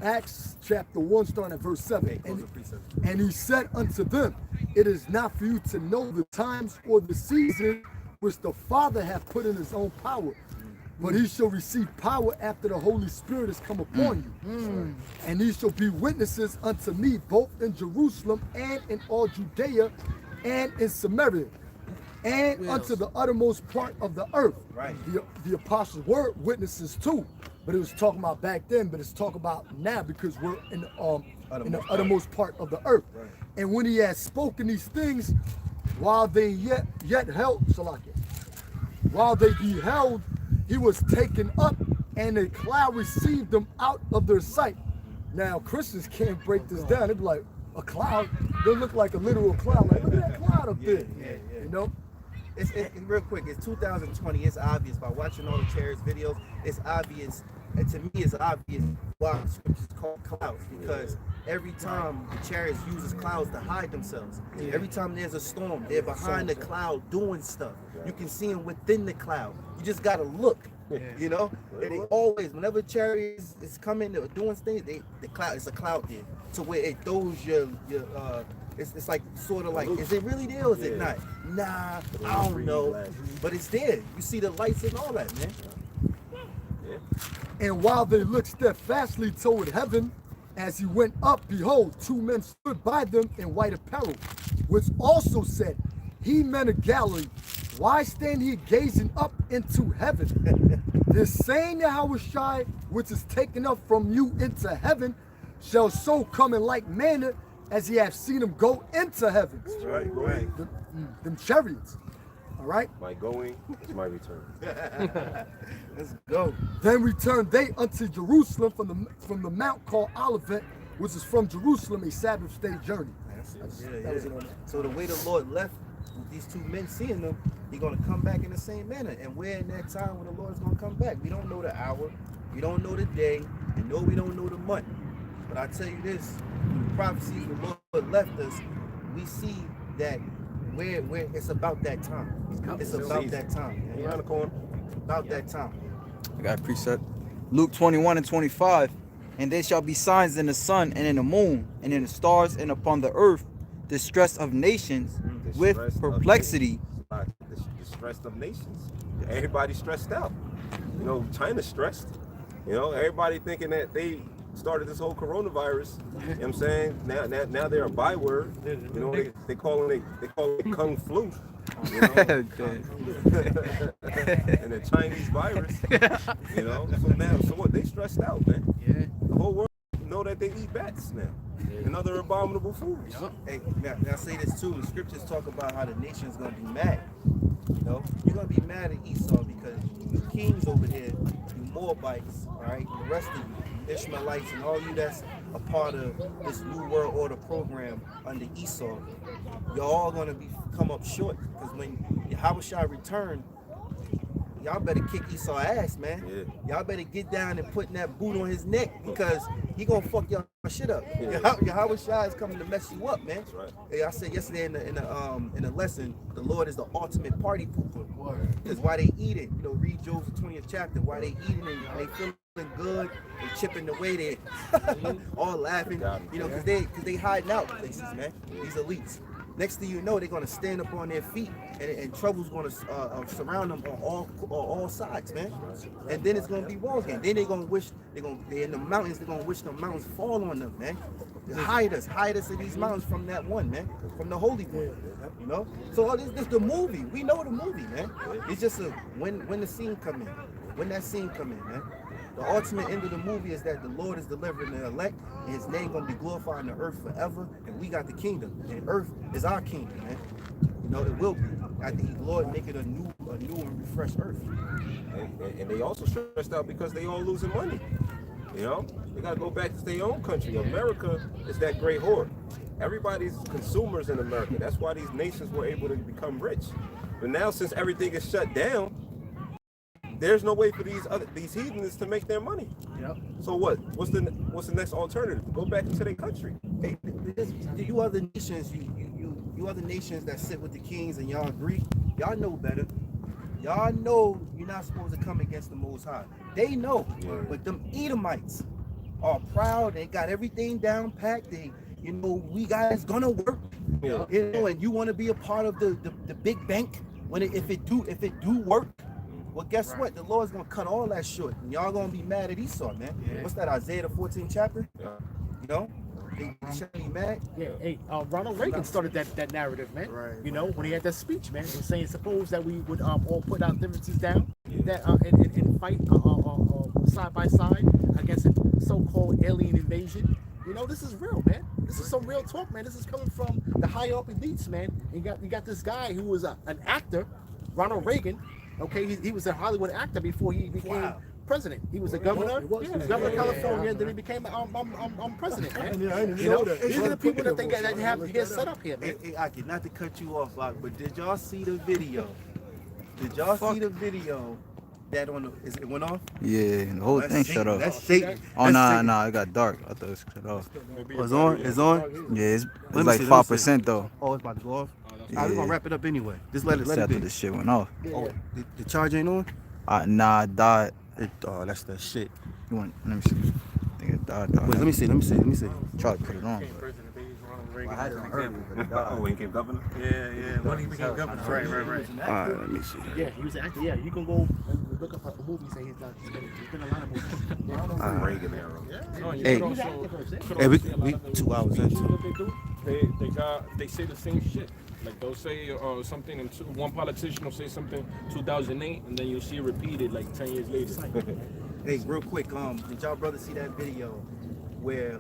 Acts chapter 1, starting at verse 7. And he said unto them, it is not for you to know the times or the season which the Father hath put in his own power, but he shall receive power after the Holy Spirit is come upon you. And he shall be witnesses unto me both in Jerusalem and in all Judea and in Samaria and unto the uttermost part of the earth. Right. The apostles were witnesses too, but it was talking about back then, but it's talking about now because we're in the uttermost part of the earth. Right. And when he had spoken these things, while they yet held, while they beheld, he was taken up, and a cloud received them out of their sight. Now Christians can't break this down. They'd be like, a cloud? They look like a literal cloud. Like, look at that cloud up there. You know? It's real quick. It's 2020. It's obvious by watching all the chariots videos. It's obvious, and to me, it's obvious why the scriptures called clouds, because every time the chariots uses clouds to hide themselves. Every time there's a storm, they're behind the cloud doing stuff. You can see them within the cloud. You just gotta look. You know, and they always, whenever chariots is coming or doing things, the cloud, it's a cloud there, to where it throws your it's like sort of like, is it really there or is it not? Nah, I don't know, but it's there. You see the lights and all that, man. And while they looked steadfastly toward heaven, as he went up, behold, 2 men stood by them in white apparel, which also said, Ye men of Galilee, why stand ye gazing up into heaven? This same Yahawashi, which is taken up from you into heaven, shall so come in like manner as ye have seen him go into heaven. Right. Them chariots. All right. My going is my return. Let's go. Then returned they unto Jerusalem from the mount called Olivet, which is from Jerusalem, a Sabbath day journey. That was it on that. So the way the Lord left with these 2 men seeing them, he's going to come back in the same manner. And we're in that time when the Lord is going to come back. We don't know the hour, we don't know the day, and no, we don't know the month. But I tell you this, the prophecies the Lord left us, we see that where it's about that time. It's about that time. Around the corner. About that time. I got a precept. Luke 21 and 25. And there shall be signs in the sun and in the moon and in the stars and upon the earth, distress of nations with perplexity. Distress of nations. Everybody's stressed out. You know, China's stressed. You know, everybody thinking that they started this whole coronavirus. You know what I'm saying? Now they're a byword. You know, they call it Kung Flu. You know? And the Chinese virus. You know? So now, so what? They stressed out, man. Yeah. The whole world know that they eat bats now. And other abominable foods. Hey, now say this too. The scriptures talk about how the nation's gonna be mad. You know, you're gonna be mad at Esau because you kings over here, you Moabites, all right, the rest of you, Ishmaelites, and all you that's a part of this New World Order program under Esau, you're all gonna come up short because when Yahawashi return, y'all better kick Esau ass, man. Yeah. Y'all better get down and put that boot on his neck because he gonna fuck y'all shit up. Yeah. Yahawashi is coming to mess you up, man. That's right. Hey, I said yesterday in the lesson, the Lord is the ultimate party pooper. That's why they eat it. You know, read Job's 20th chapter. Why they eating it, they feeling good, they chipping away there, all laughing. You know, because they hiding out places, man. These elites. Next thing you know, they're gonna stand up on their feet, and trouble's gonna surround them on all sides, man. And then it's gonna be war again. Then they're in the mountains. They're gonna wish the mountains fall on them, man. Hide us in these mountains from that one, man, from the Holy One. You know. So all this the movie. We know the movie, man. It's just when the scene come in, when that scene come in, man. The ultimate end of the movie is that the Lord is delivering the elect, and his name gonna be glorified on the earth forever, and we got the kingdom, and earth is our kingdom, man. You know, it will be. I think the Lord make it a new and refreshed earth. And they also stressed out because they all losing money. You know, they gotta go back to their own country. America is that great whore. Everybody's consumers in America. That's why these nations were able to become rich. But now, since everything is shut down, there's no way for these heathens to make their money. Yep. So what? What's the next alternative? Go back into their country. Hey, you other nations, you other nations that sit with the kings and y'all agree, y'all know better. Y'all know you're not supposed to come against the Most High. They know, but them Edomites are proud. They got everything down packed. They, you know, we guys gonna work. Yeah. You know, and you want to be a part of the big bank when if it do work. Well, guess what? The Lord's gonna cut all that short, and y'all gonna be mad at Esau, man. Yeah. What's that? Isaiah the 14th chapter. Yeah. You know, they should be mad. Yeah. Hey, Ronald Reagan started that narrative, man. Right. You know, when he had that speech, man, he was saying, suppose that we would all put our differences down, that and fight side by side against a so-called alien invasion. You know, this is real, man. This is some real talk, man. This is coming from the high up elites, man. You got this guy who was an actor, Ronald Reagan. Okay, he was a Hollywood actor before he became president. He was a governor. He was governor of California, and then he became president, man. Yeah, I didn't You know know, that. these are the people that have to get set up here, man. Hey, Aki, not to cut you off, but did y'all see the video? Did y'all see the video that it went off? Yeah, the whole thing shut off. That's shaking. Oh, nah, it got dark. I thought it was cut off. It's on? It's on? Yeah, it's like 5% though. Oh, it's about to go off? Yeah. We're gonna wrap it up anyway. Just let it After be. this shit went off. Oh, the charge ain't on? Nah, it died. Oh, that's the shit. You want? Let me see. I think it died. Wait, let me see. Try to put it on. Oh, when he came governor? Yeah. When he became governor. Right. Alright, let me see. Yeah, he was actor. Yeah, you can go and look up the movies. Say he's done. He's been a lot of movies. Reagan era. Hey, He's an actor, bro. Hey, we 2 hours You know into. what they do? They say the same shit. Like they'll say something, and one politician will say something 2008, and then you'll see it repeated like 10 years later. Hey, real quick, did y'all brothers see that video where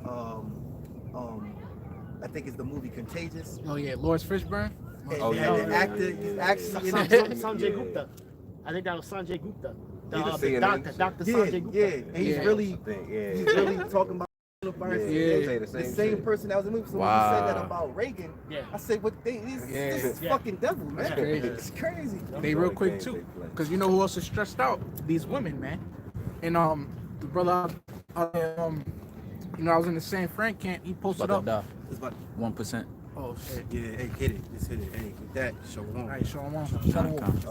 I think it's the movie Contagious? Oh yeah, Lawrence Fishburne. And, Oh, yeah. and the actor is actually in the Sanjay Gupta. I think that was Sanjay Gupta. The The CNN. Dr. Sanjay Gupta. And he's really talking about the same person that was in the movie. So when you said that about Reagan, I said, "What? This is fucking devil, man. That's crazy. It's crazy." They real quick too, because you know who else is stressed out? These women, man. And the brother, you know, I was in the San Fran camp. He posted up. It's about 1%. Oh shit. yeah. Hey, hit it. Just hit it. Hey, with that, show All on. right, show them on.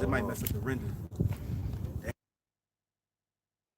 It might mess up the render.